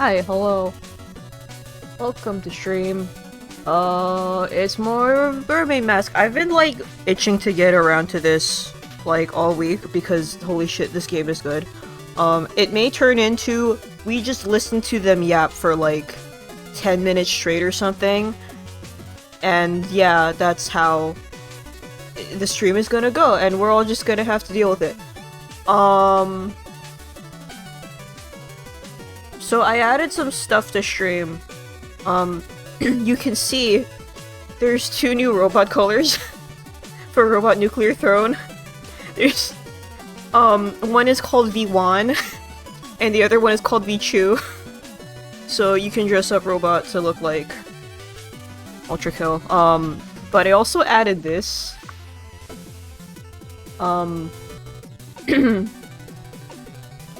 Hi, hello. Welcome to stream. It's more Mermaid Mask. I've been like itching to get around to this like all week because holy shit, this game is good. It may turn into we just listen to them yap for like 10 minutes straight or something. And yeah, that's how the stream is gonna go, and we're all just gonna have to deal with it. So I added some stuff to stream. You can see there's two new robot colors for Robot Nuclear Throne. There's, one is called V1, and the other one is called V2. So you can dress up robot to look like Ultra Kill. But I also added this.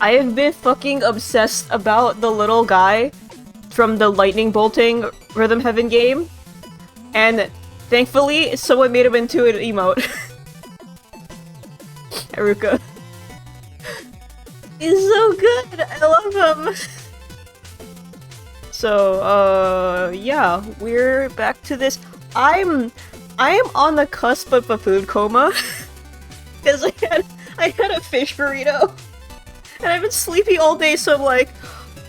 I have been fucking obsessed about the little guy from the lightning bolting Rhythm Heaven game, and thankfully someone made him into an emote. Eruka. He's so good! I love him! So, yeah, we're back to this. I am on the cusp of a food coma. Because I had a fish burrito. And I've been sleepy all day, so I'm like,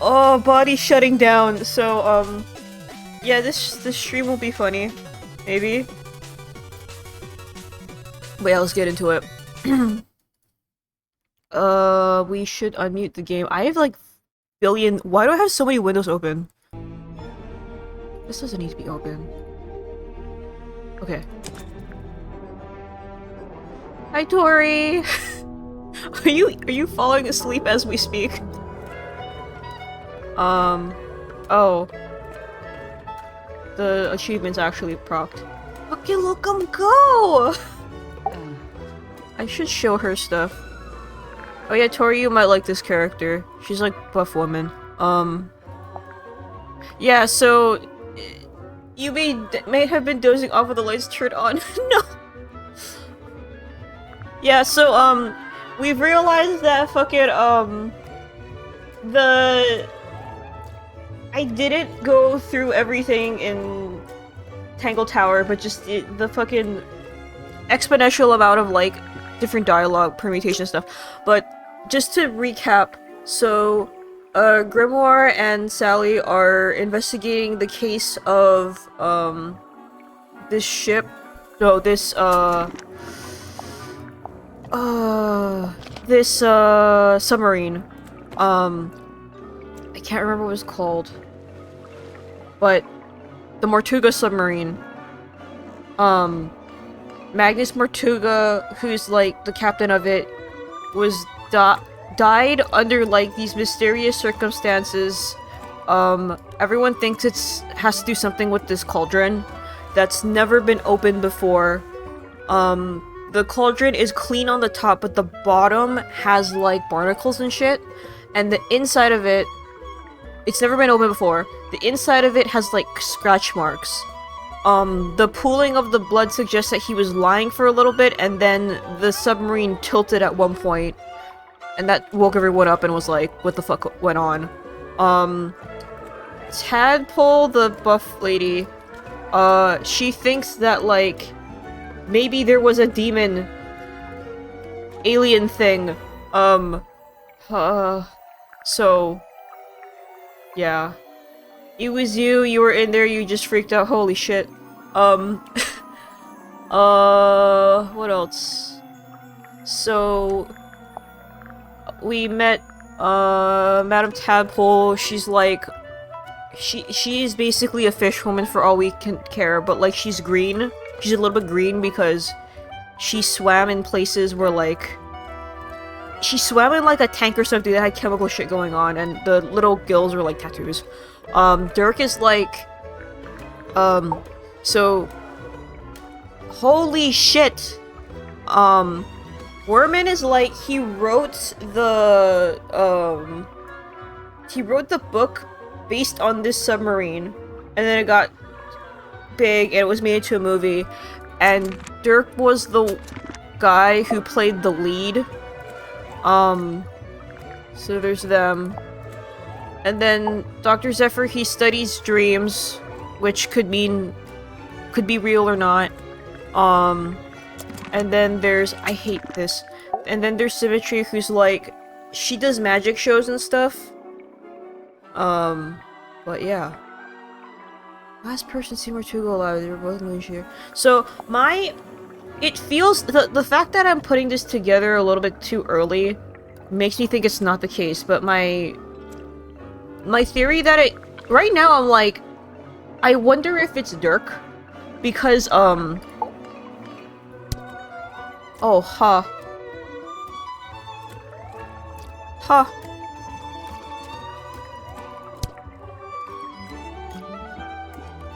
oh, body shutting down. So, yeah, this stream will be funny. Maybe. But yeah, let's get into it. We should unmute the game. I have like billion. Why do I have so many windows open? This doesn't need to be open. Okay. Hi, Tori! Are you falling asleep as we speak? Oh. The achievement's actually procced. Okay, look 'em go! I should show her stuff. Oh yeah, Tori, you might like this character. She's like buff woman. Yeah, so you may have been dozing off with the lights turned on. No. Yeah, so we've realized that fucking I didn't go through everything in Tangle Tower, but just the fucking exponential amount of like different dialogue permutation stuff. But just to recap, so Grimoire and Sally are investigating the case of this ship. No, this submarine. I can't remember what it was called. But the Mortuga submarine. Magnus Mortuga, who's like the captain of it, was died under like these mysterious circumstances. Everyone thinks has to do something with this cauldron that's never been opened before. The cauldron is clean on the top, but the bottom has like barnacles and shit, and the inside of it, it's never been opened before. The inside of it has like scratch marks. The pooling of the blood suggests that he was lying for a little bit, and then the submarine tilted at one point, and that woke everyone up and was like, what the fuck went on? Tadpole, the buff lady, she thinks that like maybe there was a demon alien thing. So yeah. It was you were in there, you just freaked out, holy shit. What else? So we met Madame Tadpole. She's like she's basically a fish woman for all we can care, but like she's green. She's a little bit green because she swam in places where like she swam in like a tank or something that had chemical shit going on, and the little gills were like tattoos. Dirk is like so holy shit. Werman is like he wrote the book based on this submarine, and then it got big and it was made into a movie, and Dirk was the guy who played the lead. So there's them. And then Dr. Zephyr, he studies dreams, which could be real or not. And then there's, I hate this. And then there's Symmetry, who's like, she does magic shows and stuff. But yeah. Last person seen Tortuga alive, they were both in the year. So, it feels, the fact that I'm putting this together a little bit too early makes me think it's not the case, but my theory that right now I'm like, I wonder if it's Dirk, because, oh, huh. Huh.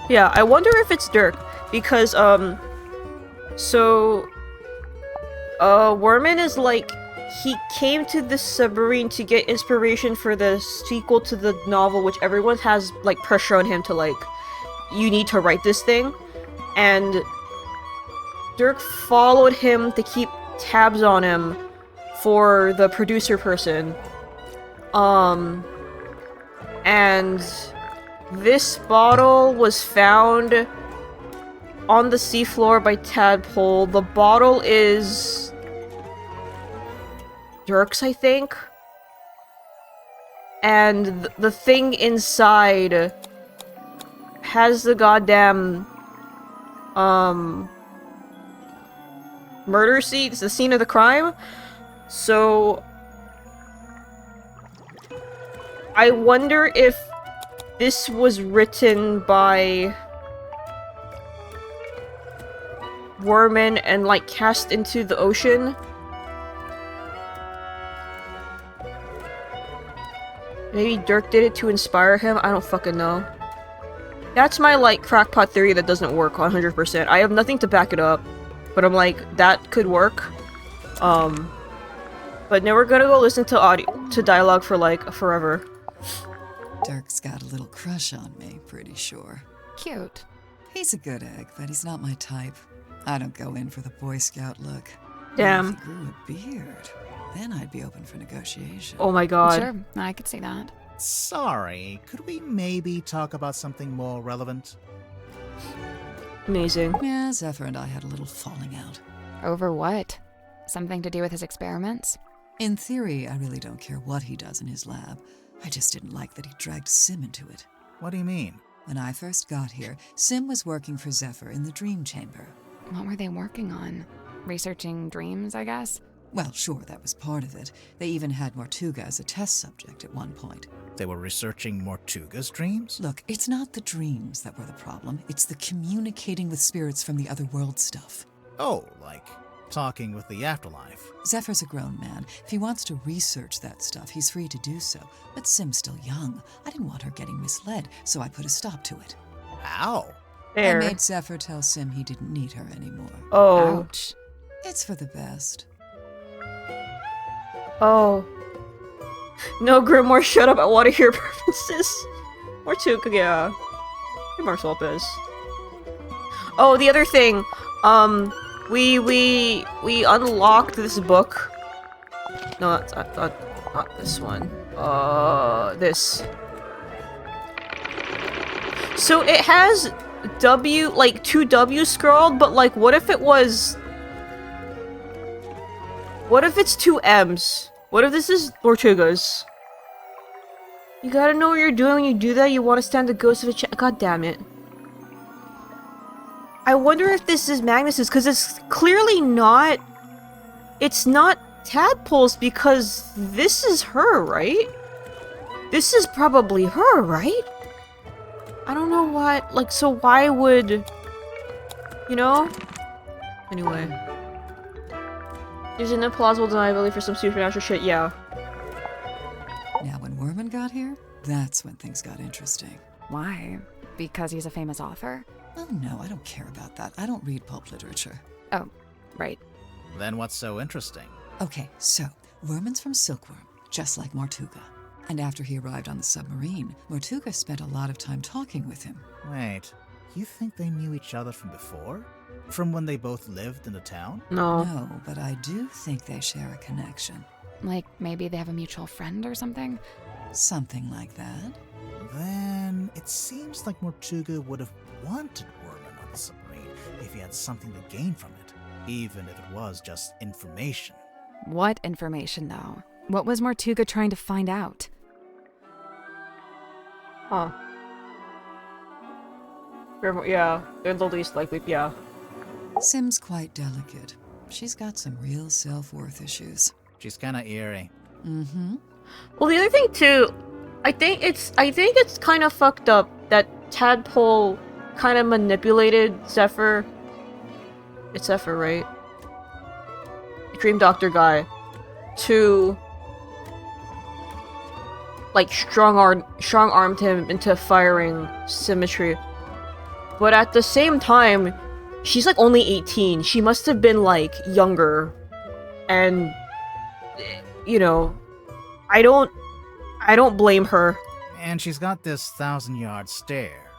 Yeah, I wonder if it's Dirk, because, so, Worman is like, he came to the Submarine to get inspiration for the sequel to the novel, which everyone has, like, pressure on him to, like, you need to write this thing, and Dirk followed him to keep tabs on him for the producer person, and this bottle was found on the seafloor by Tadpole. The bottle is Dirk's, I think. And the thing inside has the goddamn murder scene. It's the scene of the crime. So I wonder if this was written by Worman and, like, cast into the ocean. Maybe Dirk did it to inspire him? I don't fucking know. That's my, like, crackpot theory that doesn't work 100%. I have nothing to back it up, but I'm like, that could work. But now we're gonna go listen to dialogue for, like, forever. Dirk's got a little crush on me, pretty sure. Cute. He's a good egg, but he's not my type. I don't go in for the Boy Scout look. Damn. If he grew a beard, then I'd be open for negotiation. Oh my god. Sure, I could see that. Sorry, could we maybe talk about something more relevant? Amazing. Yeah, Zephyr and I had a little falling out. Over what? Something to do with his experiments? In theory, I really don't care what he does in his lab. I just didn't like that he dragged Sim into it. What do you mean? When I first got here, Sim was working for Zephyr in the Dream Chamber. What were they working on? Researching dreams, I guess? Well, sure, that was part of it. They even had Mortuga as a test subject at one point. They were researching Mortuga's dreams? Look, it's not the dreams that were the problem. It's the communicating with spirits from the other world stuff. Oh, like talking with the afterlife. Zephyr's a grown man. If he wants to research that stuff, he's free to do so. But Sim's still young. I didn't want her getting misled, so I put a stop to it. How? There. I made Zephyr tell Sim he didn't need her anymore. Oh. Ouch. It's for the best. Oh. No, Grimoire, shut up. I want to hear preferences. Or two, yeah. Marcel is. Oh, the other thing. We unlocked this book. No, not this one. This. So it has W, like, 2 W's scrawled, but, like, what if it was... What if it's 2 M's? What if this is Tortuga's? You gotta know what you're doing when you do that. You want to stand the ghost of a God damn it. I wonder if this is Magnus's, because it's clearly not... It's not Tadpole's, because this is her, right? This is probably her, right? I don't know what... Like, so why would... You know? Anyway. There's an implausible deniability for some supernatural shit, yeah. Now, when Worman got here, that's when things got interesting. Why? Because he's a famous author? Oh no, I don't care about that. I don't read pulp literature. Oh, right. Then what's so interesting? Okay, so, Worman's from Silkworm, just like Mortuga. And after he arrived on the submarine, Mortuga spent a lot of time talking with him. Wait, you think they knew each other from before? From when they both lived in the town? No. No, but I do think they share a connection. Like, maybe they have a mutual friend or something? Something like that. Then it seems like Mortuga would have wanted Werman on the submarine if he had something to gain from it, even if it was just information. What information, though? What was Mortuga trying to find out? Huh. Yeah, they're the least likely, yeah. Sim's quite delicate. She's got some real self-worth issues. She's kinda eerie. Mm-hmm. Well, the other thing too, I think it's kind of fucked up that Tadpole kind of manipulated Zephyr. It's Zephyr, right? Dream Doctor guy to like strong-armed him into firing Symmetry. But at the same time, she's like only 18. She must have been like younger. And you know, I don't blame her. And she's got this 1,000-yard stare,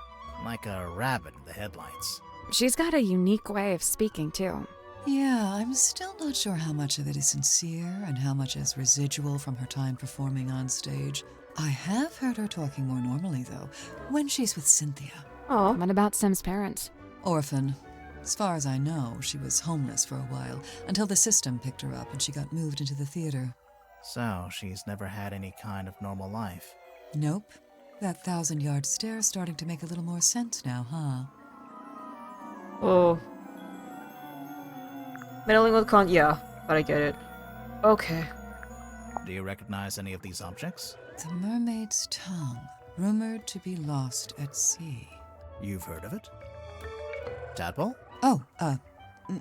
like a rabbit in the headlights. She's got a unique way of speaking, too. Yeah, I'm still not sure how much of it is sincere and how much is residual from her time performing on stage. I have heard her talking more normally, though, when she's with Cynthia. Oh. What about Sim's parents? Orphan. As far as I know, she was homeless for a while, until the system picked her up and she got moved into the theater. So, she's never had any kind of normal life. Nope. That 1,000-yard stare's starting to make a little more sense now, huh? Oh. Meddling with yeah, but I get it. Okay. Do you recognize any of these objects? The mermaid's tongue, rumored to be lost at sea. You've heard of it? Tadpole? Oh,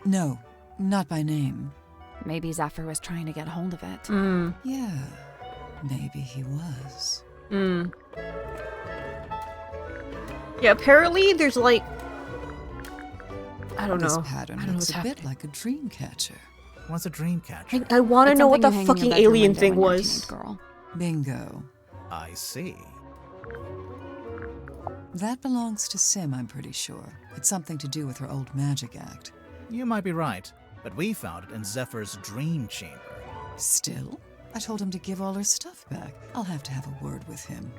no, not by name. Maybe Zephyr was trying to get hold of it. Yeah, maybe he was. Yeah, apparently there's like... I don't This know. pattern I don't know looks what's a bit happening. like a dream catcher. What's a dream catcher? I want to It's know what the something you hang in fucking your bedroom alien window thing when you're a was. teenage girl. Bingo. I see. That belongs to Sim, I'm pretty sure. It's something to do with her old magic act. You might be right, but we found it in Zephyr's dream chamber. Still? I told him to give all her stuff back. I'll have to have a word with him.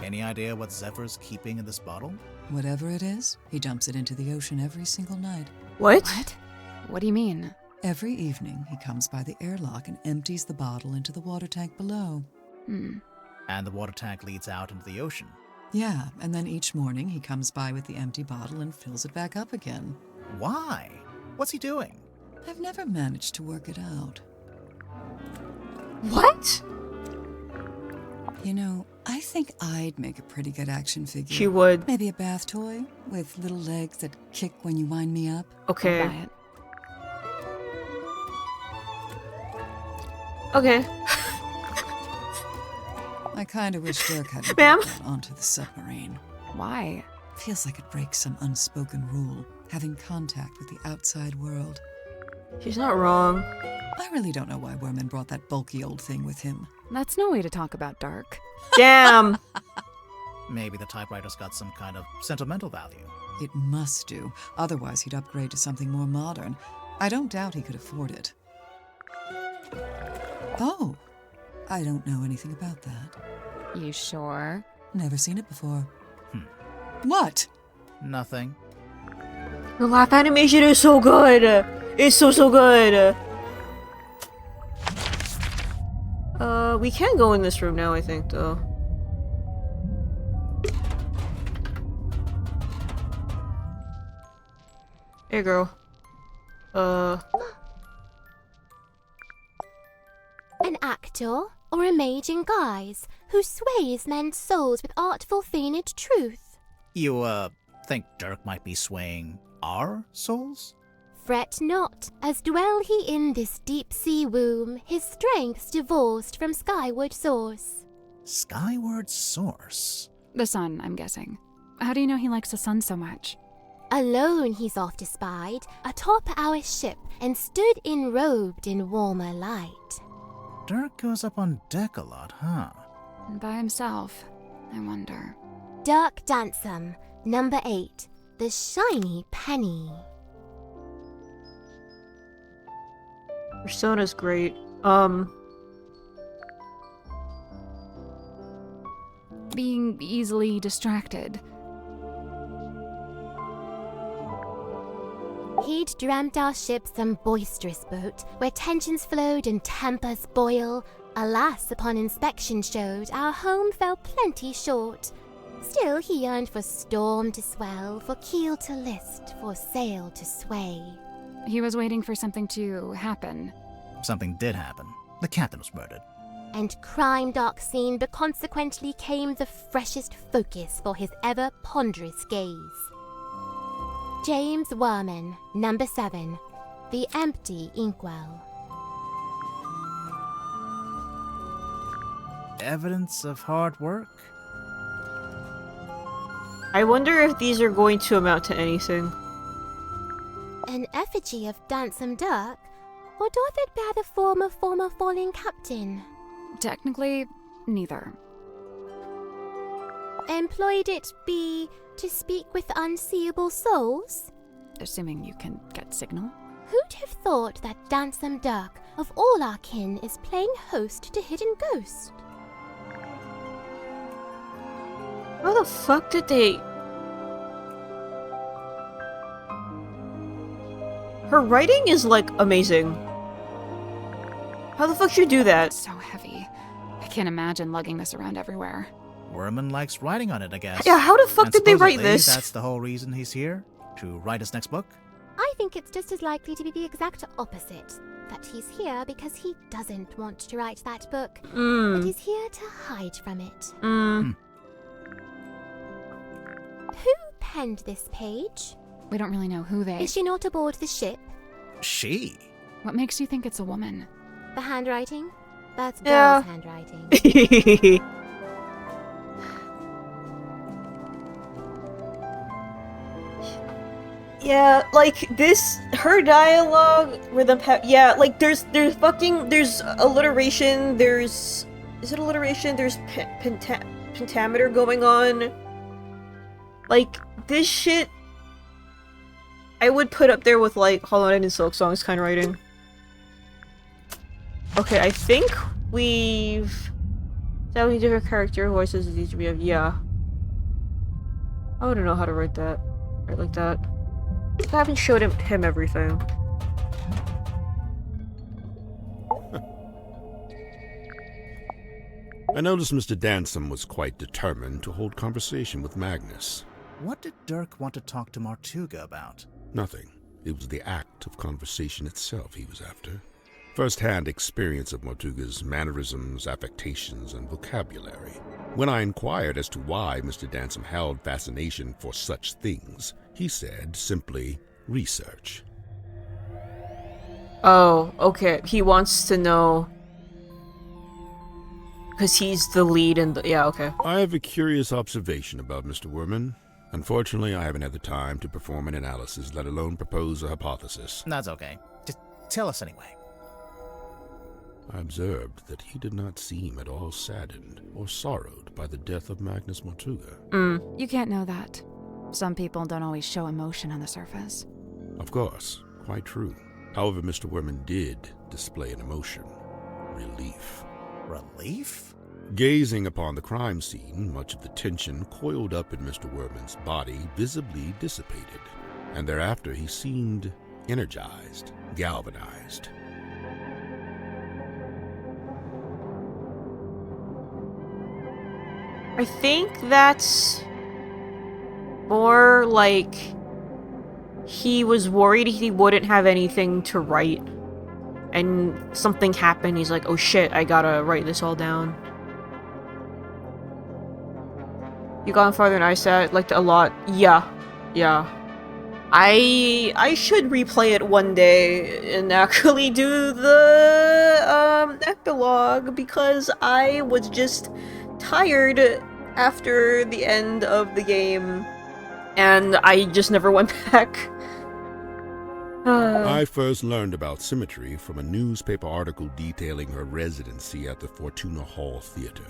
Any idea what Zephyr's keeping in this bottle? Whatever it is, he dumps it into the ocean every single night. What? What? What do you mean? Every evening, he comes by the airlock and empties the bottle into the water tank below. And the water tank leads out into the ocean. Yeah, and then each morning he comes by with the empty bottle and fills it back up again. Why? What's he doing? I've never managed to work it out. What? You know, I think I'd make a pretty good action figure. She would. Maybe a bath toy with little legs that kick when you wind me up. Okay. I'll buy it. Okay. I kind of wish Dirk hadn't Ma'am? brought that onto the submarine. Why? Feels like it breaks some unspoken rule, having contact with the outside world. She's not wrong. I really don't know why Werman brought that bulky old thing with him. That's no way to talk about Dark. Damn. Maybe the typewriter's got some kind of sentimental value. It must do, otherwise he'd upgrade to something more modern. I don't doubt he could afford it. Oh, I don't know anything about that. You sure? Never seen it before. What? Nothing. The laugh animation is so good. It's so good. We can go in this room now, I think, though. Hey, girl. An actor or a mage in guise who sways men's souls with artful feigned truth. You, think Dirk might be swaying our souls? Fret not, as dwell he in this deep sea womb, his strength's divorced from skyward source. Skyward source? The sun, I'm guessing. How do you know he likes the sun so much? Alone he's oft espied, atop our ship, and stood enrobed in warmer light. Dirk goes up on deck a lot, huh? By himself, I wonder. Dirk Dansom, number 8, the shiny penny. Persona's great. being easily distracted. He'd dreamt our ship some boisterous boat, where tensions flowed and tempers boil. Alas, upon inspection showed, our home fell plenty short. Still he yearned for storm to swell, for keel to list, for sail to sway. He was waiting for something to happen. Something did happen. The captain was murdered. And crime dark scene, but consequently came the freshest focus for his ever ponderous gaze. James Werman, number 7, The Empty Inkwell. Evidence of hard work? I wonder if these are going to amount to anything. An effigy of Dansome Dirk, or doth it bear the form of former fallen captain? Technically, neither. Employed it be to speak with unseeable souls? Assuming you can get signal. Who'd have thought that Dansome Dirk, of all our kin, is playing host to Hidden Ghost? How the fuck did they... Her writing is, like, amazing. How the fuck should you do that? It's so heavy. I can't imagine lugging this around everywhere. Werman likes writing on it, I guess. Yeah, how the fuck And did they write supposedly this? That's the whole reason he's here? To write his next book? I think it's just as likely to be the exact opposite. That he's here because he doesn't want to write that book, but is here to hide from it. Who penned this page? We don't really know who they... Is she not aboard the ship? She? What makes you think it's a woman? The handwriting? That's Yeah. girl's handwriting. Yeah, like this, her dialogue with yeah, like there's alliteration, is it alliteration? There's pentameter going on. Like, this shit, I would put up there with like Hollow Knight and Silk Song's kind of writing. Okay, I think we've 70 different character voices as each we have, yeah. I wouldn't know how to write that. Write like that. I haven't showed him everything. I noticed Mr. Dansome was quite determined to hold conversation with Magnus. What did Dirk want to talk to Martuga about? Nothing. It was the act of conversation itself he was after. First-hand experience of Martuga's mannerisms, affectations, and vocabulary. When I inquired as to why Mr. Dansome held fascination for such things, he said simply, research. Oh, okay. He wants to know... Because he's the lead and yeah, okay. I have a curious observation about Mr. Werman. Unfortunately, I haven't had the time to perform an analysis, let alone propose a hypothesis. That's okay. Just tell us anyway. I observed that he did not seem at all saddened or sorrowed by the death of Magnus Martuga. You can't know that. Some people don't always show emotion on the surface. Of course, quite true. However, Mr. Werman did display an emotion. Relief. Relief? Gazing upon the crime scene, much of the tension coiled up in Mr. Werman's body visibly dissipated, and thereafter he seemed energized, galvanized. I think that's more like he was worried he wouldn't have anything to write. And something happened, he's like, oh shit, I gotta write this all down. You gone farther than I said, like a lot. Yeah. I should replay it one day and actually do the epilogue because I was just tired after the end of the game and I just never went back. I first learned about Symmetry from a newspaper article detailing her residency at the Fortuna Hall Theater.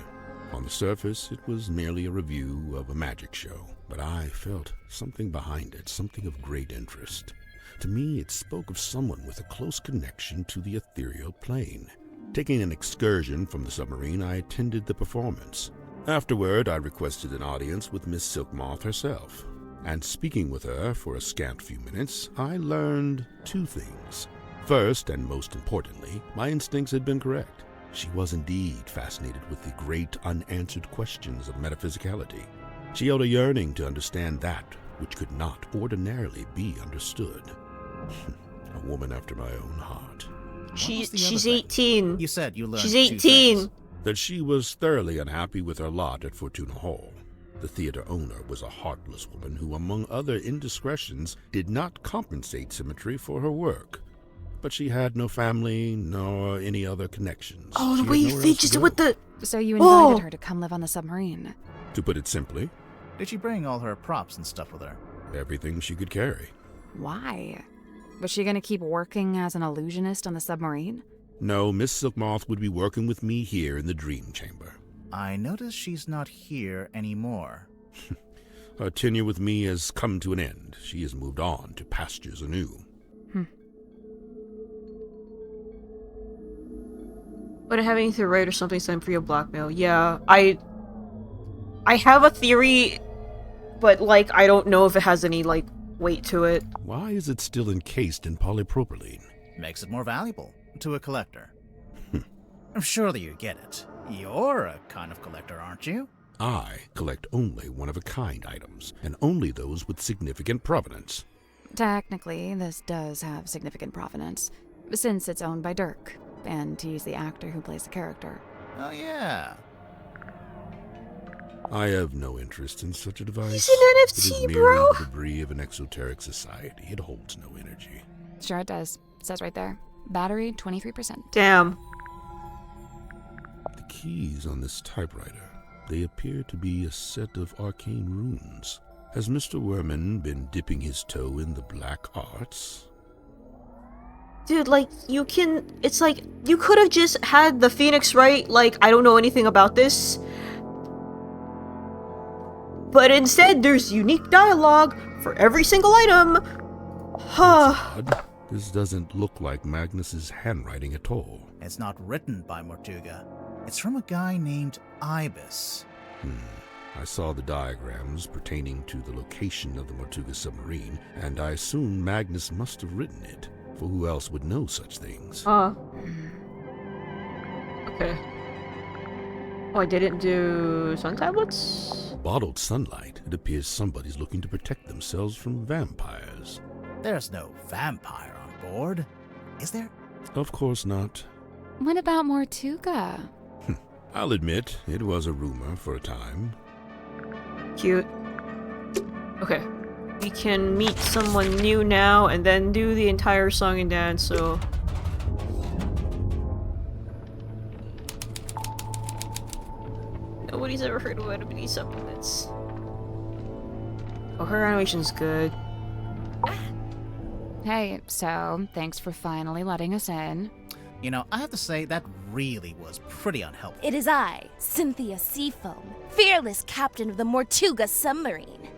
On the surface, it was merely a review of a magic show, but I felt something behind it, something of great interest. To me, it spoke of someone with a close connection to the ethereal plane. Taking an excursion from the submarine, I attended the performance. Afterward, I requested an audience with Miss Silkmoth herself, and speaking with her for a scant few minutes, I learned 2 things. First, and most importantly, my instincts had been correct. She was indeed fascinated with the great unanswered questions of metaphysicality. She held a yearning to understand that which could not ordinarily be understood. A woman after my own heart. She's 18. You said you learned She's 2 18. things. That she was thoroughly unhappy with her lot at Fortuna Hall. The theater owner was a heartless woman who, among other indiscretions, did not compensate Symmetry for her work. But she had no family, nor any other connections. Oh, She the had way you nowhere else fidgeted to with go. the... So you invited Oh! her to come live on the submarine. To put it simply, Did she bring all her props and stuff with her? everything she could carry. Why? Was she gonna keep working as an illusionist on the submarine? No, Miss Silkmoth would be working with me here in the Dream Chamber. I notice she's not here anymore. Her tenure with me has come to an end. She has moved on to pastures anew. But having to write or something signed for your blackmail. Yeah, I have a theory, but, like, I don't know if it has any, like, weight to it. Why is it still encased in polypropylene? Makes it more valuable to a collector. Surely you get it. You're a kind of collector, aren't you? I collect only one-of-a-kind items, and only those with significant provenance. Technically, this does have significant provenance, since it's owned by Dirk, and he's the actor who plays the character. Oh, yeah. I have no interest in such a device. He's an It NFT, is merely bro! the debris of an exoteric society. It holds no energy. Sure it does. It says right there. Battery, 23%. Damn. The keys on this typewriter, they appear to be a set of arcane runes. Has Mr. Werman been dipping his toe in the black arts? Dude, like, you can... It's like, you could have just had the Phoenix write, like, I don't know anything about this. But instead, there's unique dialogue for every single item. Huh. Odd. This doesn't look like Magnus's handwriting at all. It's not written by Mortuga. It's from a guy named Ibis. I saw the diagrams pertaining to the location of the Mortuga submarine, and I assume Magnus must have written it, for who else would know such things? Okay. Oh, I didn't do sun tablets? Bottled sunlight. It appears somebody's looking to protect themselves from vampires. There's no vampire on board, is there? Of course not. What about Mortuga? I'll admit, it was a rumor for a time. Cute. Okay. We can meet someone new now and then do the entire song and dance, so... Nobody's ever heard of enemy supplements. Oh, her animation's good. Hey, so, thanks for finally letting us in. You know, I have to say, that really was pretty unhelpful. It is I, Cynthia Seafoam, fearless captain of the Mortuga submarine.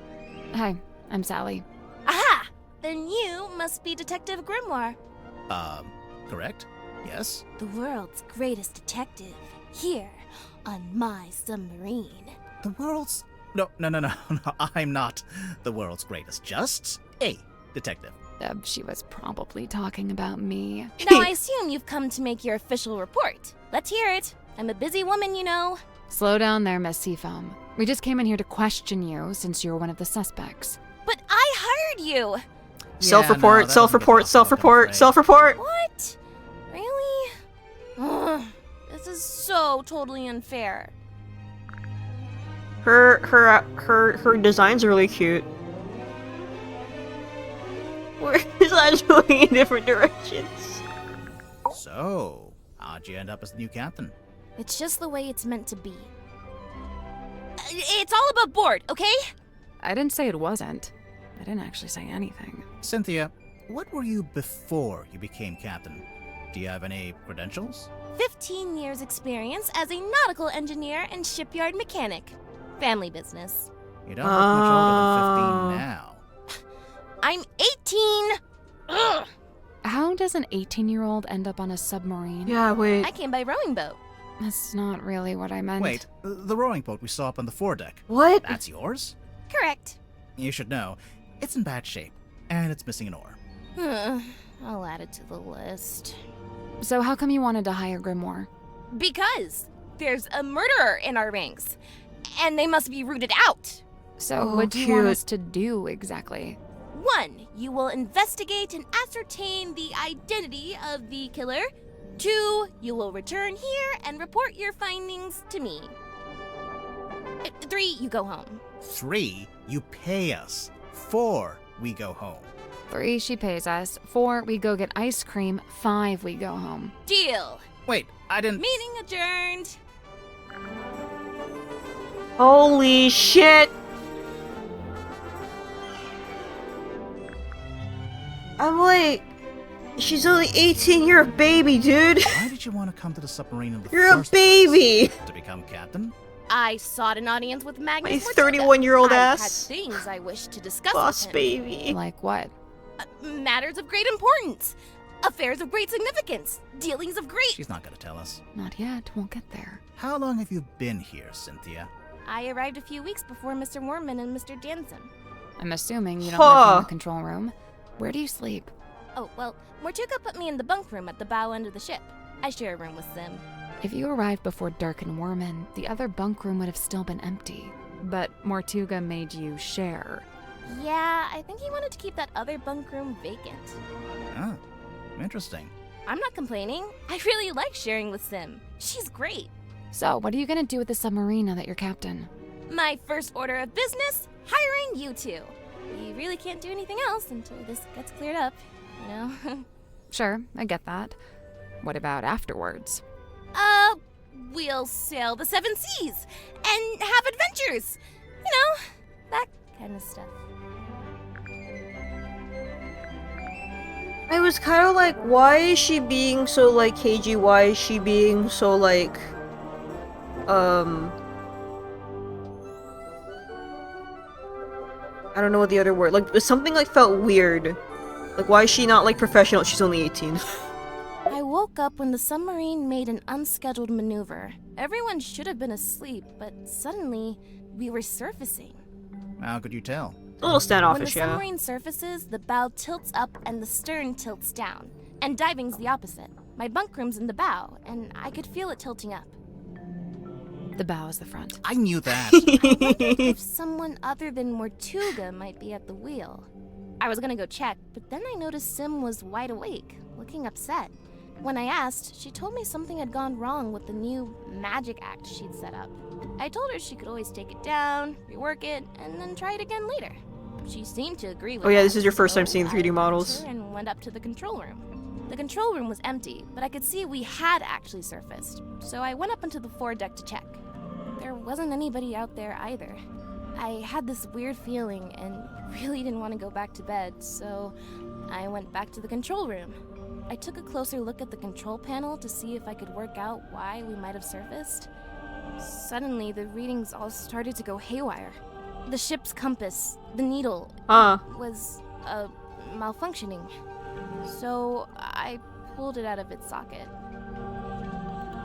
Hi, I'm Sally. Aha! Then you must be Detective Grimoire, Correct? Yes? the world's greatest detective, here on my submarine. The world's... No, I'm not the world's greatest, just a detective. She was probably talking about me. Now I assume you've come to make your official report. Let's hear it. I'm a busy woman, you know. Slow down there, Miss Seafoam. We just came in here to question you since you're one of the suspects. But I hired you! Self-report, self-report, self-report, self-report! What? Really? Ugh, this is so totally unfair. Her design's really cute. We're just going in different directions. So, how'd you end up as the new captain? It's just the way it's meant to be. It's all above board, okay? I didn't say it wasn't. I didn't actually say anything. Cynthia, what were you before you became captain? Do you have any credentials? 15 years experience as a nautical engineer and shipyard mechanic. Family business. You don't look much older than 15 now. I'm 18! Ugh. How does an 18-year-old end up on a submarine? Yeah, wait. I came by rowing boat. That's not really what I meant. Wait, the rowing boat we saw up on the foredeck. What? That's yours? Correct. You should know. It's in bad shape, and it's missing an oar. I'll add it to the list. So how come you wanted to hire Grimoire? Because there's a murderer in our ranks, and they must be rooted out. So Oh, what do you want cute. us to do exactly? 1, you will investigate and ascertain the identity of the killer. 2, you will return here and report your findings to me. 3, you go home. 3, you pay us. 4, we go home. 3, she pays us. 4, we go get ice cream. 5, we go home. Deal. Wait, I didn't... Meeting adjourned. Holy shit! I'm like, she's only 18, you're a baby, dude. Why did you want to come to the submarine in the You're a first baby. place? To become captain? I sought an audience with Magnus. My Fortuna. 31-year-old I ass. had things I wished to discuss Boss with him. baby. Like what? Matters of great importance. Affairs of great significance. Dealings of great... She's not gonna tell us. Not yet. We'll get there. How long have you been here, Cynthia? I arrived a few weeks before Mr. Warman and Mr. Jansen. I'm assuming you don't live in Huh. the control room. Where do you sleep? Oh, well, Mortuga put me in the bunk room at the bow end of the ship. I share a room with Sim. If you arrived before Dirk and Worman, the other bunk room would have still been empty. But Mortuga made you share. Yeah, I think he wanted to keep that other bunk room vacant. Ah, interesting. I'm not complaining. I really like sharing with Sim. She's great. So, what are you gonna do with the submarine now that you're captain? My first order of business, hiring you two. We really can't do anything else until this gets cleared up, you know? Sure, I get that. What about afterwards? We'll sail the 7 seas and have adventures. You know, that kind of stuff. I was kind of like, why is she being so, like, cagey? Why is she being so, like, I don't know what the other word, like, something, like, felt weird. Like, why is she not, like, professional? She's only 18. I woke up when the submarine made an unscheduled maneuver. Everyone should have been asleep, but suddenly we were surfacing. How could you tell? A little When the standoffish, yeah. submarine surfaces, the bow tilts up and the stern tilts down. And diving's the opposite. My bunk room's in the bow, and I could feel it tilting up. The bow is the front. I knew that. If someone other than Mortuga might be at the wheel. I was gonna go check, but then I noticed Sim was wide awake, looking upset. When I asked, she told me something had gone wrong with the new magic act she'd set up. I told her she could always take it down, rework it, and then try it again later. She seemed to agree with Oh yeah, that, this is your first time so seeing 3D I thanked models. her and went up to the control room. The control room was empty, but I could see we had actually surfaced, so I went up onto the foredeck to check. There wasn't anybody out there either. I had this weird feeling and really didn't want to go back to bed, so I went back to the control room. I took a closer look at the control panel to see if I could work out why we might have surfaced. Suddenly, the readings all started to go haywire. The ship's compass, the needle, was malfunctioning. So I pulled it out of its socket.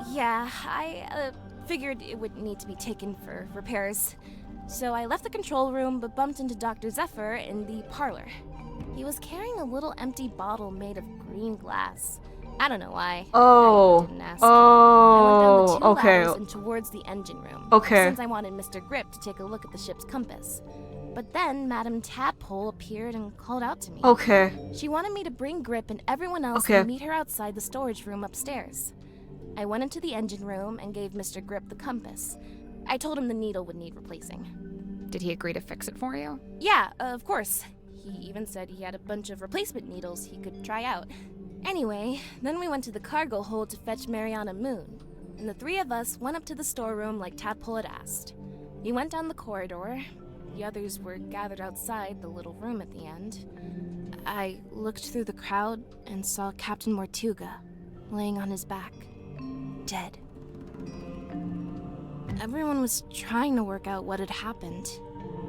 Yeah, I figured it would need to be taken for repairs. So I left the control room but bumped into Dr. Zephyr in the parlor. He was carrying a little empty bottle made of green glass. I don't know why. Oh. I didn't ask. I went down the 2 okay. ladders and towards the engine room. Okay. Since I wanted Mr. Grip to take a look at the ship's compass. But then Madame Tadpole appeared and called out to me. Okay. She wanted me to bring Grip and everyone else Okay. and meet her outside the storage room upstairs. I went into the engine room and gave Mr. Grip the compass. I told him the needle would need replacing. Did he agree to fix it for you? Yeah, of course. He even said he had a bunch of replacement needles he could try out. Anyway, then we went to the cargo hold to fetch Mariana Moon, and the 3 of us went up to the storeroom like Tadpole had asked. We went down the corridor. The others were gathered outside the little room at the end. I looked through the crowd and saw Captain Mortuga laying on his back, dead. Everyone was trying to work out what had happened.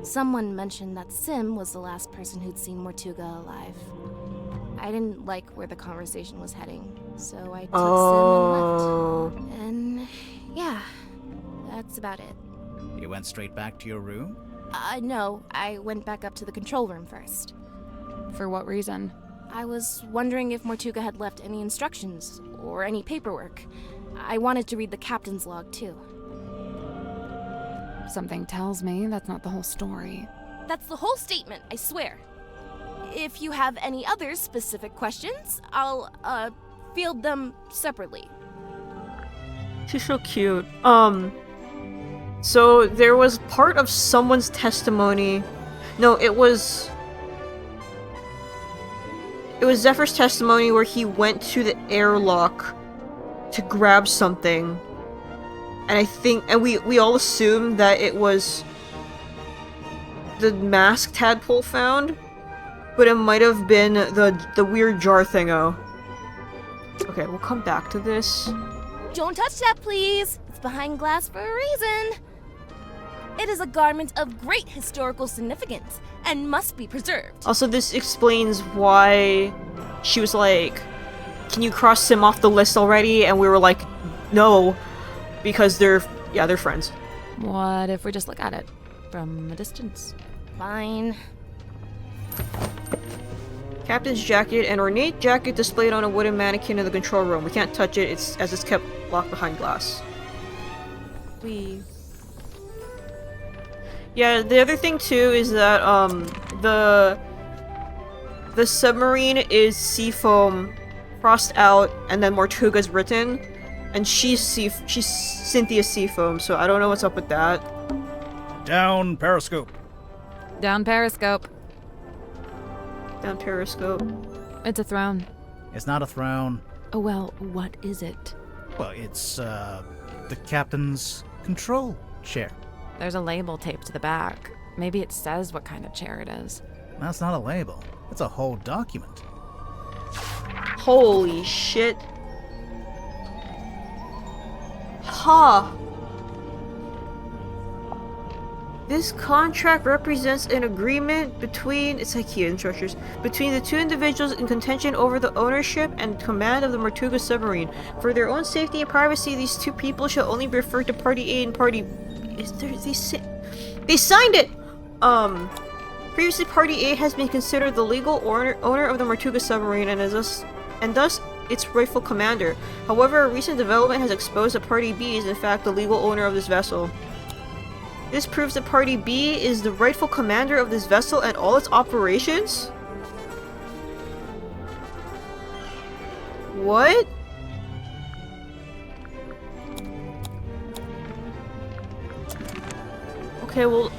Someone mentioned that Sim was the last person who'd seen Mortuga alive. I didn't like where the conversation was heading, so I took Sim and left. And That's about it. You went straight back to your room? No, I went back up to the control room first. For what reason? I was wondering if Mortuga had left any instructions or any paperwork. I wanted to read the captain's log, too. Something tells me that's not the whole story. That's the whole statement, I swear. If you have any other specific questions, I'll, field them separately. She's so cute. So there was part of someone's testimony. No, it was Zephyr's testimony where he went to the airlock to grab something. And we all assumed that it was the mask Tadpole found, but it might have been the weird jar thingo. Okay, we'll come back to this. Don't touch that, please! It's behind glass for a reason. It is a garment of great historical significance and must be preserved. Also, this explains why she was like, "Can you cross him off the list already?" And we were like, "No," because they're friends. What if we just look at it from a distance? Fine. Captain's jacket and ornate jacket displayed on a wooden mannequin in the control room. We can't touch it, it's kept locked behind glass. Yeah, the other thing too is that the submarine is seafoam crossed out and then Mortuga's written, and she's Cynthia Seafoam, so I don't know what's up with that. Down periscope. Down periscope. Down periscope. It's a throne. It's not a throne. Oh well, what is it? Well, it's, the captain's control chair. There's a label taped to the back. Maybe it says what kind of chair it is. That's not a label. It's a whole document. Holy shit. Huh. This contract represents an agreement between, it's like key instructions, between the two individuals in contention over the ownership and command of the Mortuga submarine. For their own safety and privacy, these two people shall only be referred to Party A and Party... They signed it! Previously, Party A has been considered the legal owner of the Mortuga submarine and thus its rightful commander. However, a recent development has exposed that Party B is in fact the legal owner of this vessel. This proves that Party B is the rightful commander of this vessel and all its operations? What? Okay, we'll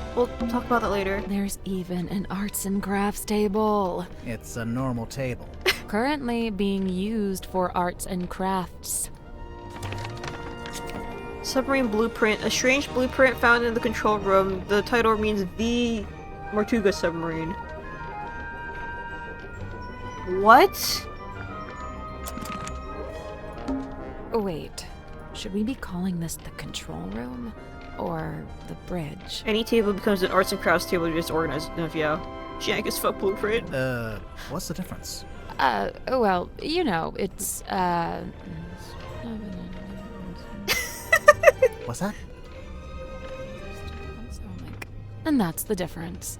talk about that later. There's even an arts and crafts table. It's a normal table. Currently being used for arts and crafts. Submarine blueprint. A strange blueprint found in the control room. The title means the Mortuga submarine. What? Wait, should we be calling this the control room? Or the bridge? Any table becomes an arts and crafts table if it's organized enough, yeah. Jank as fuck blueprint. What's the difference? Well, you know, it's, What's that? And that's the difference.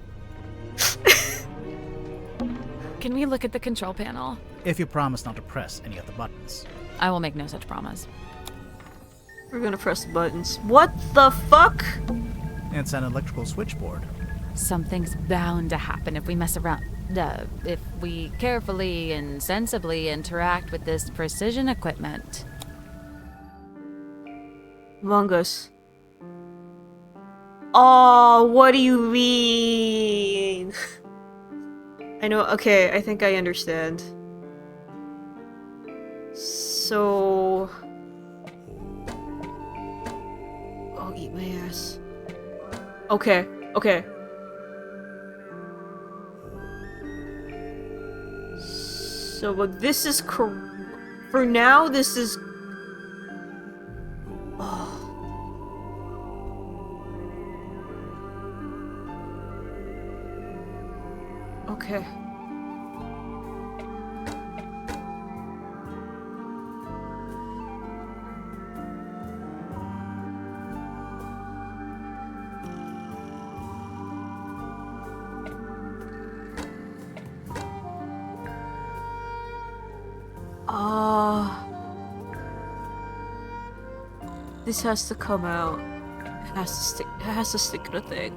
Can we look at the control panel? If you promise not to press any of the buttons. I will make no such promise. We're gonna press the buttons. What the fuck? It's an electrical switchboard. Something's bound to happen if we mess around. If we carefully and sensibly interact with this precision equipment. Among Us. Oh, what do you mean? I know, okay, I think I understand. So... I'll eat my ass. Okay, okay. So, but this is for now, this is... Oh. Okay. This has to come out. It has to stick. It has to stick to the thing.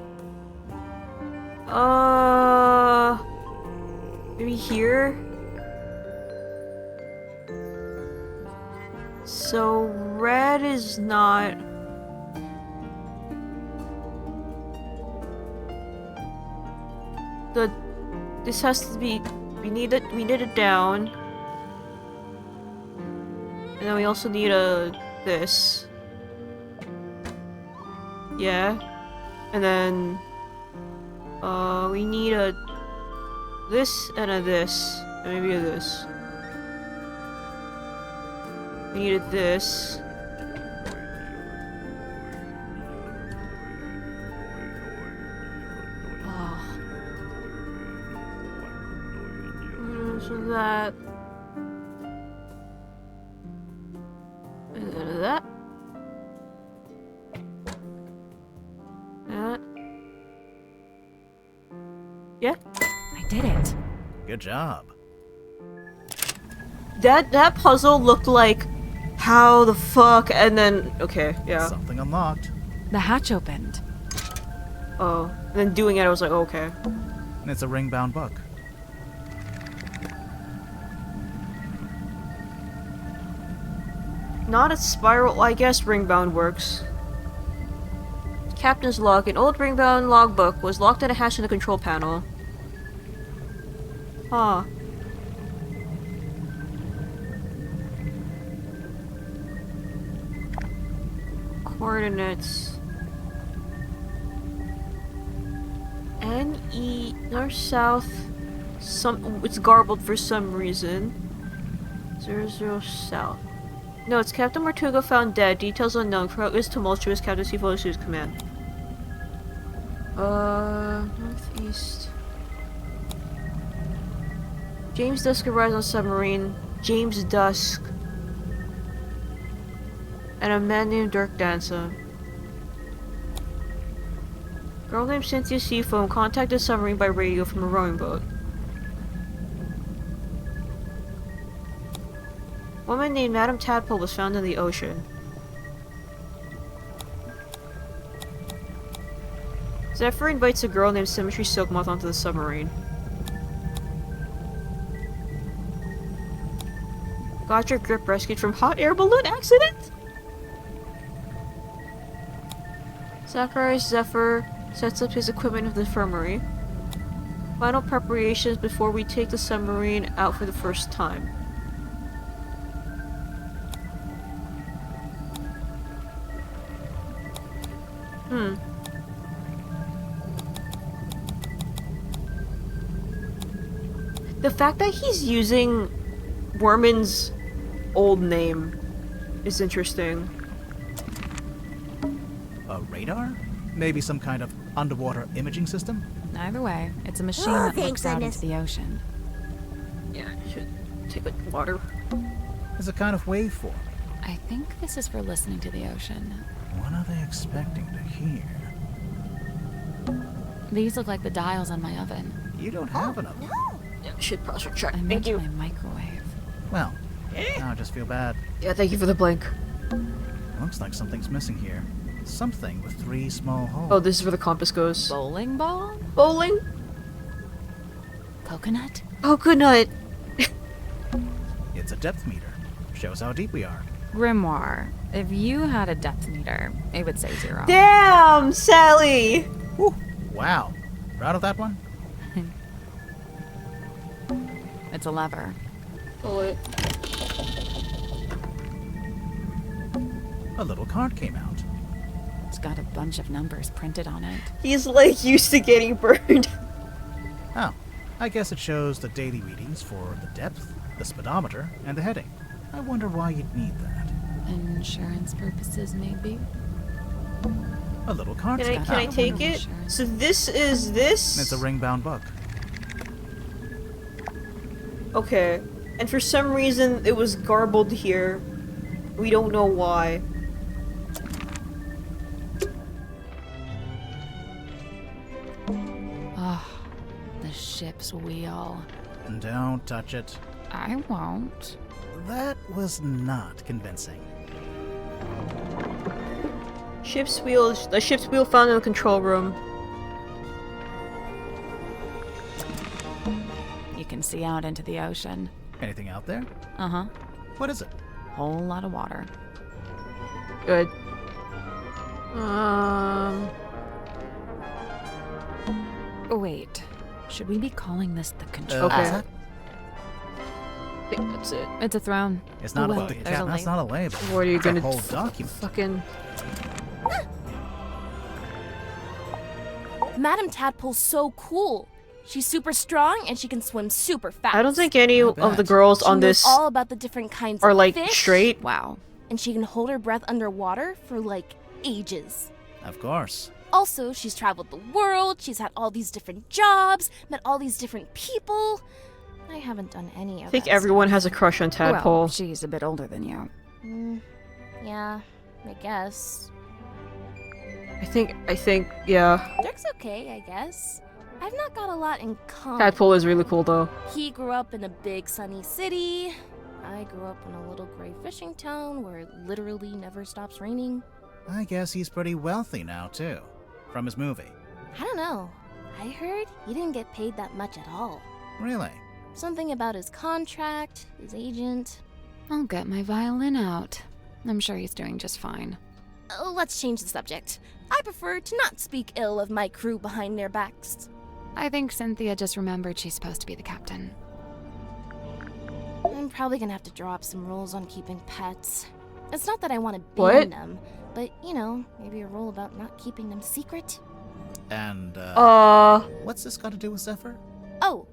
Maybe here? So red is not... This has to be... We need it down. And then we also need this. Yeah. And then... we need a... This and a this. And maybe a this. We needed this. Oh. So that. And then that. That. Yeah. I did it. Good job. That puzzle looked like how the fuck, and then okay, yeah. Something unlocked. The hatch opened. Oh, and then doing it, I was like, okay. And it's a ring-bound book. Not a spiral. I guess ring-bound works. Captain's log. An old ring-bound logbook was locked in a hatch in the control panel. Huh. Coordinates. NE north south. It's garbled for some reason. 00 south. No, it's Captain Martuga found dead. Details unknown. Crowd is tumultuous. Captain C. His command. Northeast. James Dusk arrives on submarine. James Dusk. And a man named Dirk Dancer. Girl named Cynthia Seafoam contacted submarine by radio from a rowing boat. Woman named Madame Tadpole was found in the ocean. Zephyr invites a girl named Symmetry Silkmoth onto the submarine. Got your grip rescued from hot air balloon accident? Zacharias Zephyr sets up his equipment in the infirmary. Final preparations before we take the submarine out for the first time. The fact that he's using Worman's old name is interesting. A radar? Maybe some kind of underwater imaging system? Either way, it's a machine that thank looks out goodness. into the ocean. Yeah, I should take a water. It's a kind of waveform. I think this is for listening to the ocean. What are they expecting to hear? These look like the dials on my oven. You don't have an oven. Yeah, should processor check. I Thank meant you. my microwave. Well, now I just feel bad. Yeah, thank you for the blink. Looks like something's missing here. Something with 3 small holes. Oh, this is where the compass goes. Bowling ball? Bowling? Coconut? Oh, good night. It's a depth meter. Shows how deep we are. Grimoire. If you had a depth meter, it would say 0. Damn, Sally! Whew. Wow. Proud of that one? It's a lever. Pull it. A little card came out. It's got a bunch of numbers printed on it. He's like used to getting burned. Oh, I guess it shows the daily readings for the depth, the speedometer, and the heading. I wonder why you'd need that. Insurance purposes, maybe? A little card Can came I out. take it? So this is this? It's a ring-bound book. Okay. And for some reason it was garbled here. We don't know why. Oh, the ship's wheel. Don't touch it. I won't. That was not convincing. The ship's wheel found in the control room. You can see out into the ocean. Anything out there? Uh-huh. What is it? Whole lot of water. Good. Wait. Should we be calling this the control? Okay. Is that- I think that's it. It's a throne. It's not Oh, about wait, the there's a cap. That's label. not a label. What are you It's a gonna whole document. fucking... Madam Tadpole's so cool. She's super strong and she can swim super fast. I don't think any Not of the bad. girls she on knows this all about the different kinds are of like fish, straight. Wow. and she can hold her breath underwater for like ages. Of course. Also, she's traveled the world, she's had all these different jobs, met all these different people. I haven't done any of I think that everyone stuff. has a crush on Well, Tadpole. she's a bit older than you. Yeah, I guess. I think, yeah. Dirk's okay, I guess. I've not got a lot in common. Tadpole is really cool though. He grew up in a big sunny city. I grew up in a little gray fishing town where it literally never stops raining. I guess he's pretty wealthy now, too. From his movie. I don't know. I heard he didn't get paid that much at all. Really? Something about his contract, his agent. I'll get my violin out. I'm sure he's doing just fine. Oh, let's change the subject. I prefer to not speak ill of my crew behind their backs. I think Cynthia just remembered she's supposed to be the captain. I'm probably gonna have to draw up some rules on keeping pets. It's not that I want to ban What? them, but you know, maybe a rule about not keeping them secret. And, what's this got to do with Zephyr? Oh,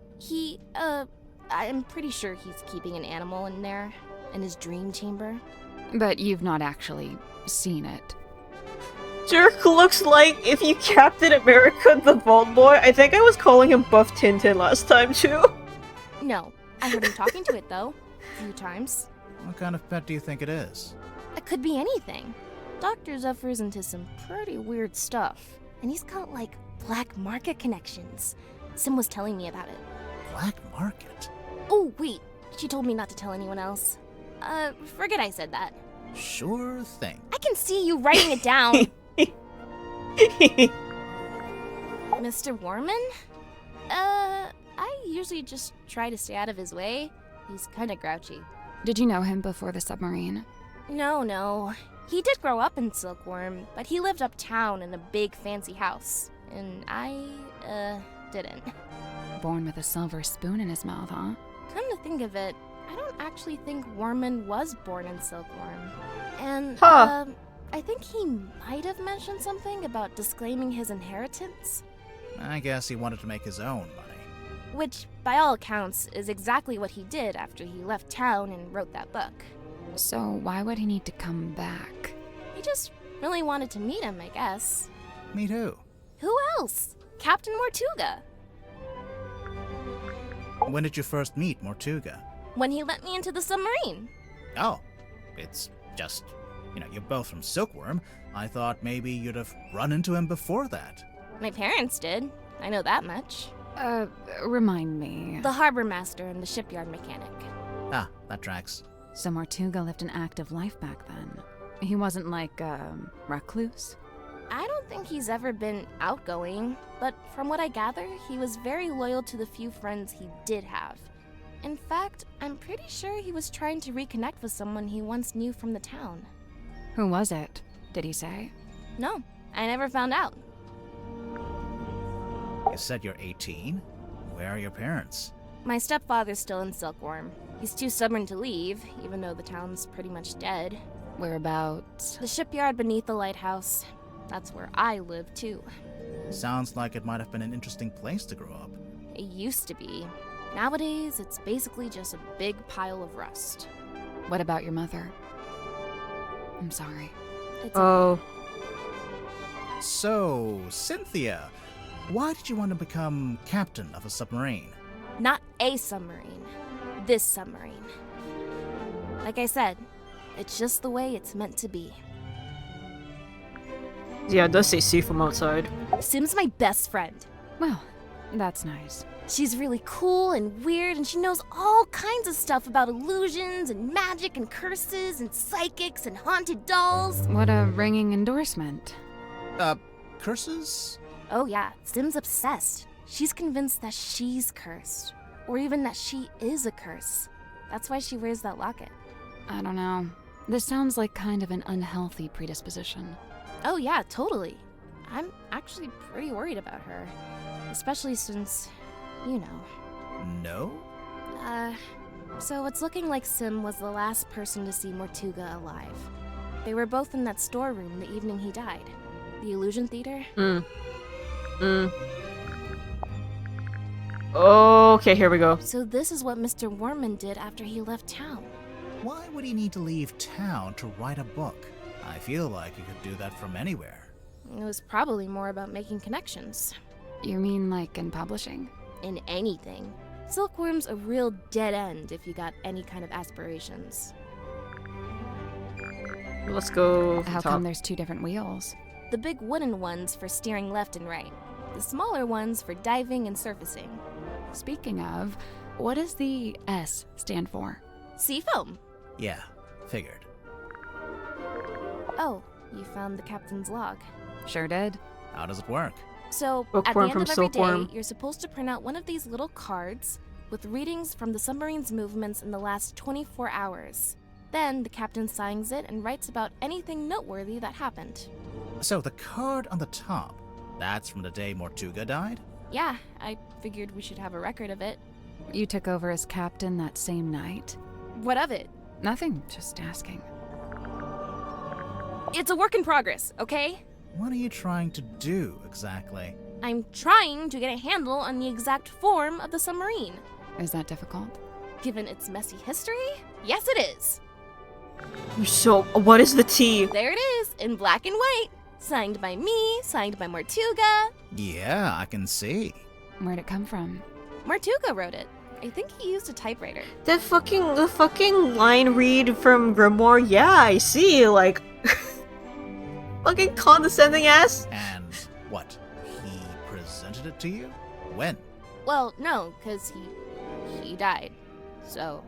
I'm pretty sure he's keeping an animal in there, in his dream chamber. But you've not actually seen it. Dirk looks like if you Captain America the Vault Boy. I think I was calling him Buff Tintin last time too. No, I heard him talking to it though, a few times. What kind of pet do you think it is? It could be anything. Dr. Zephyr's into some pretty weird stuff, and he's got like black market connections. Sim was telling me about it. Black market? Oh, wait, she told me not to tell anyone else. Forget I said that. Sure thing. I can see you writing it down. Mr. Warman? I usually just try to stay out of his way. He's kinda grouchy. Did you know him before the submarine? No. He did grow up in Silkworm, but he lived uptown in a big fancy house. And I, didn't. Born with a silver spoon in his mouth, huh? Come to think of it, I don't actually think Warman was born in Silkworm. And, Huh. I think he might have mentioned something about disclaiming his inheritance. I guess he wanted to make his own money. Which, by all accounts, is exactly what he did after he left town and wrote that book. So why would he need to come back? He just really wanted to meet him, I guess. Meet who? Who else? Captain Mortuga. When did you first meet Mortuga? When he let me into the submarine. Oh, it's just, you're both from Silkworm. I thought maybe you'd have run into him before that. My parents did. I know that much. Remind me. The harbor master and the shipyard mechanic. Ah, that tracks. So Mortuga lived an active life back then. He wasn't like, recluse? I don't think he's ever been outgoing, but from what I gather, he was very loyal to the few friends he did have. In fact, I'm pretty sure he was trying to reconnect with someone he once knew from the town. Who was it? Did he say? No, I never found out. You said you're 18? Where are your parents? My stepfather's still in Silkworm. He's too stubborn to leave, even though the town's pretty much dead. Whereabouts? The shipyard beneath the lighthouse. That's where I live, too. Sounds like it might have been an interesting place to grow up. It used to be. Nowadays, it's basically just a big pile of rust. What about your mother? I'm sorry. It's Oh. So, Cynthia, why did you want to become captain of a submarine? not a submarine. This submarine. Like I said, it's just the way it's meant to be. Yeah, it does say see from outside. Sim's my best friend. Well, That's nice. She's really cool and weird, and she knows all kinds of stuff about illusions and magic and curses and psychics and haunted dolls. What a ringing endorsement. Curses? Oh yeah, Sim's obsessed. She's convinced that she's cursed, or even that she is a curse. That's why she wears that locket. I don't know. This sounds like kind of an unhealthy predisposition. Oh yeah, totally. I'm actually pretty worried about her. Especially since, you know. No? So it's looking like Sim was the last person to see Mortuga alive. They were both in that storeroom the evening he died. The Illusion Theater. Okay, here we go. So this is what Mr. Worman did after he left town. Why would he need to leave town to write a book? I feel like he could do that from anywhere. It was probably more about making connections. You mean like in publishing? In anything. Silkworm's a real dead end if you got any kind of aspirations. Let's go from How top. come there's two different wheels? The big wooden ones for steering left and right. The smaller ones for diving and surfacing. Speaking of, what does the S stand for? Seafoam! Yeah, figured. Oh, you found the captain's log. Sure did. How does it work? So, Bookworm at the end from of every Silkworm. day, you're supposed to print out one of these little cards with readings from the submarine's movements in the last 24 hours. Then, the captain signs it and writes about anything noteworthy that happened. So the card on the top, that's from the day Mortuga died? Yeah, I figured we should have a record of it. You took over as captain that same night? What of it? Nothing, just asking. It's a work in progress, okay? What are you trying to do, exactly? I'm trying to get a handle on the exact form of the submarine. Is that difficult? Given its messy history, yes it is. So, what is the T? There it is, in black and white. Signed by me, signed by Mortuga. Yeah, I can see. Where'd it come from? Mortuga wrote it. I think he used a typewriter. The fucking line read from Grimoire, yeah, I see, like... fucking condescending ass. And what? He presented it to you? When? Well, no, because he died. So.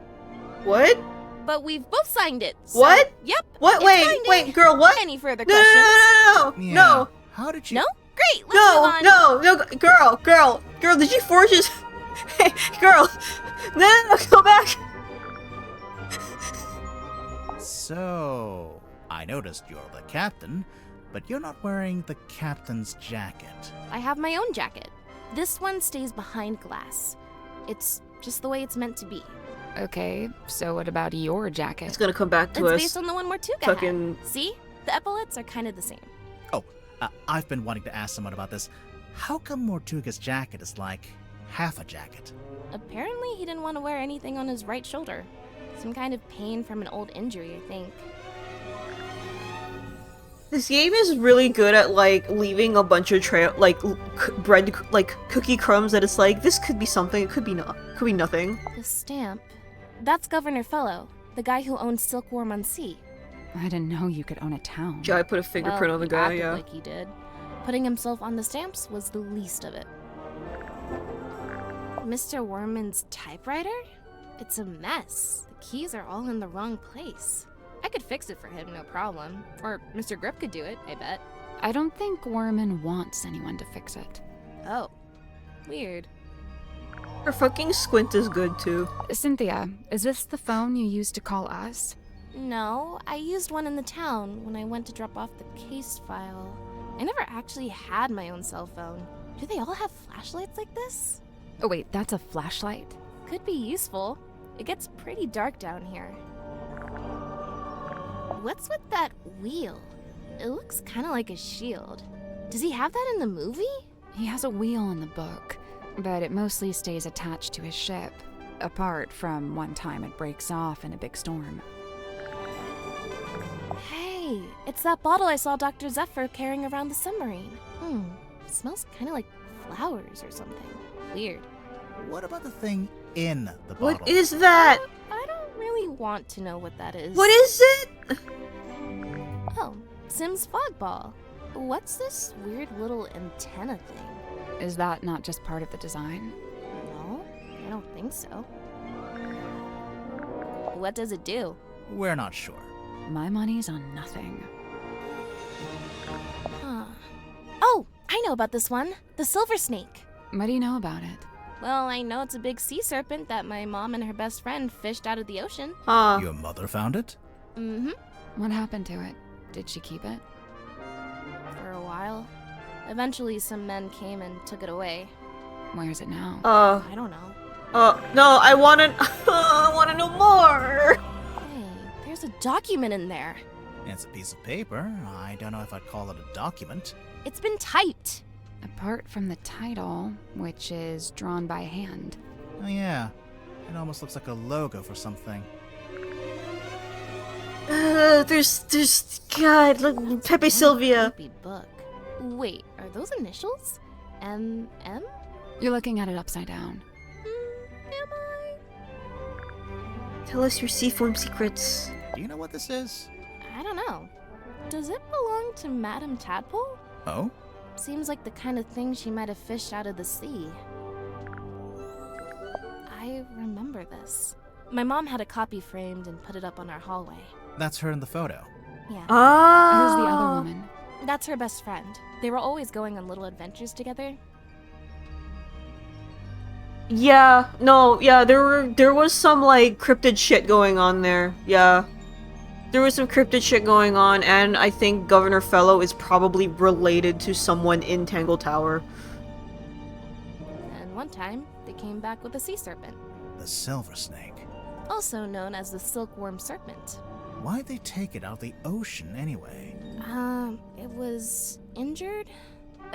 What? But we've both signed it. So, What? Yep. What? it's Wait, binding. girl, what? Any further No, questions? no, Yeah. no. How did you? No? Great, let's move on. No, girl, did you forge his... Hey, girl! No, go back! So, I noticed you're the captain, but you're not wearing the captain's jacket. I have my own jacket. This one stays behind glass. It's just the way it's meant to be. Okay, so what about your jacket? It's gonna come back to It's us. based on the one Mortuga fucking- had. See? The epaulets are kind of the same. Oh, I've been wanting to ask someone about this. How come Mortuga's jacket is like half a jacket? Apparently, he didn't want to wear anything on his right shoulder. Some kind of pain from an old injury, I think. This game is really good at, like, leaving a bunch of bread, cookie crumbs that it's like, this could be something, it could be not, could be nothing. The stamp. That's Governor Fellow, the guy who owns Silkworm on Sea. I didn't know you could own a town. Yeah, I put a fingerprint on the he guy, acted yeah. like he did. Putting himself on the stamps was the least of it. Mr. Worman's typewriter? It's a mess. The keys are all in the wrong place. I could fix it for him, no problem. Or Mr. Grip could do it, I bet. I don't think Worman wants anyone to fix it. Oh. Weird. Her fucking squint is good, too. Cynthia, is this the phone you used to call us? No, I used one in the town when I went to drop off the case file. I never actually had my own cell phone. Do they all have flashlights like this? Oh wait, that's a flashlight? Could be useful. It gets pretty dark down here. What's with that wheel? It looks kind of like a shield. Does he have that in the movie? He has a wheel in the book, but it mostly stays attached to his ship, apart from one time it breaks off in a big storm. Hey, it's that bottle I saw Dr. Zephyr carrying around the submarine. Smells kind of like flowers or something. Weird. What about the thing in the bottle? What is that? I don't really want to know what that is. What is it? Oh, Sim's fog ball. What's this weird little antenna thing? Is that not just part of the design? No, I don't think so. What does it do? We're not sure. My money's on nothing. Huh. Oh, I know about this one. The silver snake. What do you know about it? Well, I know it's a big sea serpent that my mom and her best friend fished out of the ocean. Huh. Your mother found it? Mm-hmm. What happened to it? Did she keep it? For a while. Eventually, some men came and took it away. Where is it now? I don't know. No, I wanna, I wanna know more! Hey, there's a document in there. It's a piece of paper. I don't know if I'd call it a document. It's been typed. Apart from the title, which is drawn by hand. Oh yeah, it almost looks like a logo for something. There's, God, look, Pepe Sylvia. Creepy book. Wait, are those initials? M.M.? You're looking at it upside down. Am I? Tell us your seaform secrets. Do you know what this is? I don't know. Does it belong to Madame Tadpole? Oh? Seems like the kind of thing she might have fished out of the sea. I remember this. My mom had a copy framed and put it up on our hallway. That's her in the photo. Yeah. Ah. Who's the other woman? That's her best friend. They were always going on little adventures together. Yeah, no, yeah, there was some, like, cryptid shit going on there. Yeah. There was some cryptid shit going on, and I think Governor Fellow is probably related to someone in Tangle Tower. And one time, they came back with a sea serpent, The silver snake. also known as the silkworm serpent. Why'd they take it out of the ocean anyway? It was injured.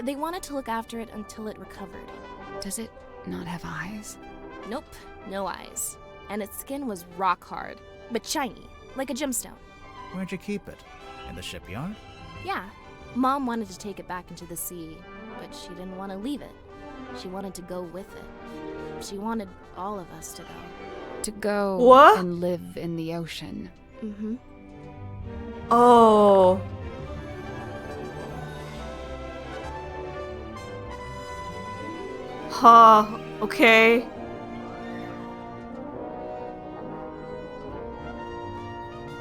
They wanted to look after it until it recovered. Does it not have eyes? Nope, no eyes. And its skin was rock hard, but shiny, like a gemstone. Where'd you keep it? In the shipyard? Yeah, Mom wanted to take it back into the sea, but she didn't want to leave it. She wanted to go with it. She wanted all of us to go. To go What? and live in the ocean. Mm-hmm. Oh. Huh, okay.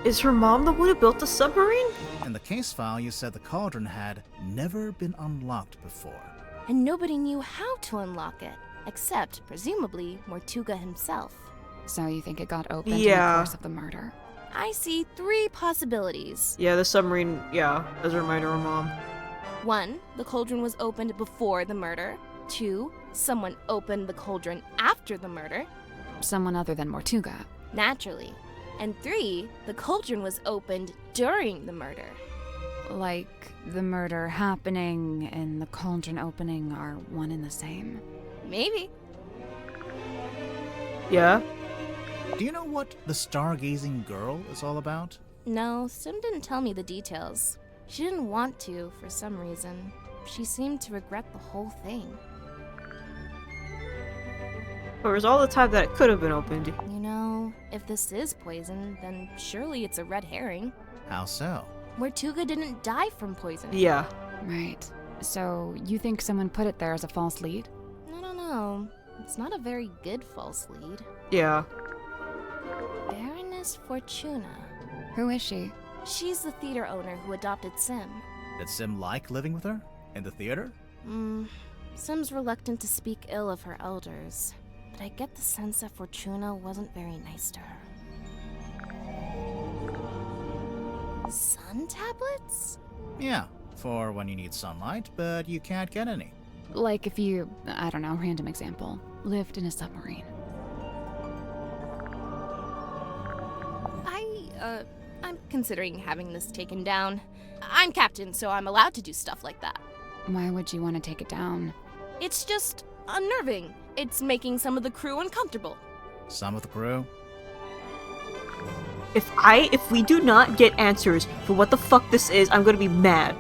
Is her mom the one who built the submarine? In the case file, you said the cauldron had never been unlocked before. And nobody knew how to unlock it, except, presumably, Mortuga himself. So you think it got opened in the Yeah. course of the murder? I see 3 possibilities. Yeah, the submarine, yeah, as a reminder of mom. 1, the cauldron was opened before the murder. 2, someone opened the cauldron after the murder. Someone other than Mortuga. Naturally. And 3, the cauldron was opened during the murder. Like the murder happening and the cauldron opening are one and the same. Maybe. Yeah? Do you know what the stargazing girl is all about? No, Sim didn't tell me the details. She didn't want to, for some reason. She seemed to regret the whole thing. There was all the time that it could have been opened. You know, if this is poison, then surely it's a red herring. How so? Mortuga didn't die from poisoning. Yeah. Right. So you think someone put it there as a false lead? I don't know. It's not a very good false lead. Yeah. Baroness Fortuna. Who is she? She's the theater owner who adopted Sim. Did Sim like living with her? In the theater? Sim's reluctant to speak ill of her elders, but I get the sense that Fortuna wasn't very nice to her. Sun tablets? Yeah, for when you need sunlight, but you can't get any. Like if you, I don't know, random example, lived in a submarine. I'm considering having this taken down. I'm captain, so I'm allowed to do stuff like that. Why would you want to take it down? It's just unnerving. It's making some of the crew uncomfortable. Some of the crew? If we do not get answers for what the fuck this is, I'm gonna be mad.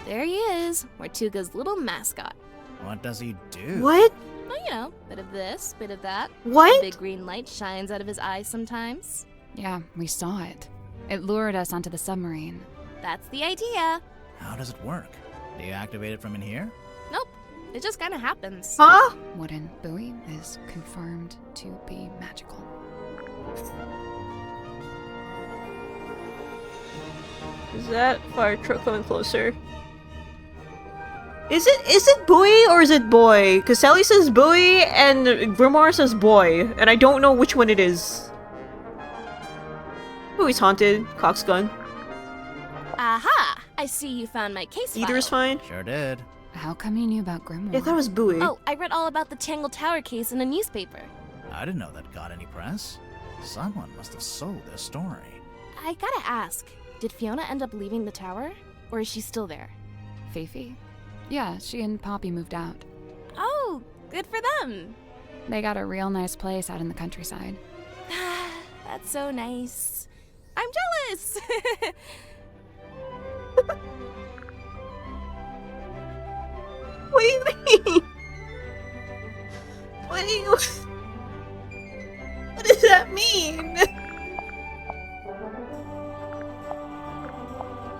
There he is, Mortuga's little mascot. What does he do? What? Well, you know, bit of this, bit of that. What? A big green light shines out of his eyes sometimes. Yeah, we saw it. It lured us onto the submarine. That's the idea. How does it work? Do you activate it from in here? Nope. It just kind of happens. Huh? Wooden buoy is confirmed to be magical. Is that fire truck coming closer? Is it buoy or is it boy? Because Sally says buoy and Grimoire says boy, and I don't know which one it is. Buoy's haunted. Cock's gun. Aha! I see you found my case Either file. is fine. Sure did. How come you knew about Grimoire? Yeah, that was buoy. Oh, I read all about the Tangle Tower case in a newspaper. I didn't know that got any press. Someone must have sold their story. I gotta ask, did Fiona end up leaving the tower? Or is she still there? Fifi? Yeah, she and Poppy moved out. Oh, good for them. They got a real nice place out in the countryside. That's so nice. I'm jealous! What do you mean? What do you... What does that mean?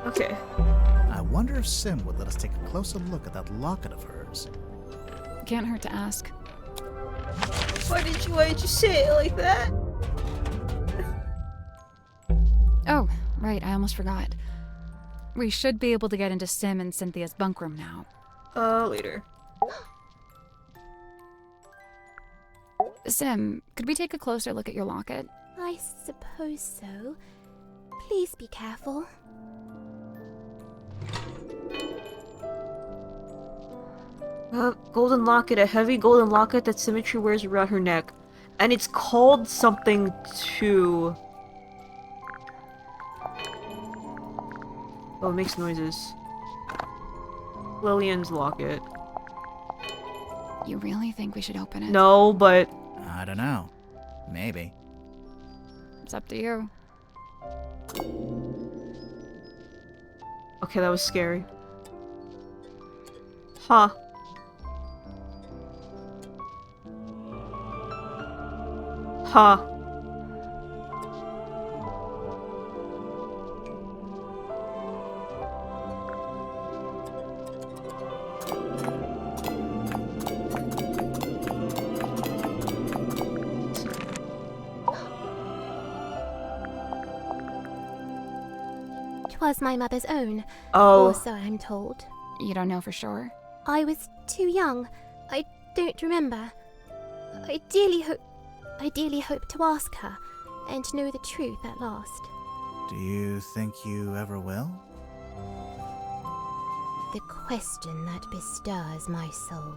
Okay. I wonder if Sim would let us take a closer look at that locket of hers. Can't hurt to ask. Why did you say it like that? Oh, right, I almost forgot. We should be able to get into Sim and Cynthia's bunk room now. Later. Sim, could we take a closer look at your locket? I suppose so. Please be careful. Golden locket, a heavy golden locket that Symmetry wears around her neck. And it's called something too. Oh, it makes noises. Lillian's locket. You really think we should open it? No, but... I don't know. Maybe. It's up to you. Okay, that was scary. Huh. Huh. Twas my mother's own, Oh. or so I'm told. You don't know for sure? I was too young. I don't remember. I dearly hope to ask her and know the truth at last. Do you think you ever will? The question that bestirs my soul.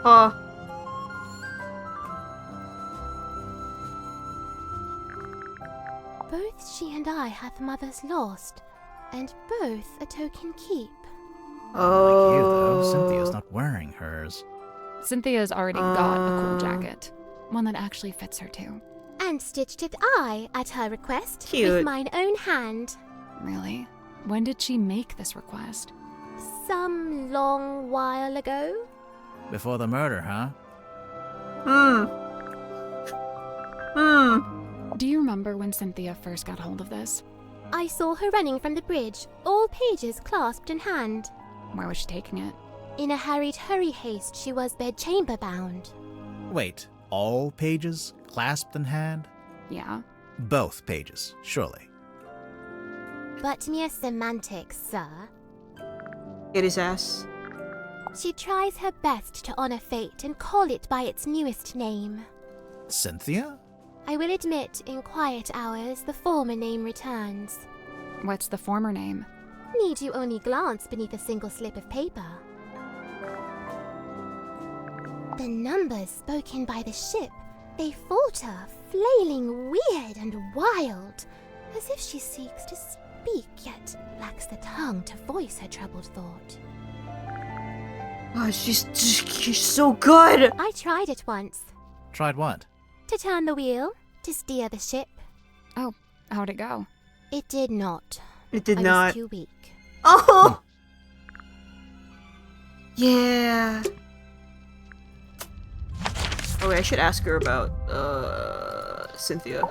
Huh. Both she and I hath mothers lost, and both a token keep. Oh. Like you, though, Cynthia's not wearing hers. Cynthia's already got a cool jacket. One that actually fits her too. And stitched it I, at her request, Cute. with mine own hand. Really? When did she make this request? Some long while ago. Before the murder, huh? Do you remember when Cynthia first got hold of this? I saw her running from the bridge, all pages clasped in hand. Where was she taking it? In a hurried hurry haste she was bedchamber bound. Wait, all pages clasped in hand? Yeah. Both pages, surely. But mere semantics, sir. Get his ass. She tries her best to honor fate and call it by its newest name. Cynthia? I will admit, in quiet hours, the former name returns. What's the former name? Need you only glance beneath a single slip of paper? The numbers spoken by the ship, they falter, flailing weird and wild, as if she seeks to speak, yet lacks the tongue to voice her troubled thought. Oh, she's so good! I tried it once. Tried what? To turn the wheel, to steer the ship. Oh, how'd it go? It did not. It did I not. was too weak. Oh! Yeah. Oh wait, I should ask her about, Cynthia.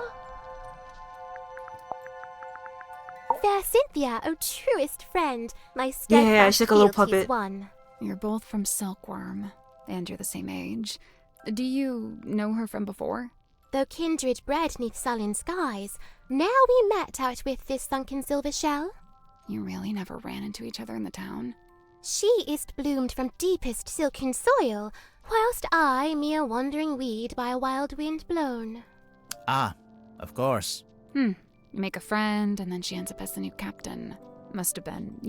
Fair Fair Cynthia, oh truest friend, my Yeah, steadfast she's like a little fealty's puppet. won. You're both from Silkworm, and you're the same age. Do you know her from before? Though kindred bred neath sullen skies, now we met out with this sunken silver shell. You really never ran into each other in the town? She is bloomed from deepest silken soil, whilst I, mere wandering weed by a wild wind blown. Ah, of course. You make a friend, and then she ends up as the new captain. Must have been,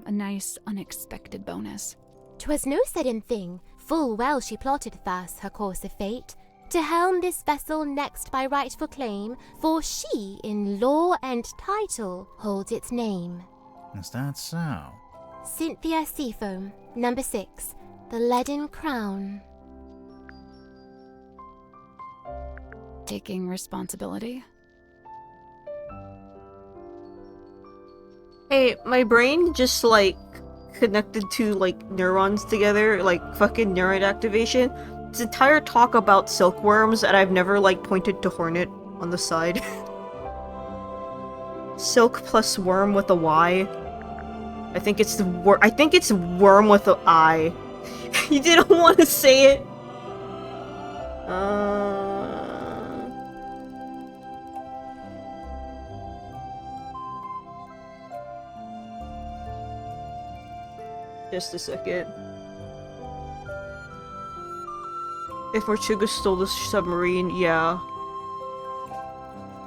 a nice, unexpected bonus. 'Twas no sudden thing, full well she plotted thus her course of fate, to helm this vessel next by rightful claim, for she in law and title holds its name. Is that so? Cynthia Seafoam, number 6, the Leaden Crown. Taking responsibility? Hey, my brain just connected to neurons together, fucking neuron activation. This entire talk about silkworms, and I've never pointed to Hornet on the side. Silk plus worm with a Y. I think it's worm with an I. You didn't want to say it. Just a second. If Tortuga stole the submarine, yeah.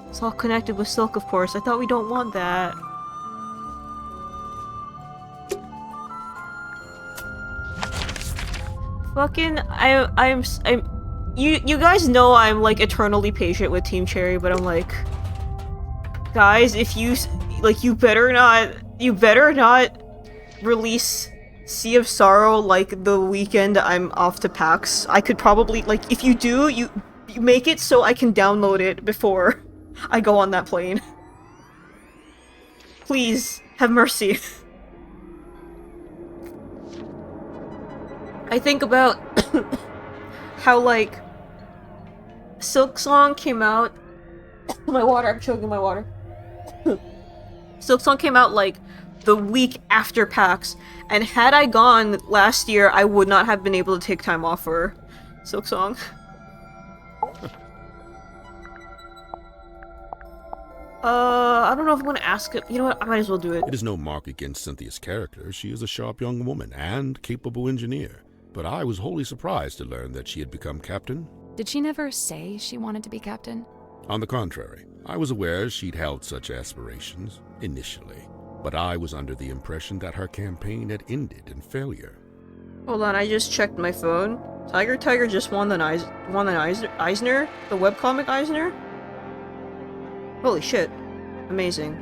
It's all connected with Silk, of course. I thought we don't want that. Fucking, you guys know I'm eternally patient with Team Cherry, but I'm guys, if you you better not release Sea of Sorrow the weekend I'm off to PAX. I could probably if you do, you make it so I can download it before I go on that plane. Please have mercy. I think about how Silk Song came out. My water, I'm choking my water. Silk Song came out the week after PAX, and had I gone last year, I would not have been able to take time off for Silk Song. I don't know if I'm gonna ask it. You know what? I might as well do it. It is no mark against Cynthia's character. She is a sharp young woman and capable engineer. But I was wholly surprised to learn that she had become captain. Did she never say she wanted to be captain? On the contrary, I was aware she'd held such aspirations, initially. But I was under the impression that her campaign had ended in failure. Hold on, I just checked my phone. Tiger just won an Eisner? The webcomic Eisner? Holy shit. Amazing.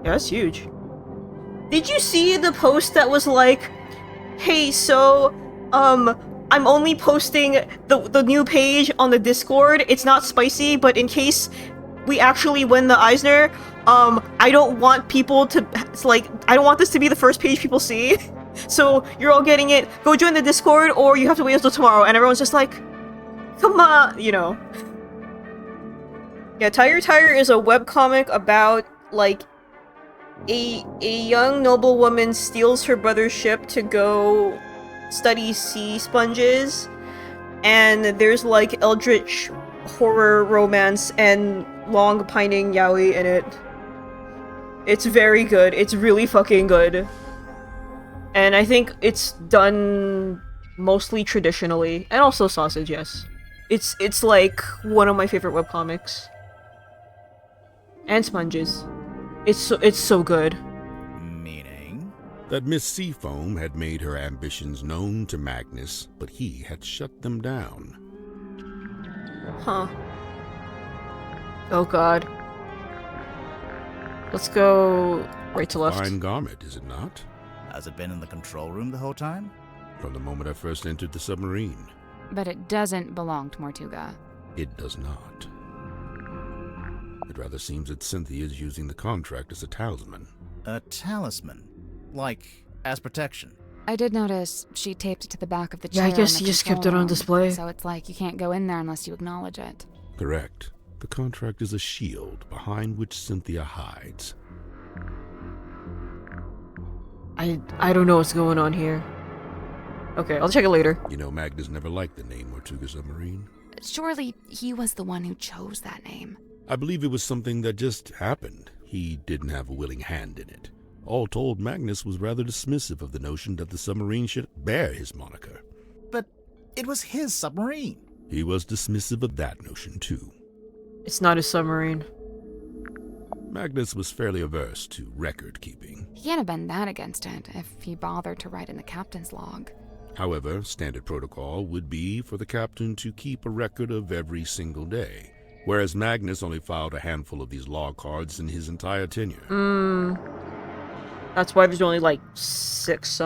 Yeah, that's huge. Did you see the post that was hey, so, I'm only posting the new page on the Discord. It's not spicy, but in case we actually win the Eisner, I don't want people to, I don't want this to be the first page people see. So, you're all getting it. Go join the Discord, or you have to wait until tomorrow. And everyone's just come on, Yeah, Tiger is a webcomic about, a young noblewoman steals her brother's ship to go study sea sponges, and there's eldritch horror romance and long pining yaoi in it. It's very good. It's really fucking good. And I think it's done mostly traditionally, and also sausage, yes. It's one of my favorite webcomics. And sponges. It's so good. Meaning? That Miss Seafoam had made her ambitions known to Magnus, but he had shut them down. Huh. Oh god. Let's go right to left. Fine garment, is it not? Has it been in the control room the whole time? From the moment I first entered the submarine. But it doesn't belong to Mortuga. It does not. It rather seems that Cynthia is using the contract as a talisman. A talisman? As protection? I did notice she taped it to the back of the Yeah, chair. I guess in he the just kept control it on room, display. So it's you can't go in there unless you acknowledge it. Correct. The contract is a shield behind which Cynthia hides. I don't know what's going on here. Okay, I'll check it later. You know, Magnus never liked the name Tortuga Submarine. Surely he was the one who chose that name. I believe it was something that just happened. He didn't have a willing hand in it. All told, Magnus was rather dismissive of the notion that the submarine should bear his moniker. But it was his submarine. He was dismissive of that notion, too. It's not a submarine. Magnus was fairly averse to record-keeping. He can't have been that against it if he bothered to write in the captain's log. However, standard protocol would be for the captain to keep a record of every single day, whereas Magnus only filed a handful of these log cards in his entire tenure. That's why there's only like 6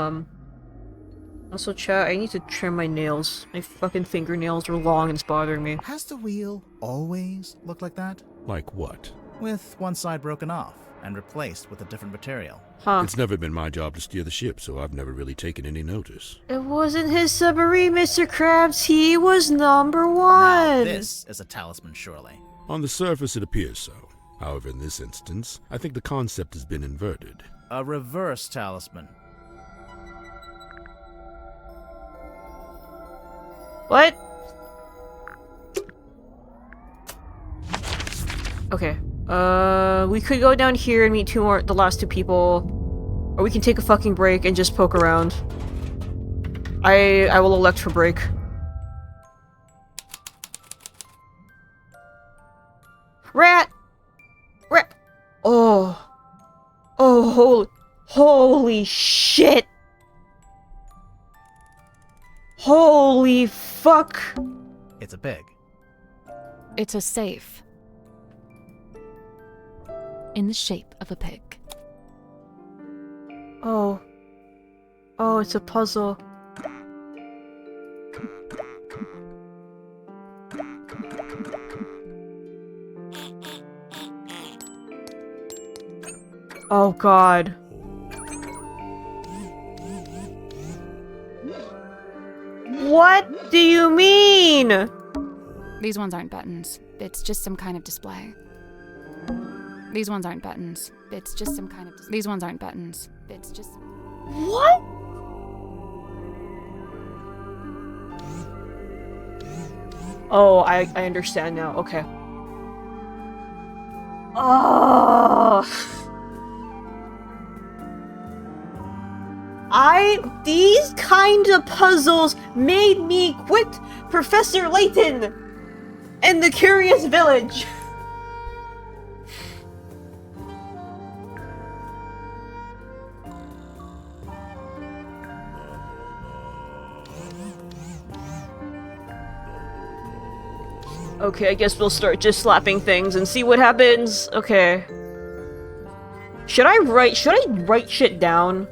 Also, chat, I need to trim my nails. My fucking fingernails are long and it's bothering me. Has the wheel always looked like that? Like what? With one side broken off and replaced with a different material. Huh. It's never been my job to steer the ship, so I've never really taken any notice. It wasn't his submarine, Mr. Krabs. He was number 1. Now, this is a talisman, surely. On the surface, it appears so. However, in this instance, I think the concept has been inverted. A reverse talisman. What? Okay. We could go down here and meet the last 2 people. Or we can take a fucking break and just poke around. I will elect for break. Rat! Rat! Oh. Oh, holy shit! Holy fuck! It's a pig. It's a safe. In the shape of a pig. Oh. Oh, it's a puzzle. Oh god. What do you mean? These ones aren't buttons. It's just some kind of display. These ones aren't buttons. It's just some kind of These ones aren't buttons. It's just What? Oh, I understand now. Okay. Oh. These kinds of puzzles made me quit Professor Layton and the Curious Village. Okay, I guess we'll start just slapping things and see what happens. Okay. Should I write shit down?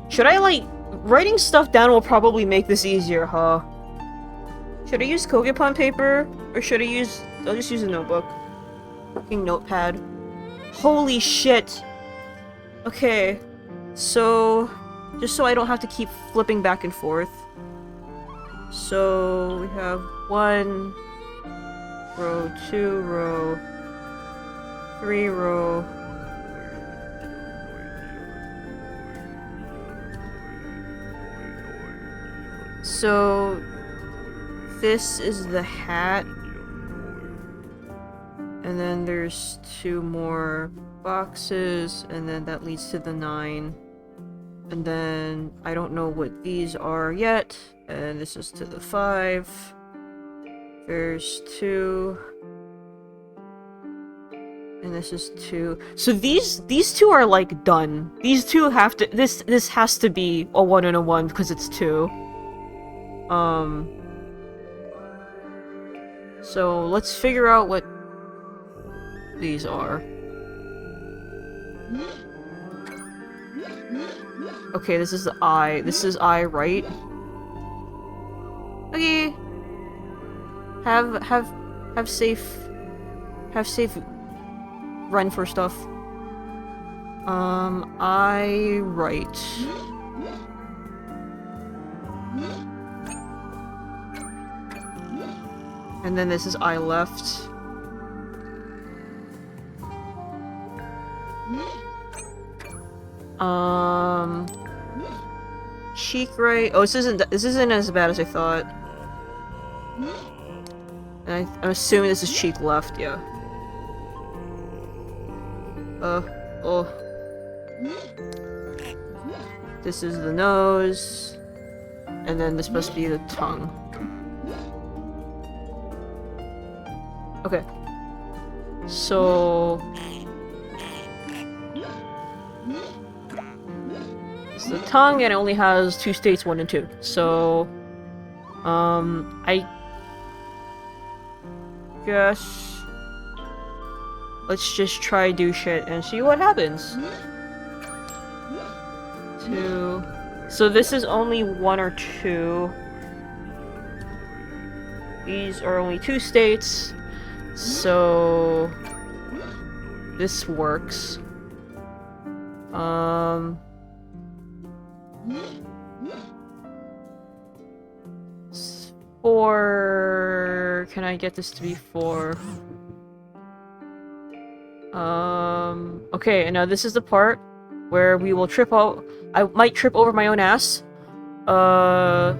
Should I, like, writing stuff down will probably make this easier, huh? Should I use Kogepon paper? Or should I'll just use a notebook. Fucking notepad. Holy shit! Okay. So, just so I don't have to keep flipping back and forth. So, we have 1 row, 2 row, 3 row. So, this is the hat. And then there's 2 more boxes, and then that leads to the 9. And then, I don't know what these are yet. And this is to the 5. There's 2. And this is 2. So these 2 are like done. These 2 have to this has to be a 1 and a 1 because it's 2. So let's figure out what these are. Okay, this is the eye. This is eye, right? Okay. Have safe run for stuff. I right. And then this is I left. Cheek right. Oh, this isn't as bad as I thought. And I'm assuming this is cheek left, yeah. Oh. This is the nose. And then this must be the tongue. Okay. So... it's the tongue, and it only has 2 states, 1 and 2. So... I guess... let's just try do shit and see what happens. 2... so this is only 1 or 2. These are only 2 states. So... this works. Four... can I get this to be 4? Okay, and now this is the part where we will trip out. I might trip over my own ass. I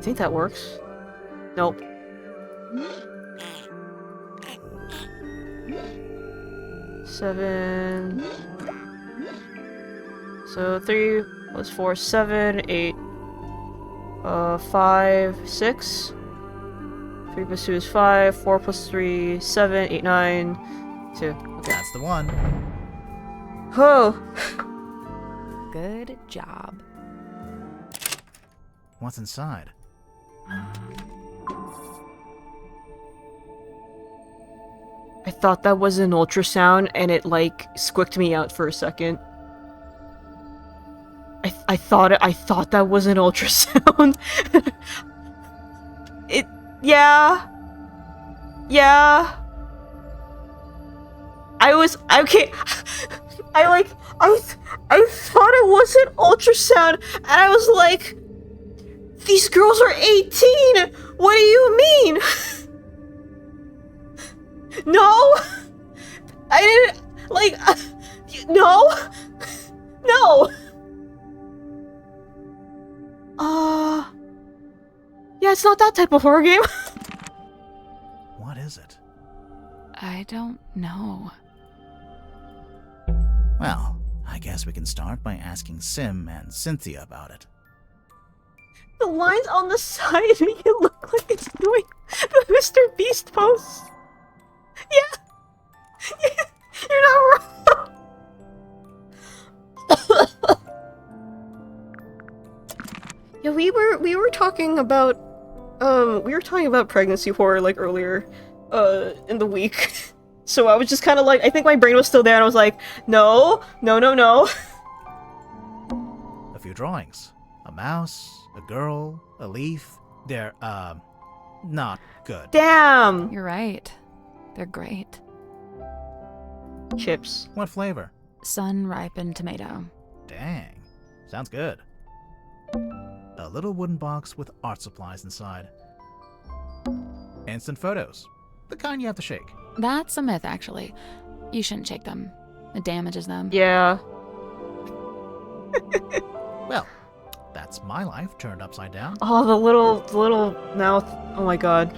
think that works. Nope. Seven. So 3 plus 4, 7, 8. 5, 6. 3 plus 2 is 5. 4 plus 3, 7, 8, 9, 2. Okay. That's the one. Oh. Good job. What's inside? I thought that was an ultrasound, and it like squicked me out for a second. I thought that was an ultrasound. Yeah. I thought it was an ultrasound, and I was like, these girls are 18! What do you mean? No! I didn't, like, no! No! Yeah, it's not that type of horror game. What is it? I don't know. Well, I guess we can start by asking Sim and Cynthia about it. The lines on the side make it look like it's doing the Mr. Beast pose. Yeah. You're not wrong. Yeah, we were talking about pregnancy horror like earlier in the week. So I was just kind of like, I think my brain was still there, and I was like, no. A few drawings. A mouse, a girl, a leaf. They're, not good. Damn. You're right. They're great. Chips. What flavor? Sun-ripened tomato. Dang. Sounds good. A little wooden box with art supplies inside. Instant photos. The kind you have to shake. That's a myth, actually. You shouldn't shake them. It damages them. Yeah. Well, that's my life turned upside down. Oh, the little mouth. Oh my god.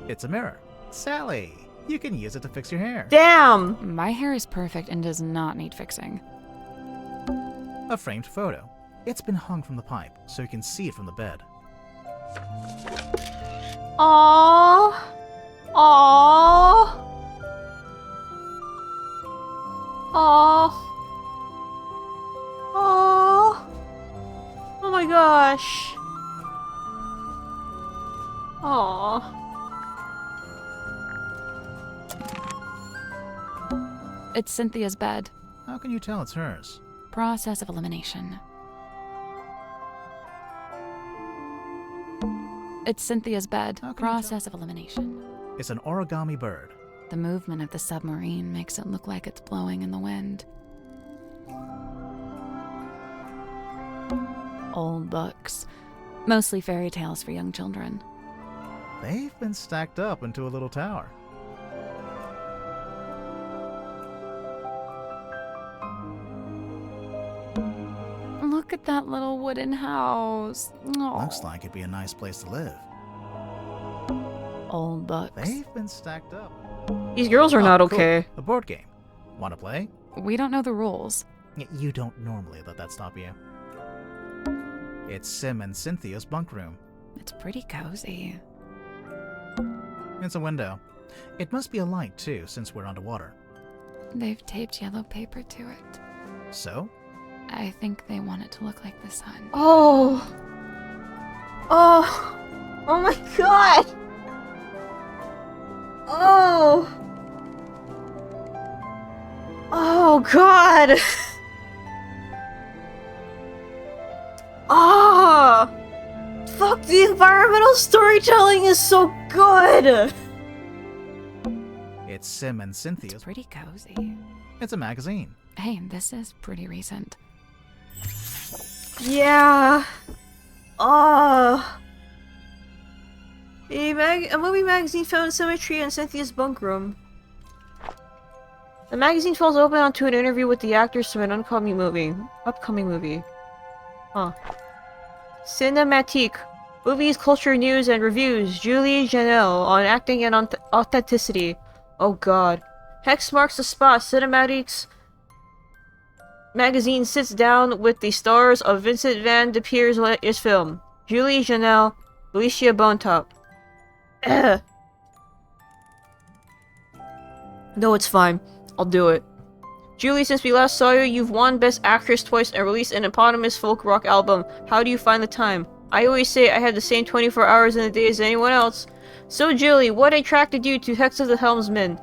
It's a mirror. Sally, you can use it to fix your hair. Damn! My hair is perfect and does not need fixing. A framed photo. It's been hung from the pipe, so you can see it from the bed. Aww. Aww. Aww. Aww. Oh my gosh. Aww. It's Cynthia's bed. How can you tell it's hers? Process of elimination. It's Cynthia's bed. How can you Process of elimination. It's an origami bird. The movement of the submarine makes it look like it's blowing in the wind. Old books. Mostly fairy tales for young children. They've been stacked up into a little tower. Look at that little wooden house. Aw. Looks like it'd be a nice place to live. Old books. They've been stacked up. These girls are not cool. okay. A board game. Want to play? We don't know the rules. You don't normally let that stop you. It's Sim and Cynthia's bunk room. It's pretty cozy. It's a window. It must be a light, too, since we're underwater. They've taped yellow paper to it. So? I think they want it to look like the sun. Oh. Oh. Oh my god. Oh. Oh god. Ah. Fuck, the environmental storytelling is so good. It's Sim and Cynthia's. It's pretty cozy. It's a magazine. Hey, this is pretty recent. Yeah. A movie magazine found symmetry in Cynthia's bunk room. The magazine falls open onto an interview with the actors from an upcoming movie. Huh. Cinematique. Movies, culture, news, and reviews. Julie Janelle on acting and authenticity. Oh god. Hex marks the spot. Cinematics magazine sits down with the stars of Vincent Van de Pier's latest film. Julie Janelle, Alicia Bonetop. No, it's fine. I'll do it. Julie, since we last saw you, you've won Best Actress twice and released an eponymous folk rock album. How do you find the time? I always say I have the same 24 hours in a day as anyone else. So, Julie, what attracted you to Hex of the Helmsman?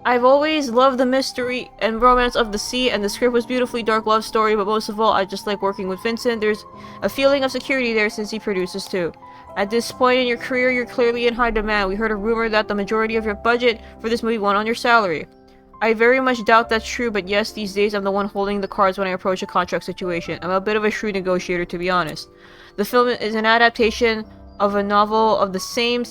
I've always loved the mystery and romance of the sea, and the script was beautifully dark love story, but most of all, I just like working with Vincent. There's a feeling of security there since he produces too. At this point in your career, you're clearly in high demand. We heard a rumor that the majority of your budget for this movie went on your salary. I very much doubt that's true, but yes, these days I'm the one holding the cards when I approach a contract situation. I'm a bit of a shrewd negotiator, to be honest. The film is an adaptation of a novel of the same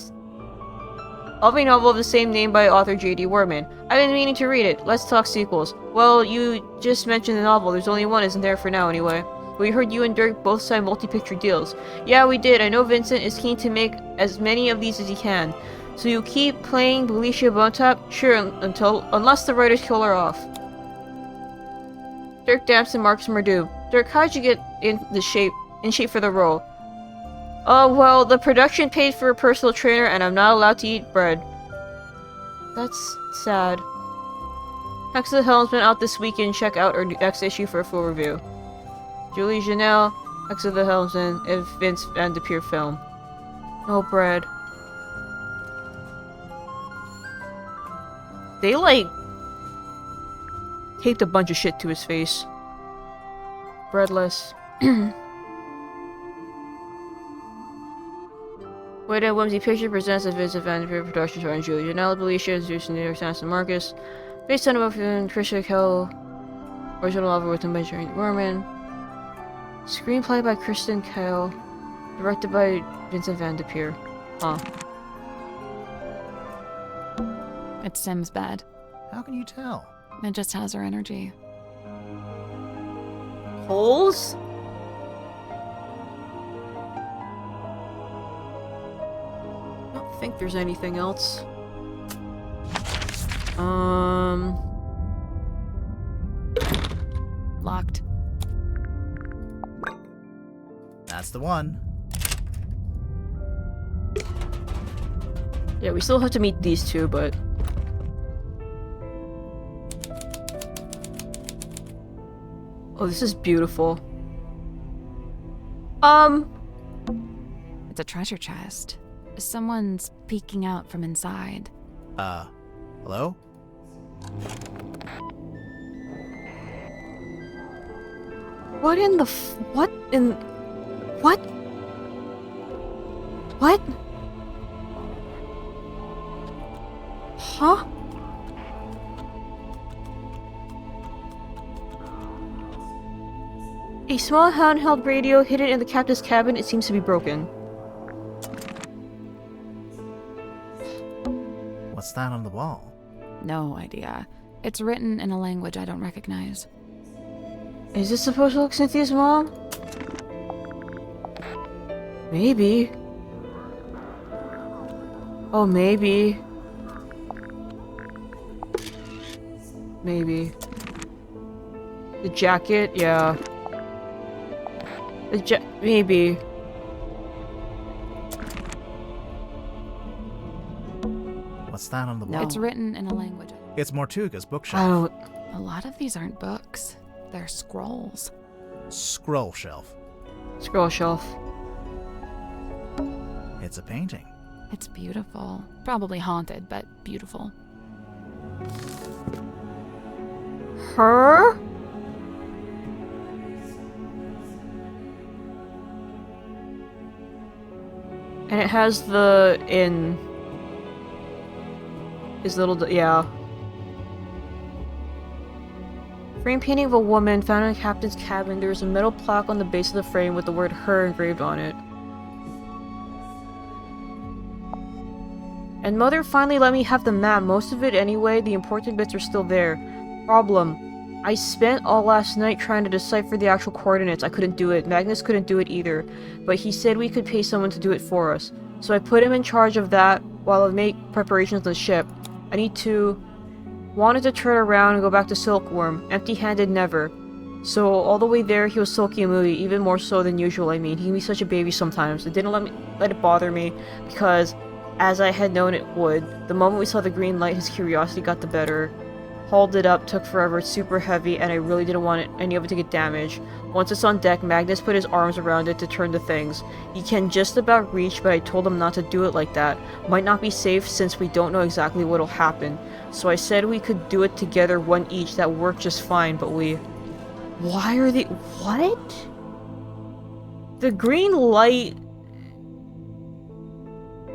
name by author J.D. Worman. I've been meaning to read it. Let's talk sequels. Well, you just mentioned the novel. There's only one, isn't there, for now anyway? We heard you and Dirk both signed multi-picture deals. Yeah, we did. I know Vincent is keen to make as many of these as he can. So you keep playing Alicia Bonetop? Sure, unless the writers kill her off. Dirk Damson, Marcus Merdu. Dirk, how'd you get in shape for the role? Oh, well, the production paid for a personal trainer and I'm not allowed to eat bread. That's sad. Hex of the Helmsman out this weekend. Check out our next issue for a full review. Julie Janelle, Hex of the Helmsman, and Vince Van de Peer film. No bread. They, like, taped a bunch of shit to his face. Breadless. Wait a Whimsy Picture presents a Vincent Van de Peer production starring Julie Janelle, Alicia, Zeus, and New York Times, and Marcus. Based on a book from Trisha Kell. Original novel written by Jerry Worman. Screenplay by Kristen Kyle. Directed by Vincent Van de Peer. Huh. It's Sim's bed. How can you tell? It just has her energy. Holes? I don't think there's anything else. Locked. That's the one. Yeah, we still have to meet these two, but... Oh, this is beautiful. It's a treasure chest. Someone's peeking out from inside. Hello? What in the what in... What? What? Huh? A small handheld radio hidden in the captain's cabin. It seems to be broken. What's that on the wall? No idea. It's written in a language I don't recognize. Is this supposed to look Cynthia's mom? Maybe. Oh, maybe. Maybe. The jacket, yeah. Maybe. What's that on the wall? No. It's written in a language. It's Mortuga's bookshelf. I don't. A lot of these aren't books. They're scrolls. Scroll shelf. Scroll shelf. It's a painting. It's beautiful. Probably haunted, but beautiful. Her? And it has the in. His little, yeah. Frame painting of a woman found in the captain's cabin. There is a metal plaque on the base of the frame with the word her engraved on it. And Mother finally let me have the map. Most of it anyway, the important bits are still there. Problem. I spent all last night trying to decipher the actual coordinates. I couldn't do it. Magnus couldn't do it either. But he said we could pay someone to do it for us. So I put him in charge of that while I make preparations on the ship. Wanted to turn around and go back to Silkworm. Empty-handed never. So all the way there, he was sulky and moody, even more so than usual, I mean. He can be such a baby sometimes. It didn't let it bother me, because, as I had known it would, the moment we saw the green light, his curiosity got the better. Hauled it up, took forever, it's super heavy, and I really didn't want any of it to get damaged. Once it's on deck, Magnus put his arms around it to turn the things. He can just about reach, but I told him not to do it like that. Might not be safe since we don't know exactly what'll happen. So I said we could do it together, one each. That worked just fine, but we... Why are they... What? The green light...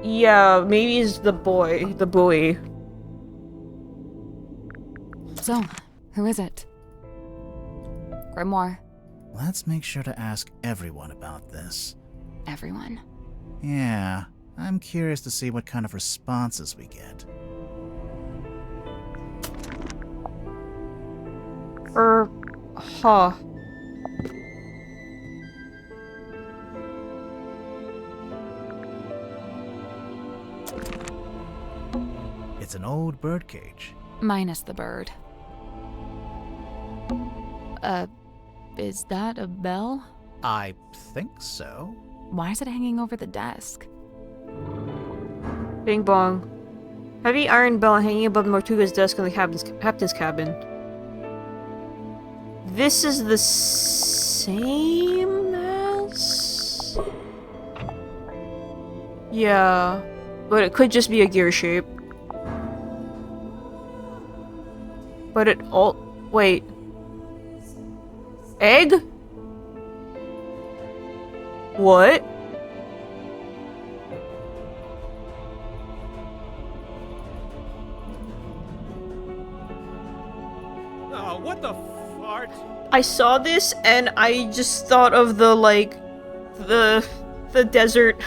Yeah, maybe is the buoy. So, who is it? Grimoire. Let's make sure to ask everyone about this. Everyone. Yeah, I'm curious to see what kind of responses we get. Huh. It's an old birdcage. Minus the bird. Is that a bell? I think so. Why is it hanging over the desk? Bing bong. Heavy iron bell hanging above Mortuga's desk in the captain's cabin. This is the same as... Yeah. But it could just be a gear shape. But it all... Wait. Egg? What? Oh, what the fart? I saw this and I just thought of the, like, the desert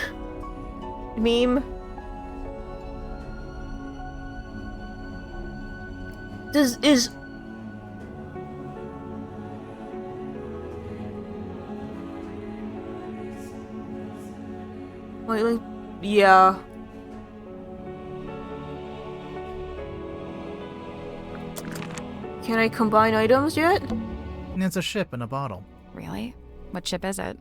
meme. Is... Wait, like, yeah. Can I combine items yet? It's a ship in a bottle. Really? What ship is it?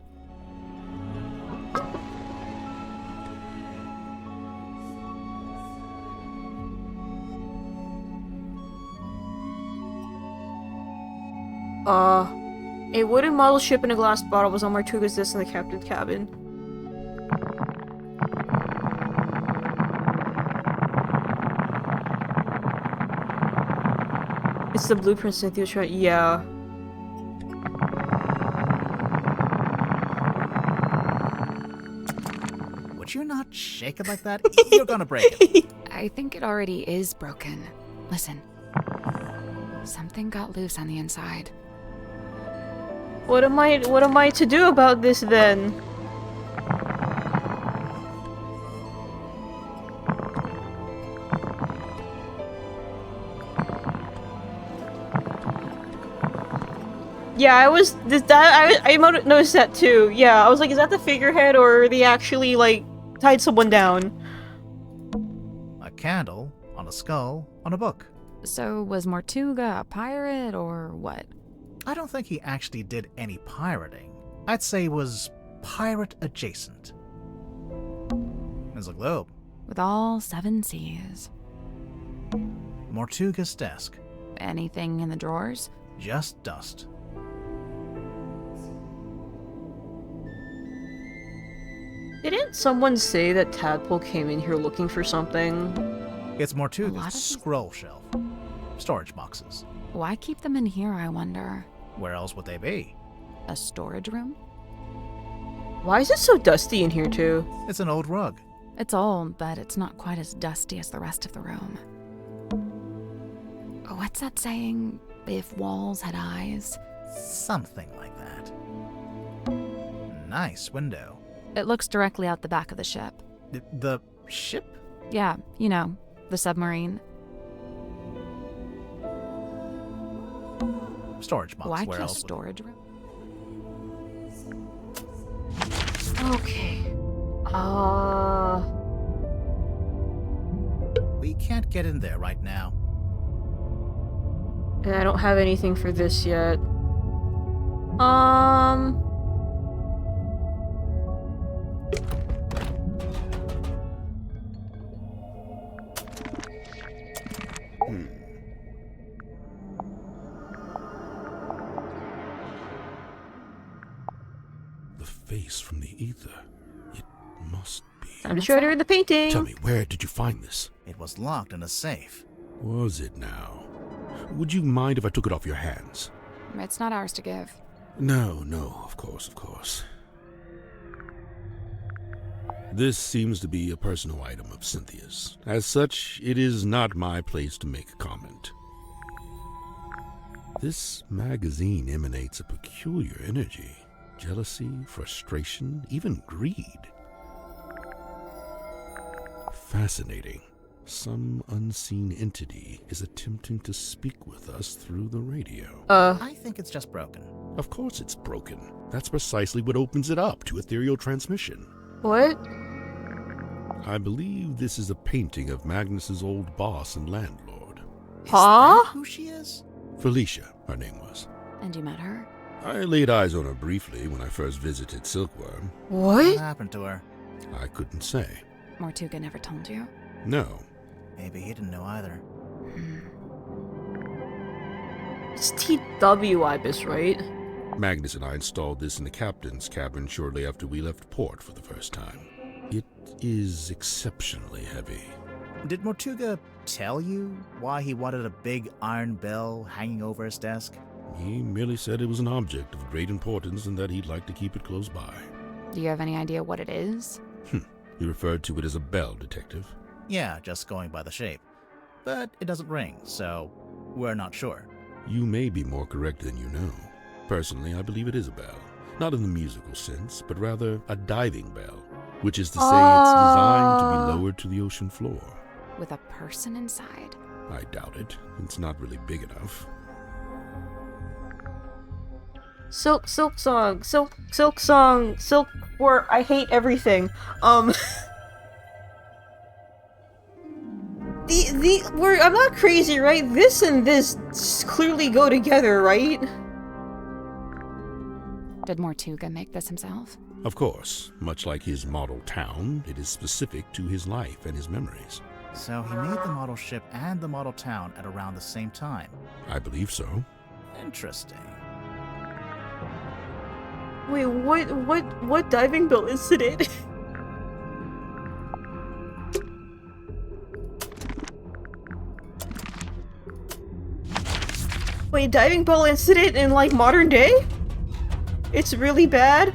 A wooden model ship in a glass bottle was on Mortuga's desk in the captain's cabin. It's the blueprint Cynthia tried. Yeah. Would you not shake it like that? You're gonna break it. I think it already is broken. Listen. Something got loose on the inside. What am I to do about this then? Yeah, I noticed that too. Yeah, I was like, is that the figurehead or they actually like tied someone down? A candle on a skull on a book. So, was Mortuga a pirate or what? I don't think he actually did any pirating. I'd say he was pirate adjacent. There's a globe. With all 7 seas. Mortuga's desk. Anything in the drawers? Just dust. Didn't someone say that Tadpole came in here looking for something? It's A lot Mortuga's of these- scroll shelf. Storage boxes. Why keep them in here, I wonder? Where else would they be? A storage room? Why is it so dusty in here too? It's an old rug. It's old, but it's not quite as dusty as the rest of the room. What's that saying? If walls had eyes? Something like that. Nice window. It looks directly out the back of the ship. The ship? Yeah, you know, the submarine. Storage box. Why Where keep a else would storage room? Okay. We can't get in there right now. And I don't have anything for this yet. The face from the ether. It must be. I'm just trying to read the painting. Tell me, where did you find this? It was locked in a safe. Was it now? Would you mind if I took it off your hands? It's not ours to give. No, of course. This seems to be a personal item of Cynthia's. As such, it is not my place to make a comment. This magazine emanates a peculiar energy. Jealousy, frustration, even greed. Fascinating. Some unseen entity is attempting to speak with us through the radio. I think it's just broken. Of course it's broken. That's precisely what opens it up to ethereal transmission. What? I believe this is a painting of Magnus's old boss and landlord. Is Huh? that who she is? Felicia, her name was. And you met her? I laid eyes on her briefly when I first visited Silkworm. What What? happened to her? I couldn't say. Mortuga never told you? No. Maybe he didn't know either. It's TW Ibis, right? Magnus and I installed this in the captain's cabin shortly after we left port for the first time. It is exceptionally heavy. Did Mortuga tell you why he wanted a big iron bell hanging over his desk? He merely said it was an object of great importance and that he'd like to keep it close by. Do you have any idea what it is? He referred to it as a bell, Detective. Yeah, just going by the shape. But it doesn't ring, so we're not sure. You may be more correct than you know. Personally, I believe it is a bell. Not in the musical sense, but rather a diving bell, which is to say it's designed to be lowered to the ocean floor. With a person inside? I doubt it. It's not really big enough. Silk song, where I hate everything. I'm not crazy, right? This and this clearly go together, right? Did Mortuga make this himself? Of course, much like his model town, it is specific to his life and his memories. So he made the model ship and the model town at around the same time. I believe so. Interesting. Wait, what diving bell incident? Wait, diving bell incident in like modern day? It's really bad?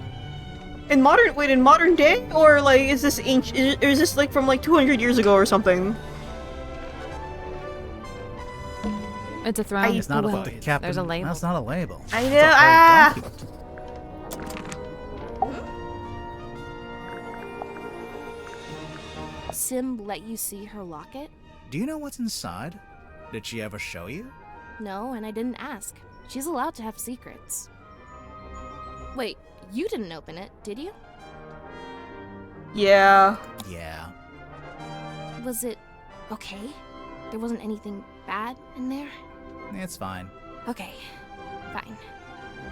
In modern day? Or like, is this ancient, is this like from like 200 years ago or something? It's a throne. It's not Well, about the captain. there's a label. That's not a label. I It's know, a whole document. Sim let you see her locket? Do you know what's inside? Did she ever show you? No, and I didn't ask. She's allowed to have secrets. Wait, you didn't open it, did you? Yeah. Yeah. Was it okay? There wasn't anything bad in there? It's fine. Okay, fine.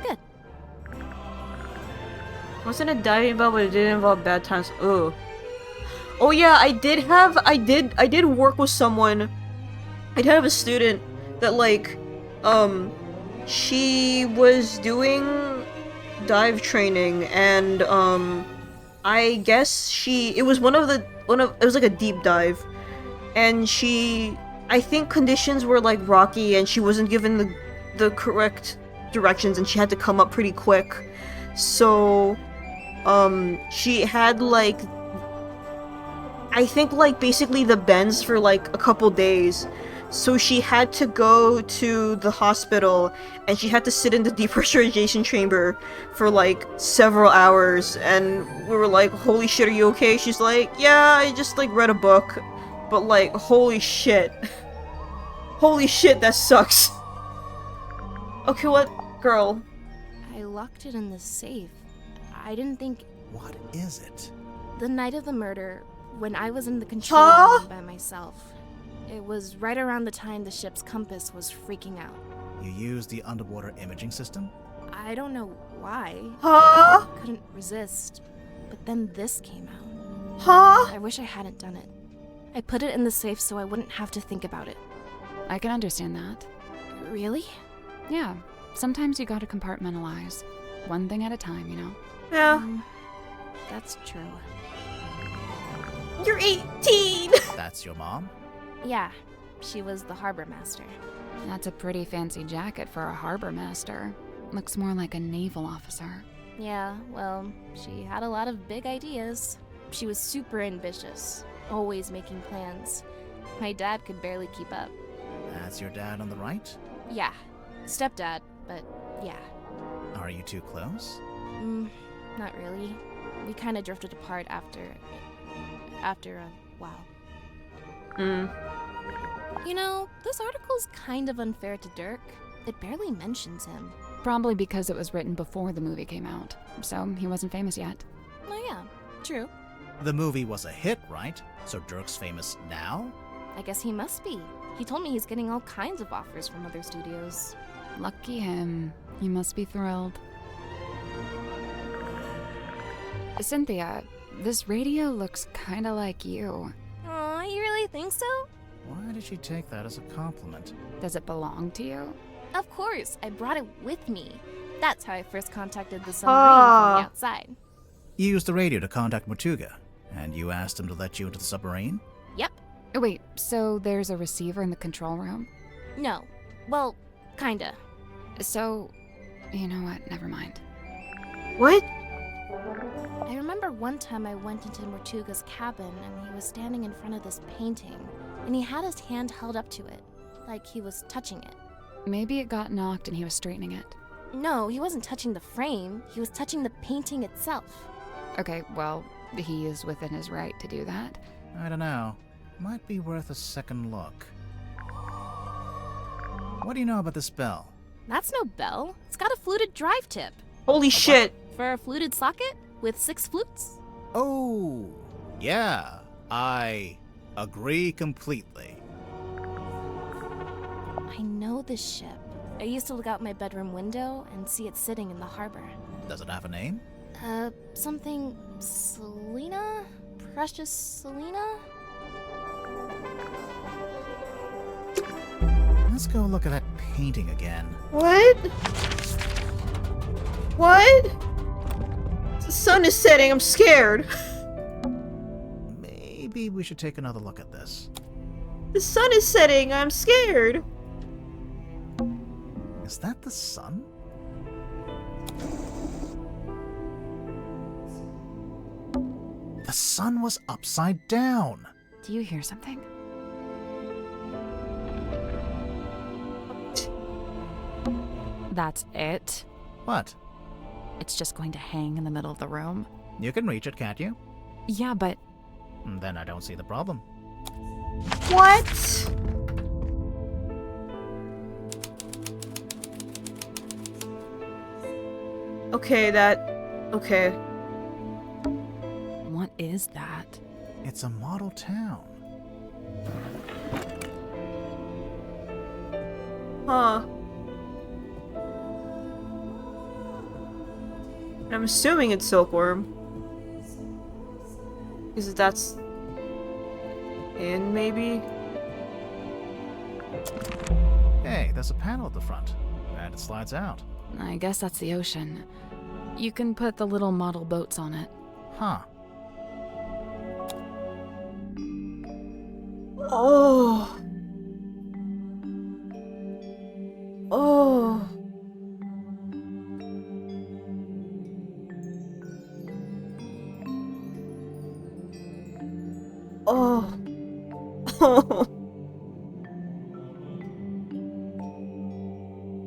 Good. Wasn't it diving bell, but it didn't involve bad times. Ugh. Oh yeah, I did work with someone. I did have a student that like, she was doing dive training and I guess it was it was like a deep dive, and I think conditions were like rocky and she wasn't given the correct directions and she had to come up pretty quick. So she had like, I think like basically the bends for like a couple days. So she had to go to the hospital and she had to sit in the depressurization chamber for like several hours, and we were like, holy shit, are you okay? She's like, yeah, I just like read a book. But like, holy shit. Holy shit, that sucks. Okay, what? Girl. I locked it in the safe. I didn't think... What is it? The night of the murder, when I was in the control room by myself, it was right around the time the ship's compass was freaking out. You used the underwater imaging system? I don't know why. Huh? I couldn't resist. But then this came out. Huh? I wish I hadn't done it. I put it in the safe so I wouldn't have to think about it. I can understand that. Really? Yeah, sometimes you gotta compartmentalize. One thing at a time, you know? Yeah. That's true. You're 18! That's your mom? Yeah, she was the harbor master. That's a pretty fancy jacket for a harbor master. Looks more like a naval officer. Yeah, well, she had a lot of big ideas. She was super ambitious, always making plans. My dad could barely keep up. That's your dad on the right? Yeah, stepdad, but yeah. Are you too close? Not really. We kind of drifted apart after a while. You know, this article's kind of unfair to Dirk. It barely mentions him. Probably because it was written before the movie came out, so he wasn't famous yet. Oh yeah, true. The movie was a hit, right? So Dirk's famous now? I guess he must be. He told me he's getting all kinds of offers from other studios. Lucky him. He must be thrilled. Cynthia, this radio looks kinda like you. Aw, you really think so? Why did she take that as a compliment? Does it belong to you? Of course, I brought it with me. That's how I first contacted the submarine from the outside. You used the radio to contact Mortuga, and you asked him to let you into the submarine? Yep. Oh, wait, so there's a receiver in the control room? No. Well, kinda. So, you know what? Never mind. What? I remember one time I went into Mortuga's cabin and he was standing in front of this painting, and he had his hand held up to it, like he was touching it. Maybe it got knocked and he was straightening it. No, he wasn't touching the frame, he was touching the painting itself. Okay, well, he is within his right to do that. I don't know. Might be worth a second look. What do you know about this bell? That's no bell. It's got a fluted drive tip. Holy shit. For a fluted socket with 6 flutes? Oh, yeah. I agree completely. I know this ship. I used to look out my bedroom window and see it sitting in the harbor. Does it have a name? Something Selena? Precious Selena? Let's go look at that painting again. What? What? The sun is setting, I'm scared. Maybe we should take another look at this. The sun is setting, I'm scared. Is that the sun? The sun was upside down. Do you hear something? That's it. What? It's just going to hang in the middle of the room. You can reach it, can't you? Yeah, but Then I don't see the problem. What? Okay, okay. What is that? It's a model town. Huh. I'm assuming it's Silkworm. Because that's... in, maybe? Hey, there's a panel at the front. And it slides out. I guess that's the ocean. You can put the little model boats on it. Huh. Oh. Oh. Oh. Oh.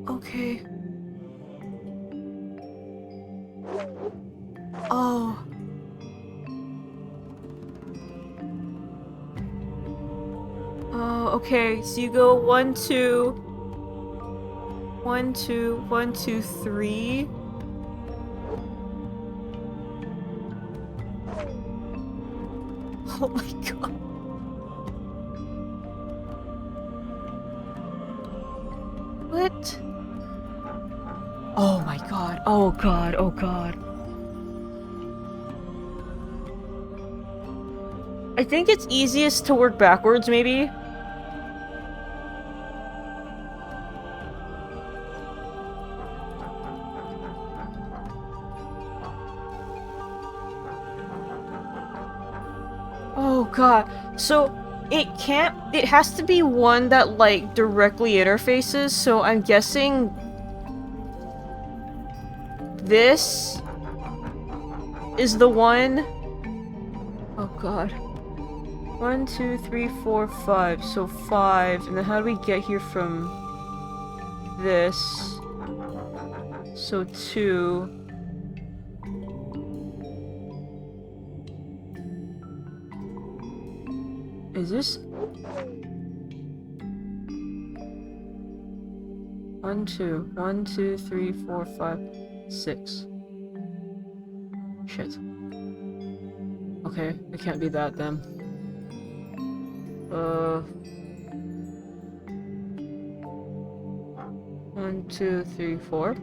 Okay. Oh. Oh, okay. So you go 1, 2. 1, 2, 1, 2, 3. Oh my god. What? Oh my god. Oh god. Oh god. I think it's easiest to work backwards, maybe. Oh god. So it has to be one that like directly interfaces, so I'm guessing this is the one. Oh god. 1, 2, 3, 4, 5. So 5. And then how do we get here from this? So 2. Is this? 1, 2. 1, 2, 3, 4, 5, 6. Shit. Okay, it can't be that then. 1, 2, 3, 4.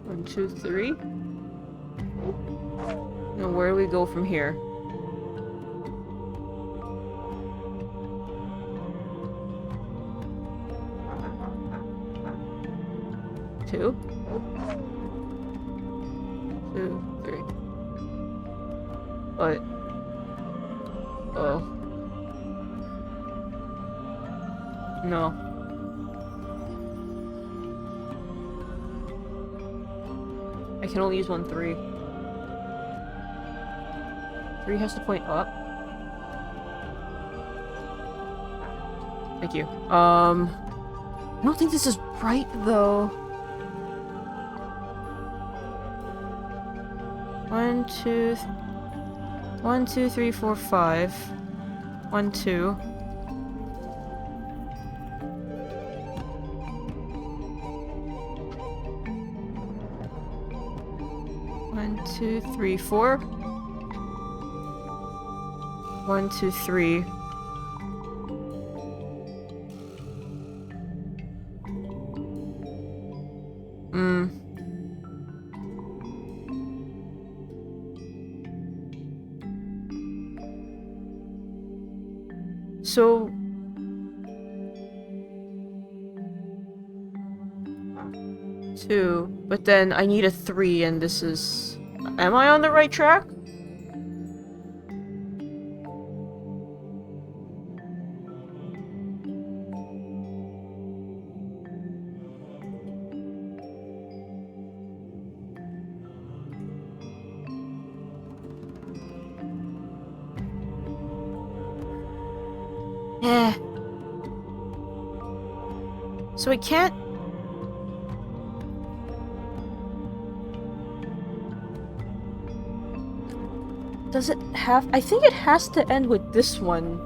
1, 2, 3. Now where do we go from here? Two. 2, 3. What? Oh. No. I can only use 1, 3. 3 has to point up. Thank you. I don't think this is right though. 1, 2, 1, 2, 3, 4, 5. 1, 2. 1, 2, 3, 4. 1, 2, 3. So... 2, but then I need a 3 and this is... Am I on the right track? So I can't Does it have... I think it has to end with this one.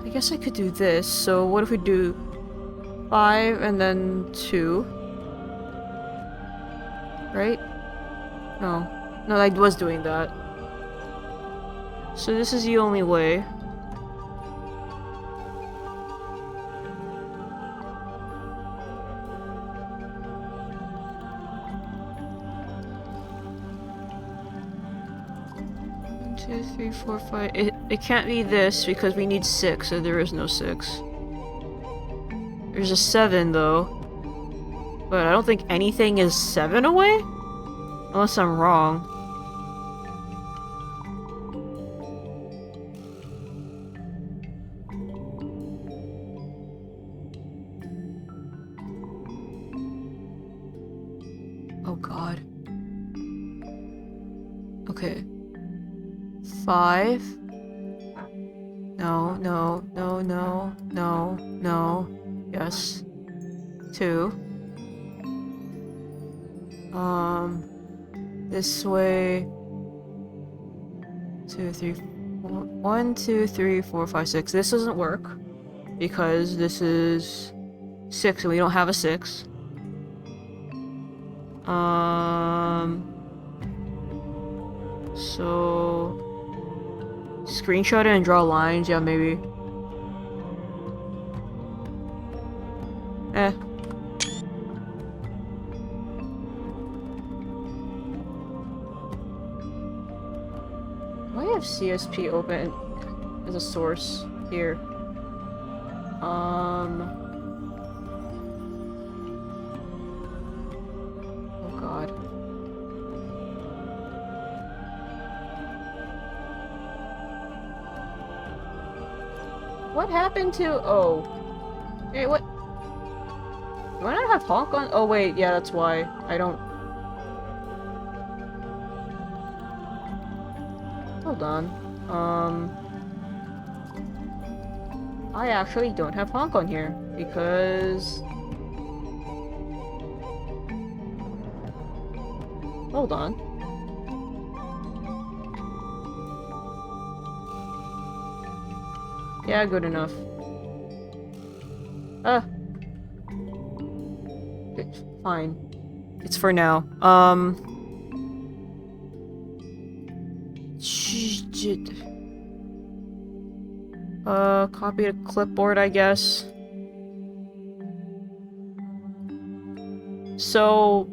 I guess I could do this, so what if we do 5 and then 2? Right? No. No, I was doing that. So this is the only way. One, 2, 3, 4, 5. It can't be this because we need 6, so there is no 6. There's a 7 though. But I don't think anything is 7 away? Unless I'm wrong. Oh god. Okay. 5. No, no, no, no, no, no. Yes. 2. This way. 2, 3, 4. 1, 2, 3, 4, 5, 6. This doesn't work because this is 6 and we don't have a 6. So screenshot it and draw lines, yeah, maybe. Why have CSP open as a source here? Oh god. What happened to... Oh. Hey, what? Do I not have honk on? Oh wait, yeah, that's why. I don't... Hold on. I actually don't have honk on here, because... Hold on. Yeah, good enough. It's fine. It's for now. Shit. Copy to clipboard, I guess. So...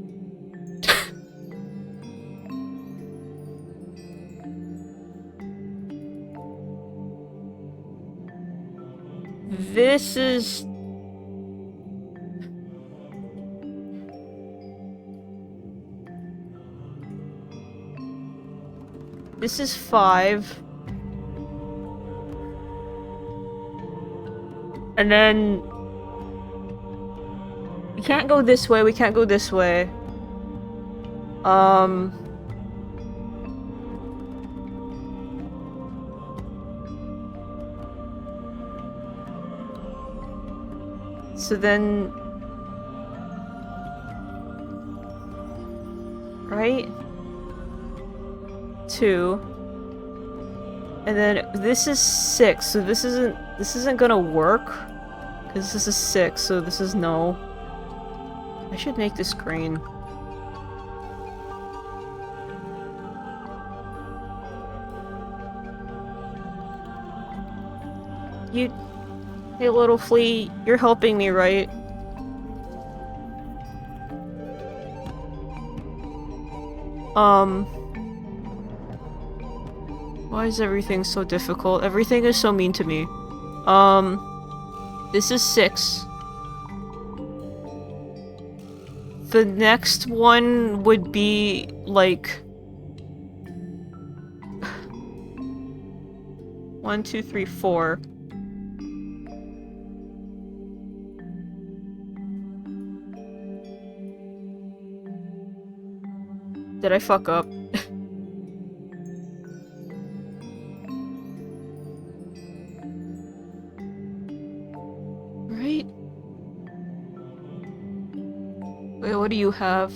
This is... This is 5. And then... We can't go this way, we can't go this way. So then... Right? 2. And then this is 6, so this isn't gonna work. Because this is 6, so this is no. I should make this green. You... Hey little flea, you're helping me, right? Why is everything so difficult? Everything is so mean to me. This is 6. The next one would be, like... 1, 2, 3, 4. Did I fuck up? Right? Wait, what do you have?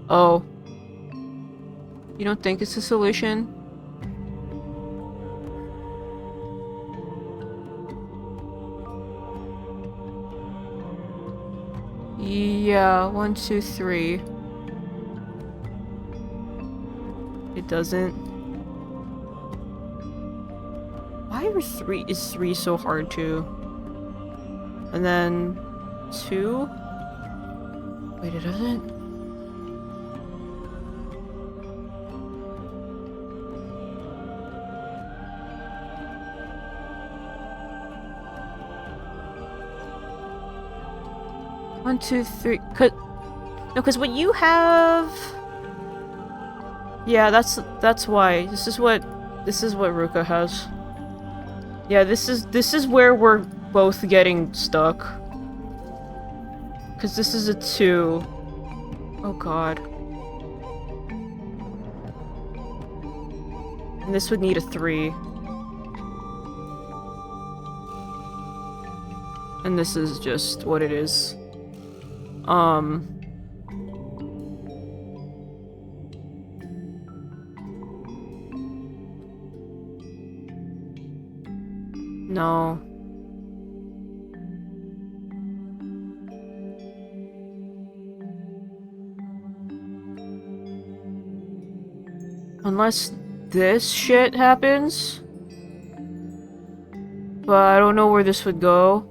Oh. You don't think it's a solution? Yeah, 1, 2, 3. It doesn't. Why is 3 so hard to? And then 2? Wait, it doesn't? One, two, three. Cause what you have. Yeah, that's why. This is what Ruka has. Yeah, this is where we're both getting stuck. Cause this is a 2. Oh god. And this would need a 3. And this is just what it is. No. Unless this shit happens. But I don't know where this would go.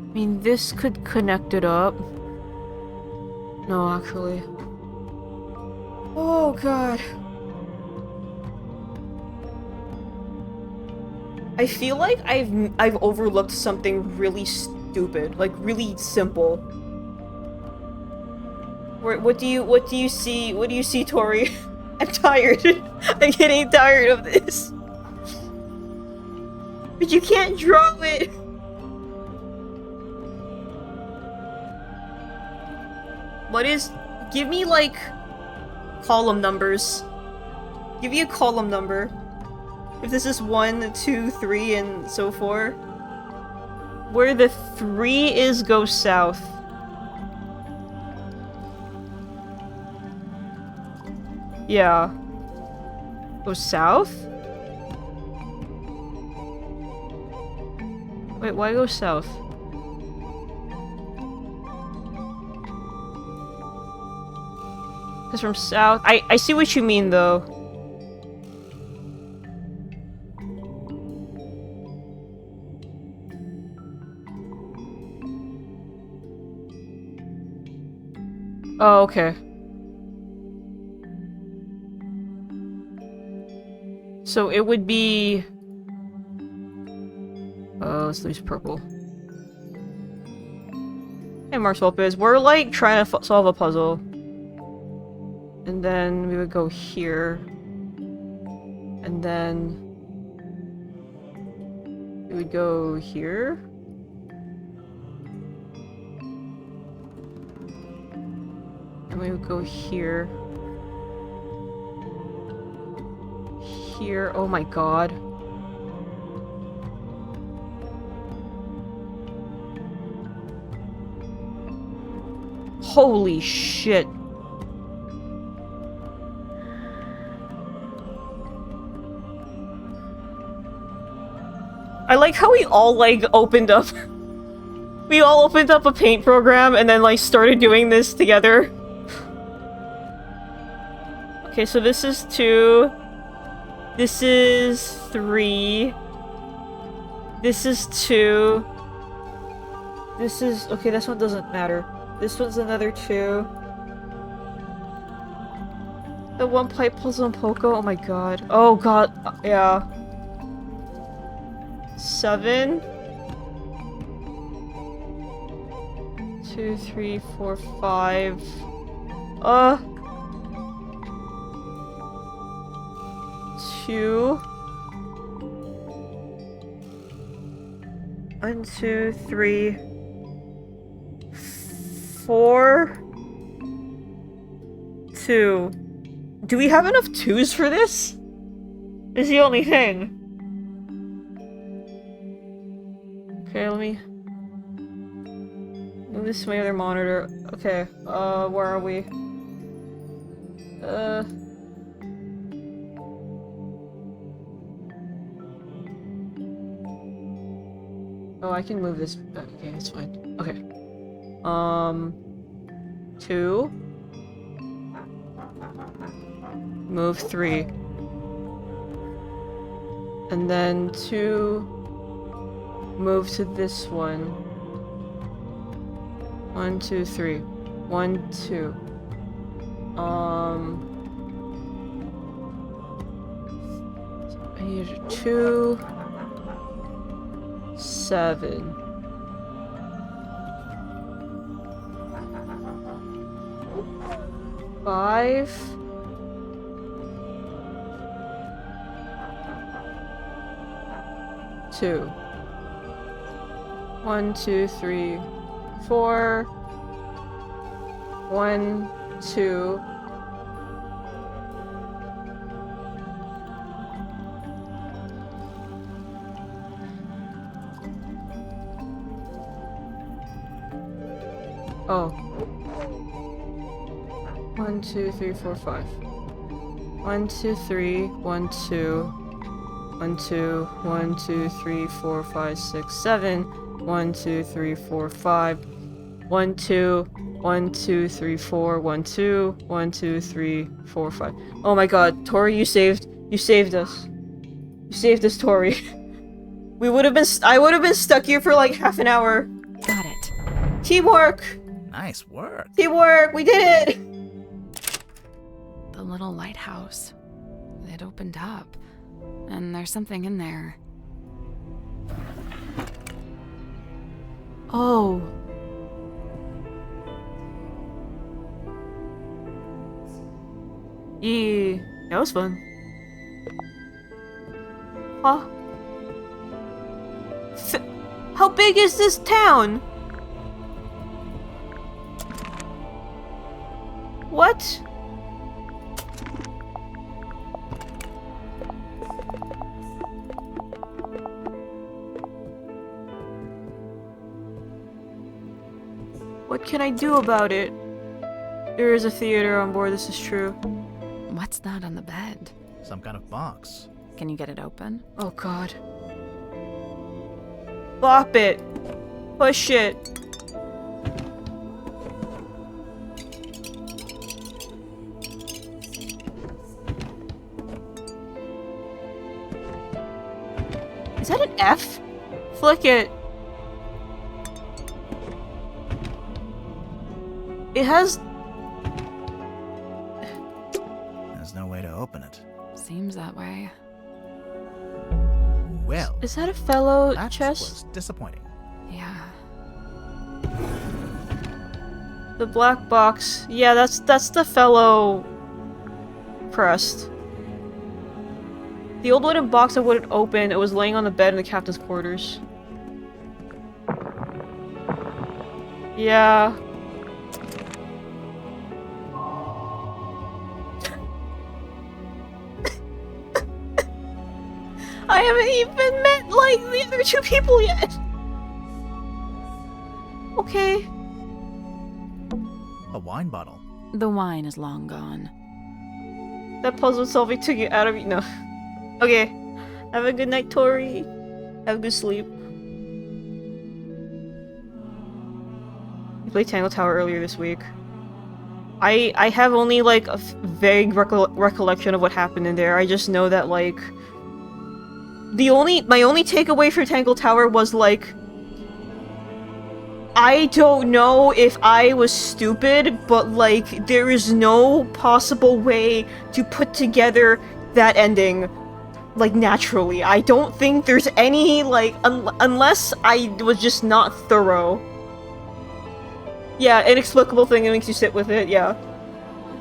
I mean, this could connect it up. No, actually. Oh, God. I feel like I've overlooked something really stupid, like really simple. What do you see, Tori? I'm tired. I'm getting tired of this. But you can't draw it. What is... Give me, like, column numbers. Give me a column number. If this is 1, 2, 3, and so forth. Where the 3 is, go south. Yeah. Go south? Wait, why go south? Because from south... I see what you mean, though. Oh, okay. So it would be... let's use purple. Hey, Mars Lopez, we're like trying to solve a puzzle. And then we would go here. And then... we would go here. And we would go here. Here. Oh my god. Holy shit. I like how we all, like, opened up... we all opened up a paint program and then, like, started doing this together. Okay, so this is 2. This is 3. This is 2. This is... okay, this one doesn't matter. This one's another 2. The one pipe puzzle and Poco, oh my god. Oh god, yeah. 7. 2, 3, 4, 5. 2. 1, 2, 3. 4, 2. Do we have enough 2s for this? Is the only thing. Okay, let me move this to my other monitor. Okay, where are we? Oh, I can move this back. Okay, it's fine. Okay. 2. Move 3. And then 2. Move to this one. 1, 2, 3. 1, 2. I need a 2. 7. Five. 2. 1, 2, 3, 4. 1, 2. Oh. 1, 2, 3, 4, 5. 1, 2, 3, 1, 2. 1, 2, 1, 2, 3, 4, 5, 6, 7. 1, 2, 3, 4, 5. 1, 2, 1, 2, 3, 4, 1, 2, 1, 2, 3, 4, 5. Oh my god, Tori, you saved us. You saved us, Tori. I would have been stuck here for like half an hour. Got it. Teamwork! Nice work. Teamwork! We did it! The little lighthouse. It opened up. And there's something in there. Oh. Yeah, that was fun. Huh? How big is this town? What? What can I do about it? There is a theater on board, this is true. What's that on the bed? Some kind of box. Can you get it open? Oh god. Bop it! Push it! Is that an F? Flick it. It has... There's no way to open it. Seems that way. Well, Is that a fellow that chest? was disappointing. Yeah. The black box. Yeah, that's the fellow crest. The old wooden box that wouldn't open, it was laying on the bed in the captain's quarters. Yeah. I haven't even met, like, the other two people yet! Okay. A wine bottle. The wine is long gone. That puzzle solving took you out of me. No. Okay. Have a good night, Tori. Have a good sleep. We played Tangle Tower earlier this week. I have only like a vague recollection of what happened in there. I just know that like my only takeaway from Tangle Tower was like I don't know if I was stupid, but like there is no possible way to put together that ending like naturally. I don't think there's any like unless I was just not thorough. Yeah, inexplicable thing that makes you sit with it. Yeah,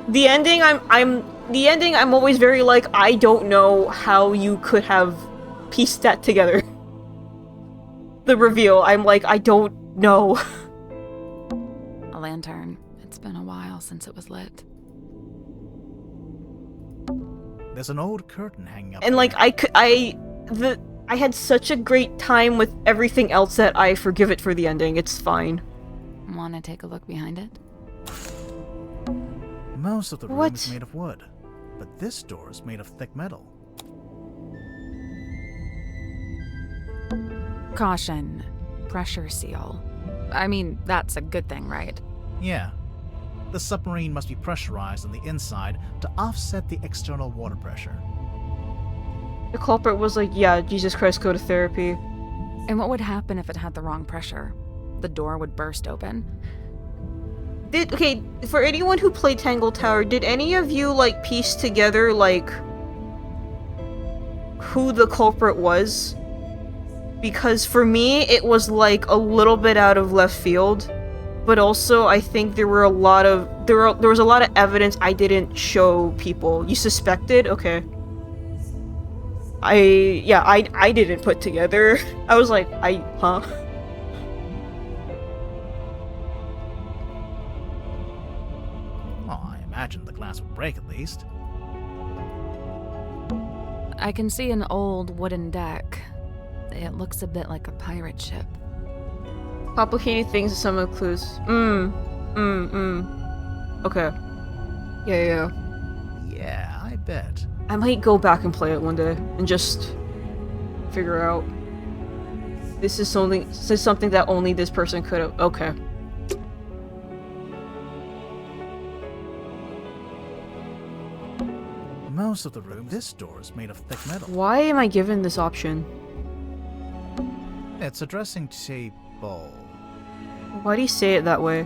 the ending. I'm always very like I don't know how you could have pieced that together. The reveal. I'm like I don't know. A lantern. It's been a while since it was lit. There's an old curtain hanging up And like there. I had such a great time with everything else that I forgive it for the ending. It's fine. Want to take a look behind it? Most of the room What? is made of wood, but this door is made of thick metal. Caution. Pressure seal. I mean, that's a good thing, right? Yeah. The submarine must be pressurized on the inside to offset the external water pressure. The culprit was like, yeah, Jesus Christ, go to therapy. And what would happen if it had the wrong pressure? The door would burst open. Okay, for anyone who played Tangle Tower, did any of you, like, piece together, like, who the culprit was? Because for me, it was, like, a little bit out of left field. But also, I think there were a lot of... There was a lot of evidence I didn't show people. You suspected? Okay. I didn't put together. I was like, huh? Oh, I imagine the glass would break at least. I can see an old wooden deck. It looks a bit like a pirate ship. Complicated things and some of the clues. Okay. Yeah. Yeah, I bet. I might go back and play it one day and just figure out. This is something that only this person could have. Okay. Most of the room, this door is made of thick metal. Why am I given this option? It's a dressing table. Why do you say it that way?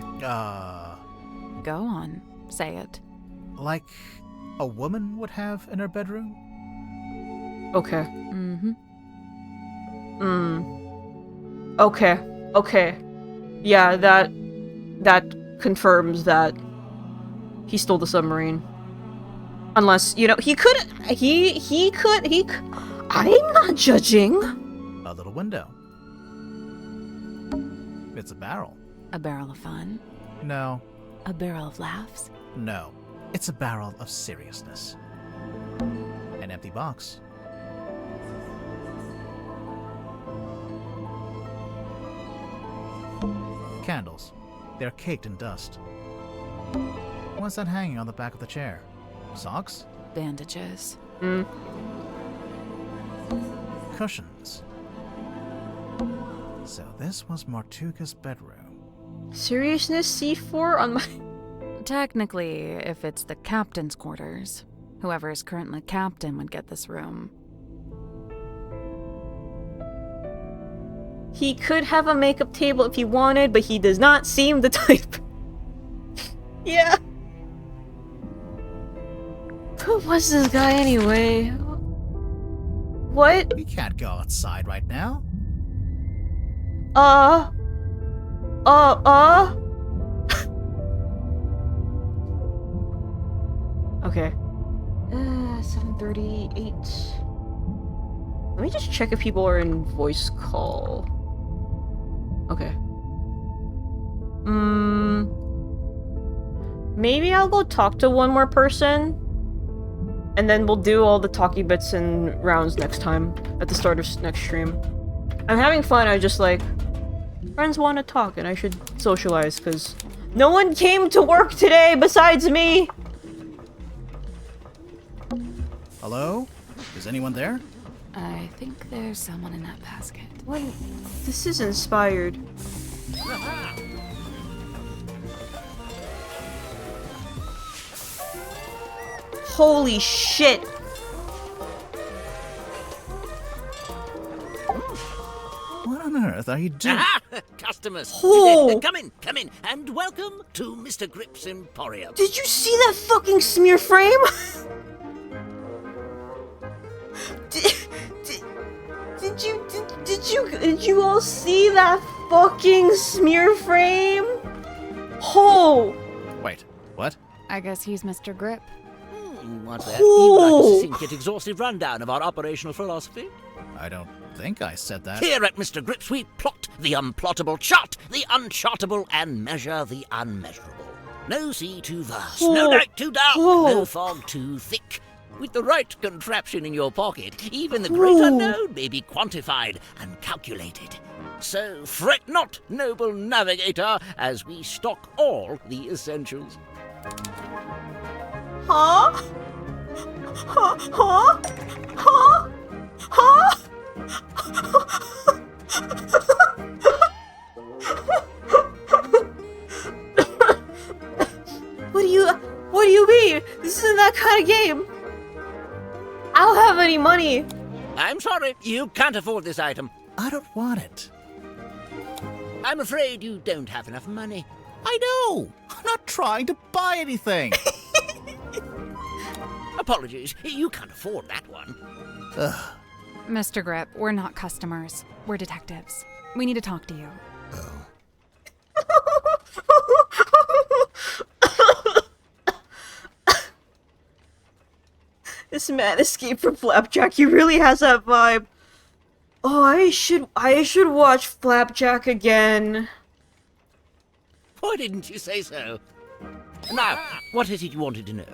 Go on. Say it. Like a woman would have in her bedroom? Okay. Mm-hmm. Okay. Yeah, that confirms that he stole the submarine. Unless, he could, I'm not judging. A little window. It's a barrel. A barrel of fun. No. A barrel of laughs. No. It's a barrel of seriousness. An empty box. Candles. They're caked in dust. What's that hanging on the back of the chair? Socks? Bandages. Cushions. So this was Martuga's bedroom. Seriousness, C4 on my... Technically, if it's the captain's quarters, whoever is currently captain would get this room. He could have a makeup table if he wanted, but he does not seem the type. Yeah. Who was this guy anyway? What? We can't go outside right now. Okay. 7:38. Let me just check if people are in voice call. Okay. Maybe I'll go talk to one more person. And then we'll do all the talky bits and rounds next time. At the start of next stream. I'm having fun, I just like... Friends want to talk and I should socialize, because... No one came to work today besides me! Hello? Is anyone there? I think there's someone in that basket. What? This is inspired. Holy shit! What on earth are you doing? Aha! Customers! Oh. Come in, and welcome to Mr. Grip's Emporium. Did you see that fucking smear frame? Did you all see that fucking smear frame? Oh! Wait, what? I guess he's Mr. Grip. What's that? You'd like Ooh. to get exhaustive rundown of our operational philosophy? I don't think I said that. Here at Mr. Grips, we plot the unplottable, chart the unchartable, and measure the unmeasurable. No sea too vast, no night too dark, no fog too thick. With the right contraption in your pocket, even the great unknown may be quantified and calculated. So fret not, noble navigator, as we stock all the essentials. Huh? Huh? Huh? Huh? Huh? What do you mean? This isn't that kind of game. I don't have any money. I'm sorry, you can't afford this item. I don't want it. I'm afraid you don't have enough money. I know! I'm not trying to buy anything! Apologies, you can't afford that one. Ugh. Mr. Grip, we're not customers. We're detectives. We need to talk to you. This man escaped from Flapjack. He really has that vibe. Oh, I should watch Flapjack again. Why didn't you say so? Now, what is it you wanted to know?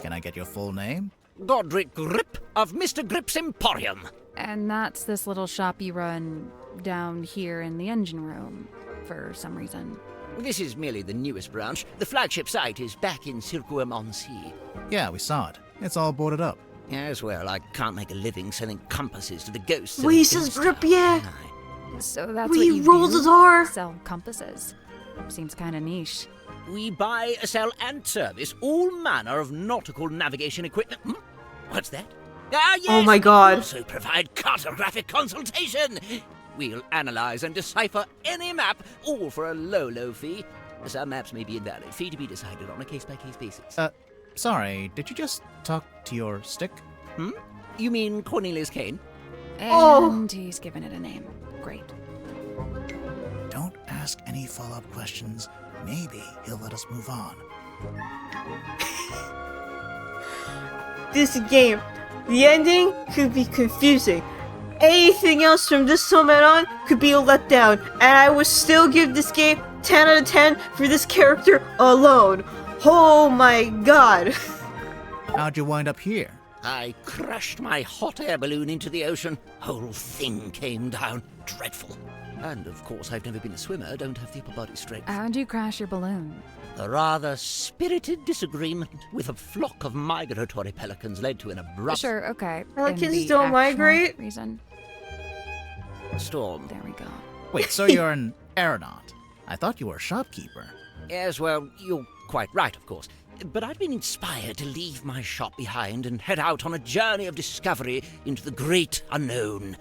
Can I get your full name? Godric Grip of Mr. Grip's Emporium. And that's this little shop you run down here in the engine room, for some reason. This is merely the newest branch. The flagship site is back in Circuum-on-Sea. Yeah, we saw it. It's all boarded up. As well, I can't make a living selling compasses to the ghosts. Wait, he says Grip, yeah. So that's Wait, what he you rolls do? his R. Sell compasses. Seems kind of niche. We buy, sell, and service all manner of nautical navigation equipment. What's that? Ah, yes, Oh my god. We also provide cartographic consultation. We'll analyze and decipher any map, all for a low, low fee. Some maps may be invalid. Fee to be decided on a case-by-case basis. Sorry, did you just talk to your stick? You mean Cornelius Kane? And he's given it a name. Great. Don't ask any follow-up questions. Maybe he'll let us move on. This game, the ending could be confusing. Anything else from this moment on could be a letdown, and I would still give this game 10 out of 10 for this character alone. Oh my god. How'd you wind up here? I crashed my hot air balloon into the ocean. Whole thing came down. Dreadful. And of course, I've never been a swimmer, don't have the upper body strength. How'd you crash your balloon? A rather spirited disagreement with a flock of migratory pelicans led to an abrupt Sure, okay. Pelicans And the don't actual migrate? Reason? storm. There we go. Wait, so you're an aeronaut? I thought you were a shopkeeper. Yes, well, you're quite right, of course. But I'd been inspired to leave my shop behind and head out on a journey of discovery into the great unknown.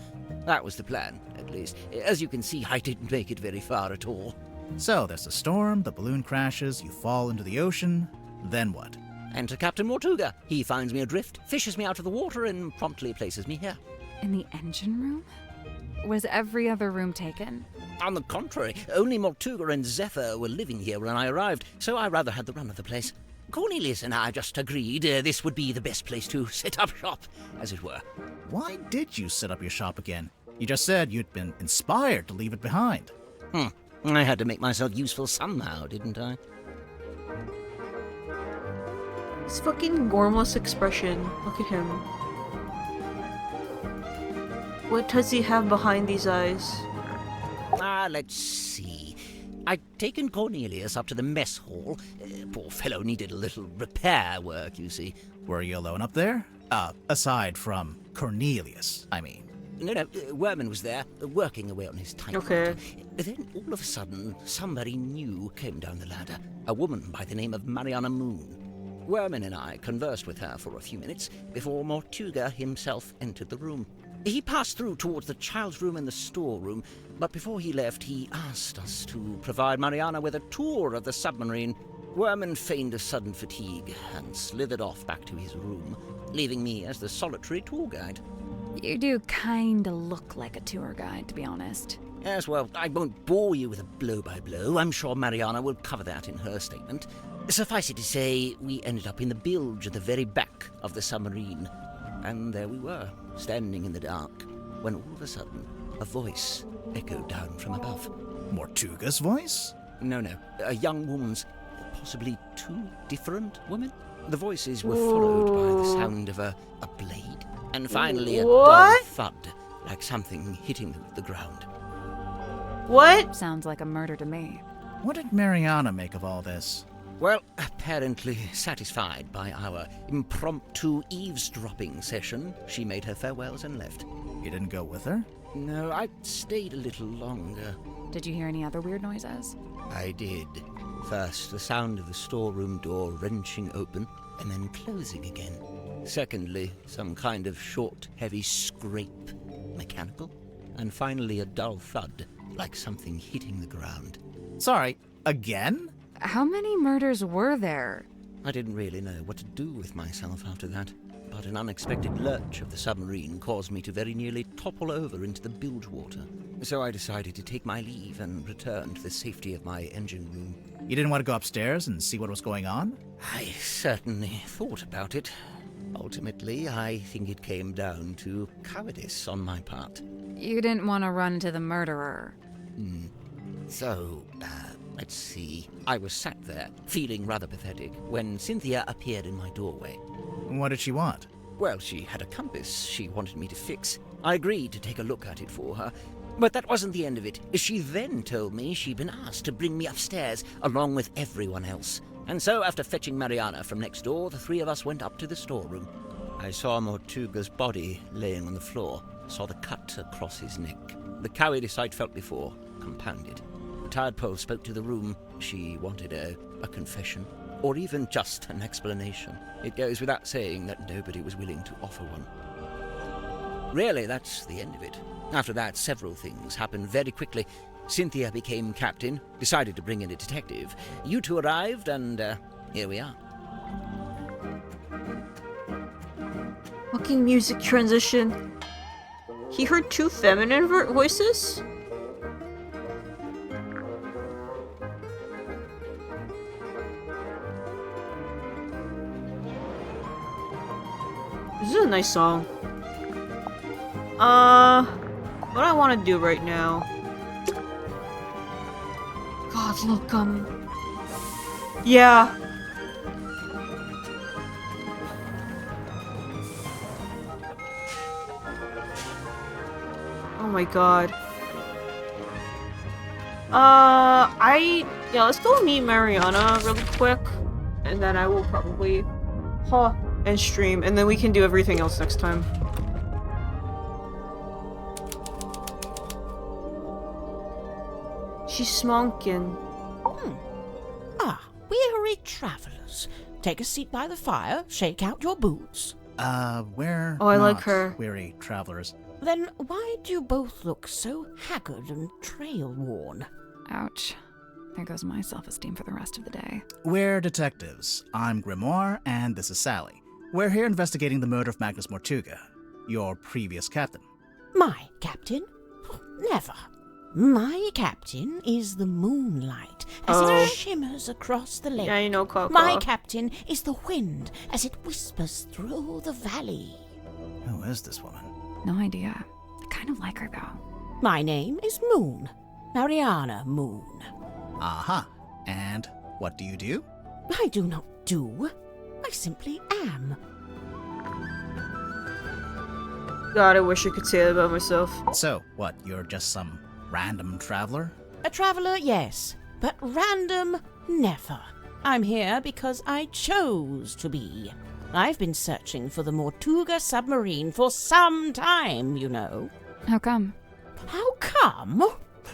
That was the plan, at least. As you can see, I didn't make it very far at all. So there's a storm, the balloon crashes, you fall into the ocean, then what? Enter Captain Mortuga. He finds me adrift, fishes me out of the water, and promptly places me here. In the engine room? Was every other room taken? On the contrary, only Mortuga and Zephyr were living here when I arrived, so I rather had the run of the place. Cornelius and I just agreed this would be the best place to set up shop, as it were. Why did you set up your shop again? You just said you'd been inspired to leave it behind. I had to make myself useful somehow, didn't I? His fucking gormless expression. Look at him. What does he have behind these eyes? Let's see. I'd taken Cornelius up to the mess hall. Poor fellow needed a little repair work, you see. Were you alone up there? Aside from Cornelius, I mean. No, Worman was there, working away on his typewriter. Okay. Then, all of a sudden, somebody new came down the ladder. A woman by the name of Mariana Moon. Worman and I conversed with her for a few minutes before Mortuga himself entered the room. He passed through towards the child's room and the storeroom, but before he left, he asked us to provide Mariana with a tour of the submarine. Worman feigned a sudden fatigue and slithered off back to his room, leaving me as the solitary tour guide. You do kinda look like a tour guide, to be honest. Yes, well, I won't bore you with a blow-by-blow. I'm sure Mariana will cover that in her statement. Suffice it to say, we ended up in the bilge at the very back of the submarine. And there we were, standing in the dark, when all of a sudden, a voice echoed down from above. Mortuga's voice? No, a young woman's, possibly two different women. The voices were followed by the sound of a blade, and finally a dull thud, like something hitting the ground. What? Sounds like a murder to me. What did Mariana make of all this? Well, apparently satisfied by our impromptu eavesdropping session, she made her farewells and left. You didn't go with her? No, I stayed a little longer. Did you hear any other weird noises? I did. First, the sound of the storeroom door wrenching open and then closing again. Secondly, some kind of short, heavy scrape, mechanical. And finally, a dull thud, like something hitting the ground. Sorry, again? How many murders were there? I didn't really know what to do with myself after that, but an unexpected lurch of the submarine caused me to very nearly topple over into the bilge water. So I decided to take my leave and return to the safety of my engine room. You didn't want to go upstairs and see what was going on? I certainly thought about it. Ultimately, I think it came down to cowardice on my part. You didn't want to run into the murderer. So, let's see. I was sat there, feeling rather pathetic, when Cynthia appeared in my doorway. What did she want? Well, she had a compass she wanted me to fix. I agreed to take a look at it for her. But that wasn't the end of it. She then told me she'd been asked to bring me upstairs, along with everyone else. And so, after fetching Mariana from next door, the three of us went up to the storeroom. I saw Mortuga's body laying on the floor, saw the cut across his neck. The cowardice I'd felt before, compounded. The tadpole spoke to the room. She wanted a confession, or even just an explanation. It goes without saying that nobody was willing to offer one. Really, that's the end of it. After that, several things happened very quickly. Cynthia became captain, decided to bring in a detective. You two arrived, and here we are. Fucking music transition. He heard two feminine voices? This is a nice song. What I want to do right now. God, look, yeah. Oh my god. Yeah, let's go meet Mariana really quick. And then I will probably and stream, and then we can do everything else next time. She's smonking. Ah, weary travelers. Take a seat by the fire, shake out your boots. We're Oh, I like not her. weary travelers. Then why do you both look so haggard and trail-worn? Ouch. There goes my self-esteem for the rest of the day. We're detectives. I'm Grimoire, and this is Sally. We're here investigating the murder of Magnus Mortuga, your previous captain. My captain? Never. My captain is the moonlight as it shimmers across the lake. Yeah, you know, Coco. My captain is the wind as it whispers through the valley. Who is this woman? No idea. I kind of like her, though. My name is Moon. Mariana Moon. Aha. And what do you do? I do not do. I simply am. God, I wish I could say that about myself. So, what, you're just some random traveler? A traveler, yes, but random, never. I'm here because I chose to be. I've been searching for the Mortuga submarine for some time, you know. How come? How come?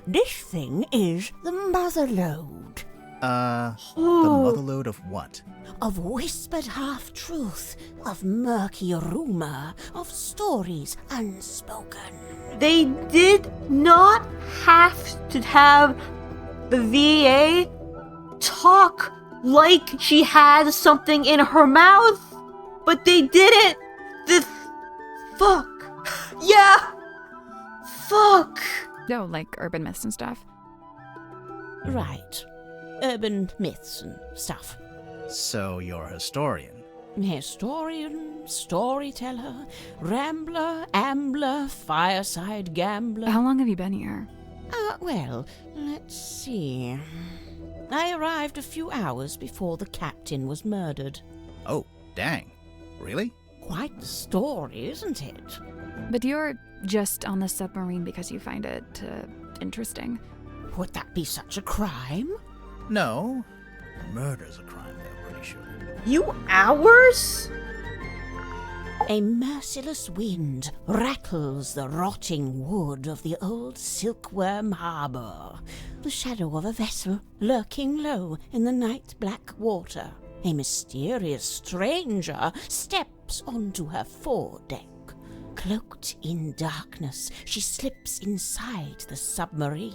This thing is the motherlode. The motherlode of what? Of whispered half-truth, of murky rumor, of stories unspoken. They did not have to have the VA talk like she had something in her mouth, but they did it. Fuck. Yeah. Fuck. No, like urban myths and stuff. Right. Urban myths and stuff. So you're a historian. Historian, storyteller, rambler, ambler, fireside gambler. How long have you been here? Well, let's see. I arrived a few hours before the captain was murdered. Oh, dang. Really? Quite the story, isn't it? But you're just on the submarine because you find it interesting. Would that be such a crime? No. Murder's a crime, though, pretty sure. You hours? A merciless wind rattles the rotting wood of the old silkworm harbour. The shadow of a vessel lurking low in the night-black water. A mysterious stranger steps onto her foredeck. Cloaked in darkness, she slips inside the submarine.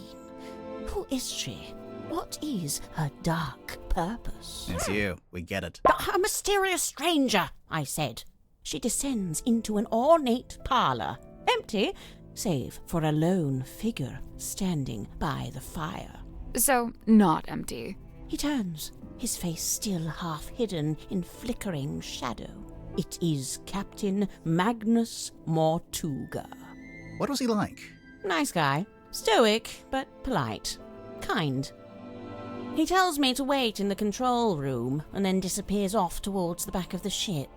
Who is she? What is her dark purpose? It's you. We get it. A mysterious stranger, I said. She descends into an ornate parlour, empty, save for a lone figure standing by the fire. So, not empty. He turns, his face still half hidden in flickering shadow. It is Captain Magnus Mortuga. What was he like? Nice guy. Stoic, but polite. Kind. He tells me to wait in the control room and then disappears off towards the back of the ship.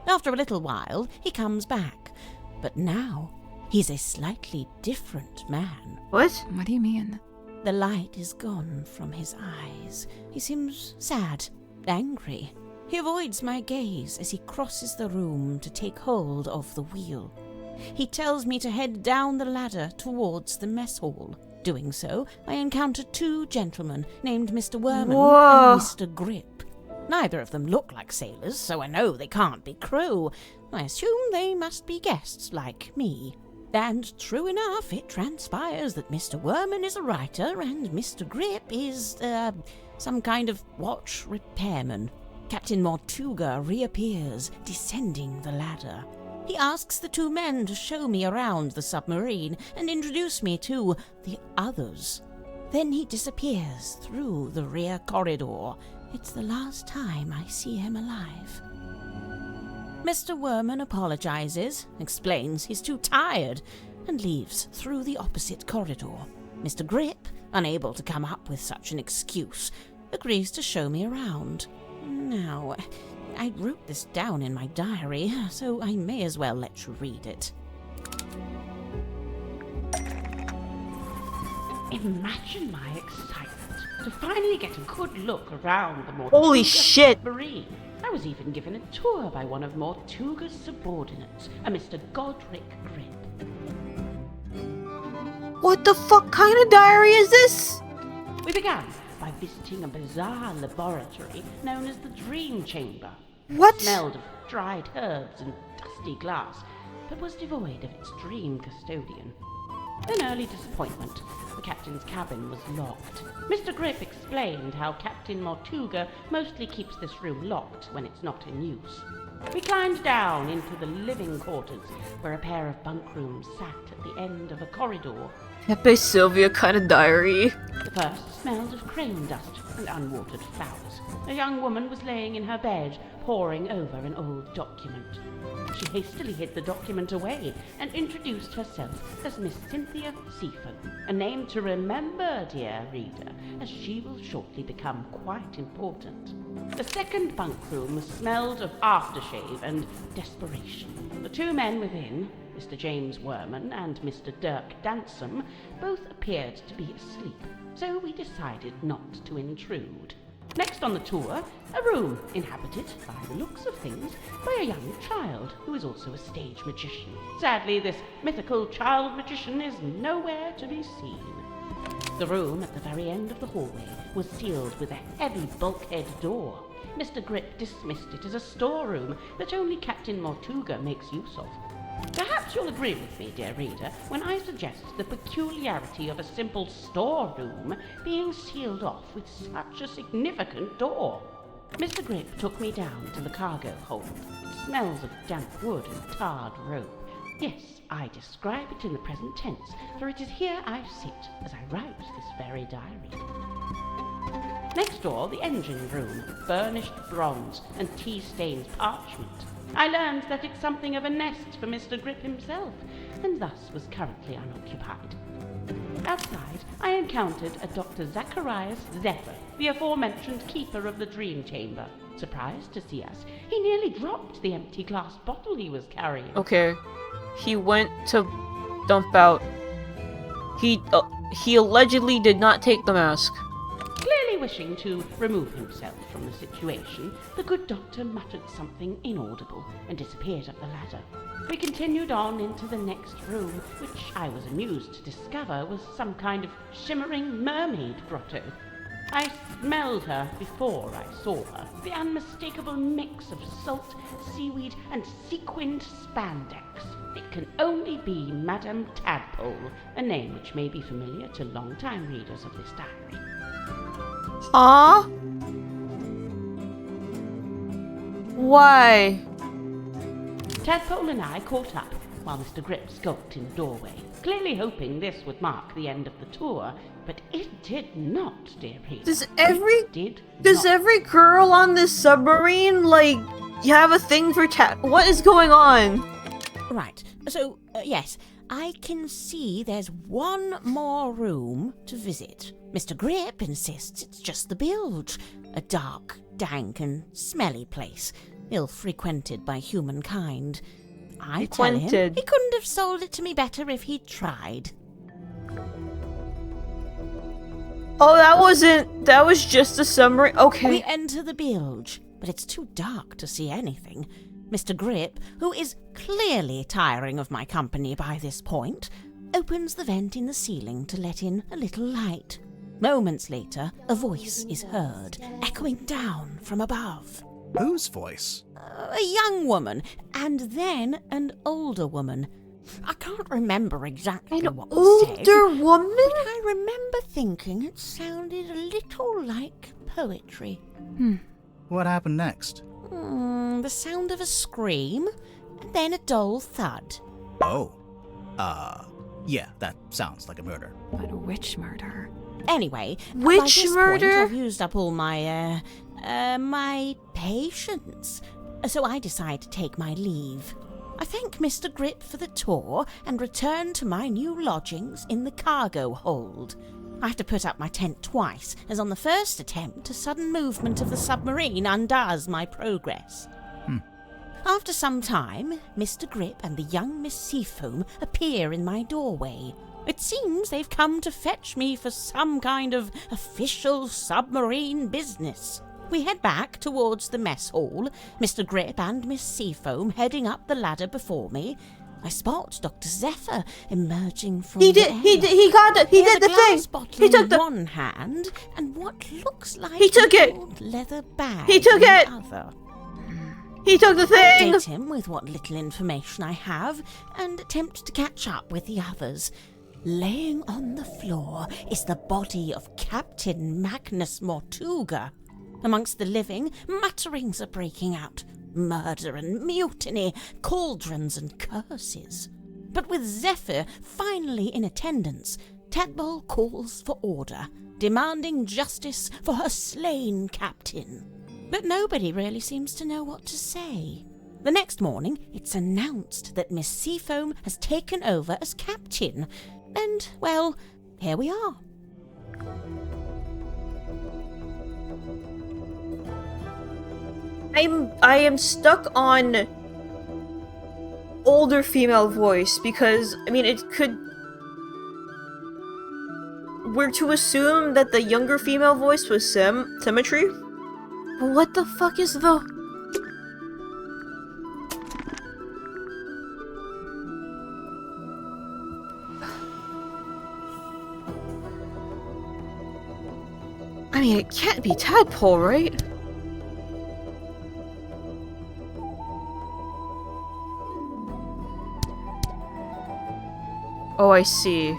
After a little while, he comes back. But now, he's a slightly different man. What? What do you mean? The light is gone from his eyes. He seems sad, angry. He avoids my gaze as he crosses the room to take hold of the wheel. He tells me to head down the ladder towards the mess hall. Doing so, I encounter two gentlemen named Mr. Worman Whoa. and Mr. Grip. Neither of them look like sailors, so I know they can't be crew. I assume they must be guests like me. And true enough, it transpires that Mr. Worman is a writer and Mr. Grip is, some kind of watch repairman. Captain Mortuga reappears, descending the ladder. He asks the two men to show me around the submarine and introduce me to the others. Then he disappears through the rear corridor. It's the last time I see him alive. Mr. Worman apologizes, explains he's too tired, and leaves through the opposite corridor. Mr. Grip, unable to come up with such an excuse, agrees to show me around. Now, I wrote this down in my diary, so I may as well let you read it. Imagine my excitement to finally get a good look around the Mortuga Holy shit. submarine. I was even given a tour by one of Mortuga's subordinates, a Mr. Godric Grip. What the fuck kind of diary is this? We began by visiting a bizarre laboratory known as the Dream Chamber. What? It smelled of dried herbs and dusty glass, but was devoid of its dream custodian. An early disappointment. The captain's cabin was locked. Mr. Grip explained how Captain Mortuga mostly keeps this room locked when it's not in use. We climbed down into the living quarters, where a pair of bunk rooms sat at the end of a corridor. Pepe Sylvia kind of diary. The first smelled of crane dust and unwatered flowers. A young woman was laying in her bed, poring over an old document. She hastily hid the document away and introduced herself as Miss Cynthia Seaford, a name to remember, dear reader, as she will shortly become quite important. The second bunk room smelled of aftershave and desperation. The two men within, Mr. James Worman and Mr. Dirk Dansom, both appeared to be asleep, so we decided not to intrude. Next on the tour, a room inhabited, by the looks of things, by a young child who is also a stage magician. Sadly, this mythical child magician is nowhere to be seen. The room at the very end of the hallway was sealed with a heavy bulkhead door. Mr. Grip dismissed it as a storeroom that only Captain Mortuga makes use of. Perhaps you'll agree with me, dear reader, when I suggest the peculiarity of a simple storeroom being sealed off with such a significant door. Mr. Grip took me down to the cargo hold. It smells of damp wood and tarred rope. Yes, I describe it in the present tense, for it is here I sit as I write this very diary. Next door, the engine room, burnished bronze and tea-stained parchment. I learned that it's something of a nest for Mr. Grip himself, and thus was currently unoccupied. Outside, I encountered a Dr. Zacharias Zephyr, the aforementioned keeper of the dream chamber. Surprised to see us, he nearly dropped the empty glass bottle he was carrying. Okay. He went to dump out. He allegedly did not take the mask. Clearly wishing to remove himself from the situation, the good doctor muttered something inaudible and disappeared up the ladder. We continued on into the next room, which I was amused to discover was some kind of shimmering mermaid grotto. I smelled her before I saw her. The unmistakable mix of salt, seaweed, and sequined spandex. It can only be Madame Tadpole, a name which may be familiar to long-time readers of this diary. Huh? Why? Tadpole and I caught up while Mr. Grip skulked in the doorway, clearly hoping this would mark the end of the tour, but it did not, dear Peter. Does every girl on this submarine, like, have a thing for What is going on? Right, so, yes, I can see there's one more room to visit. Mr. Grip insists it's just the bilge, a dark, dank, and smelly place, ill-frequented by humankind. I tell him he couldn't have sold it to me better if he'd tried. Oh, that was just a submarine. Okay. We enter the bilge, but it's too dark to see anything. Mr. Grip, who is clearly tiring of my company by this point, opens the vent in the ceiling to let in a little light. Moments later, a voice is heard, echoing down from above. Whose voice? A young woman, and then an older woman. I can't remember exactly what was said. Older woman? But I remember thinking it sounded a little like poetry. What happened next? The sound of a scream, and then a dull thud. Oh. Yeah, that sounds like a murder. But which murder? Anyway, which by this murder? point, I've used up all my, my patience. So I decide to take my leave. I thank Mr. Grip for the tour and return to my new lodgings in the cargo hold. I have to put up my tent twice, as on the first attempt, a sudden movement of the submarine undoes my progress. After some time, Mr. Grip and the young Miss Seafoam appear in my doorway. It seems they've come to fetch me for some kind of official submarine business. We head back towards the mess hall, Mr. Grip and Miss Seafoam heading up the ladder before me. I spot Dr. Zephyr emerging from He did the thing. Bottle He took in the one hand and what looks like He took an it. old leather bag He took in the it. other. He took the thing. Update him with what little information I have and attempt to catch up with the others. Laying on the floor is the body of Captain Magnus Mortuga. Amongst the living, mutterings are breaking out. Murder and mutiny, cauldrons and curses. But with Zephyr finally in attendance, Tadpole calls for order, demanding justice for her slain captain. But nobody really seems to know what to say. The next morning, it's announced that Miss Seafoam has taken over as captain. And, well, here we are. I am stuck on older female voice because, I mean, it could... We're to assume that the younger female voice was Symmetry? But what the fuck is the... I mean, it can't be Tadpole, right? Oh, I see.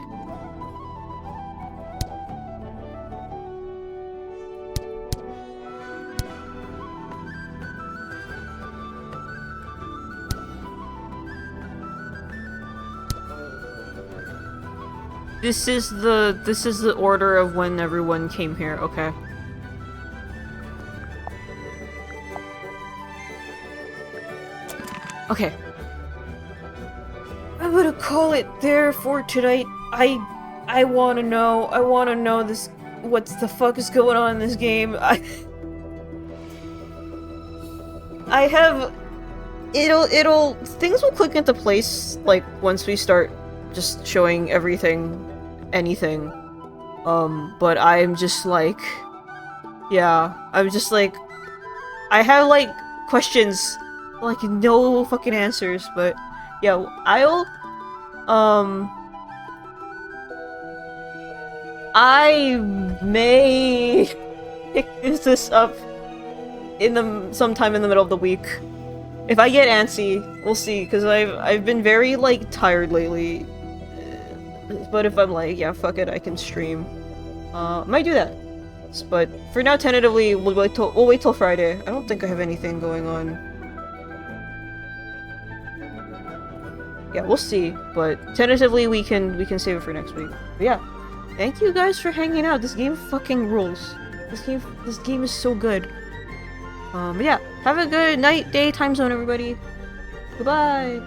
This is the order of when everyone came here, okay. Okay. I'm gonna call it there for tonight. I wanna know this, what the fuck is going on in this game. I have, things will click into place, like, once we start just showing anything. But I'm just like, yeah, I'm just like, I have, like, questions, like, no fucking answers, but, yeah, I may pick this up sometime in the middle of the week. If I get antsy, we'll see, because I've been very, like, tired lately. But if I'm like, yeah, fuck it, I can stream. Might do that. But for now, tentatively, we'll wait till Friday. I don't think I have anything going on. Yeah, we'll see. But tentatively, we can save it for next week. But yeah, thank you guys for hanging out. This game fucking rules. This game is so good. But yeah, have a good night, day, time zone, everybody. Goodbye.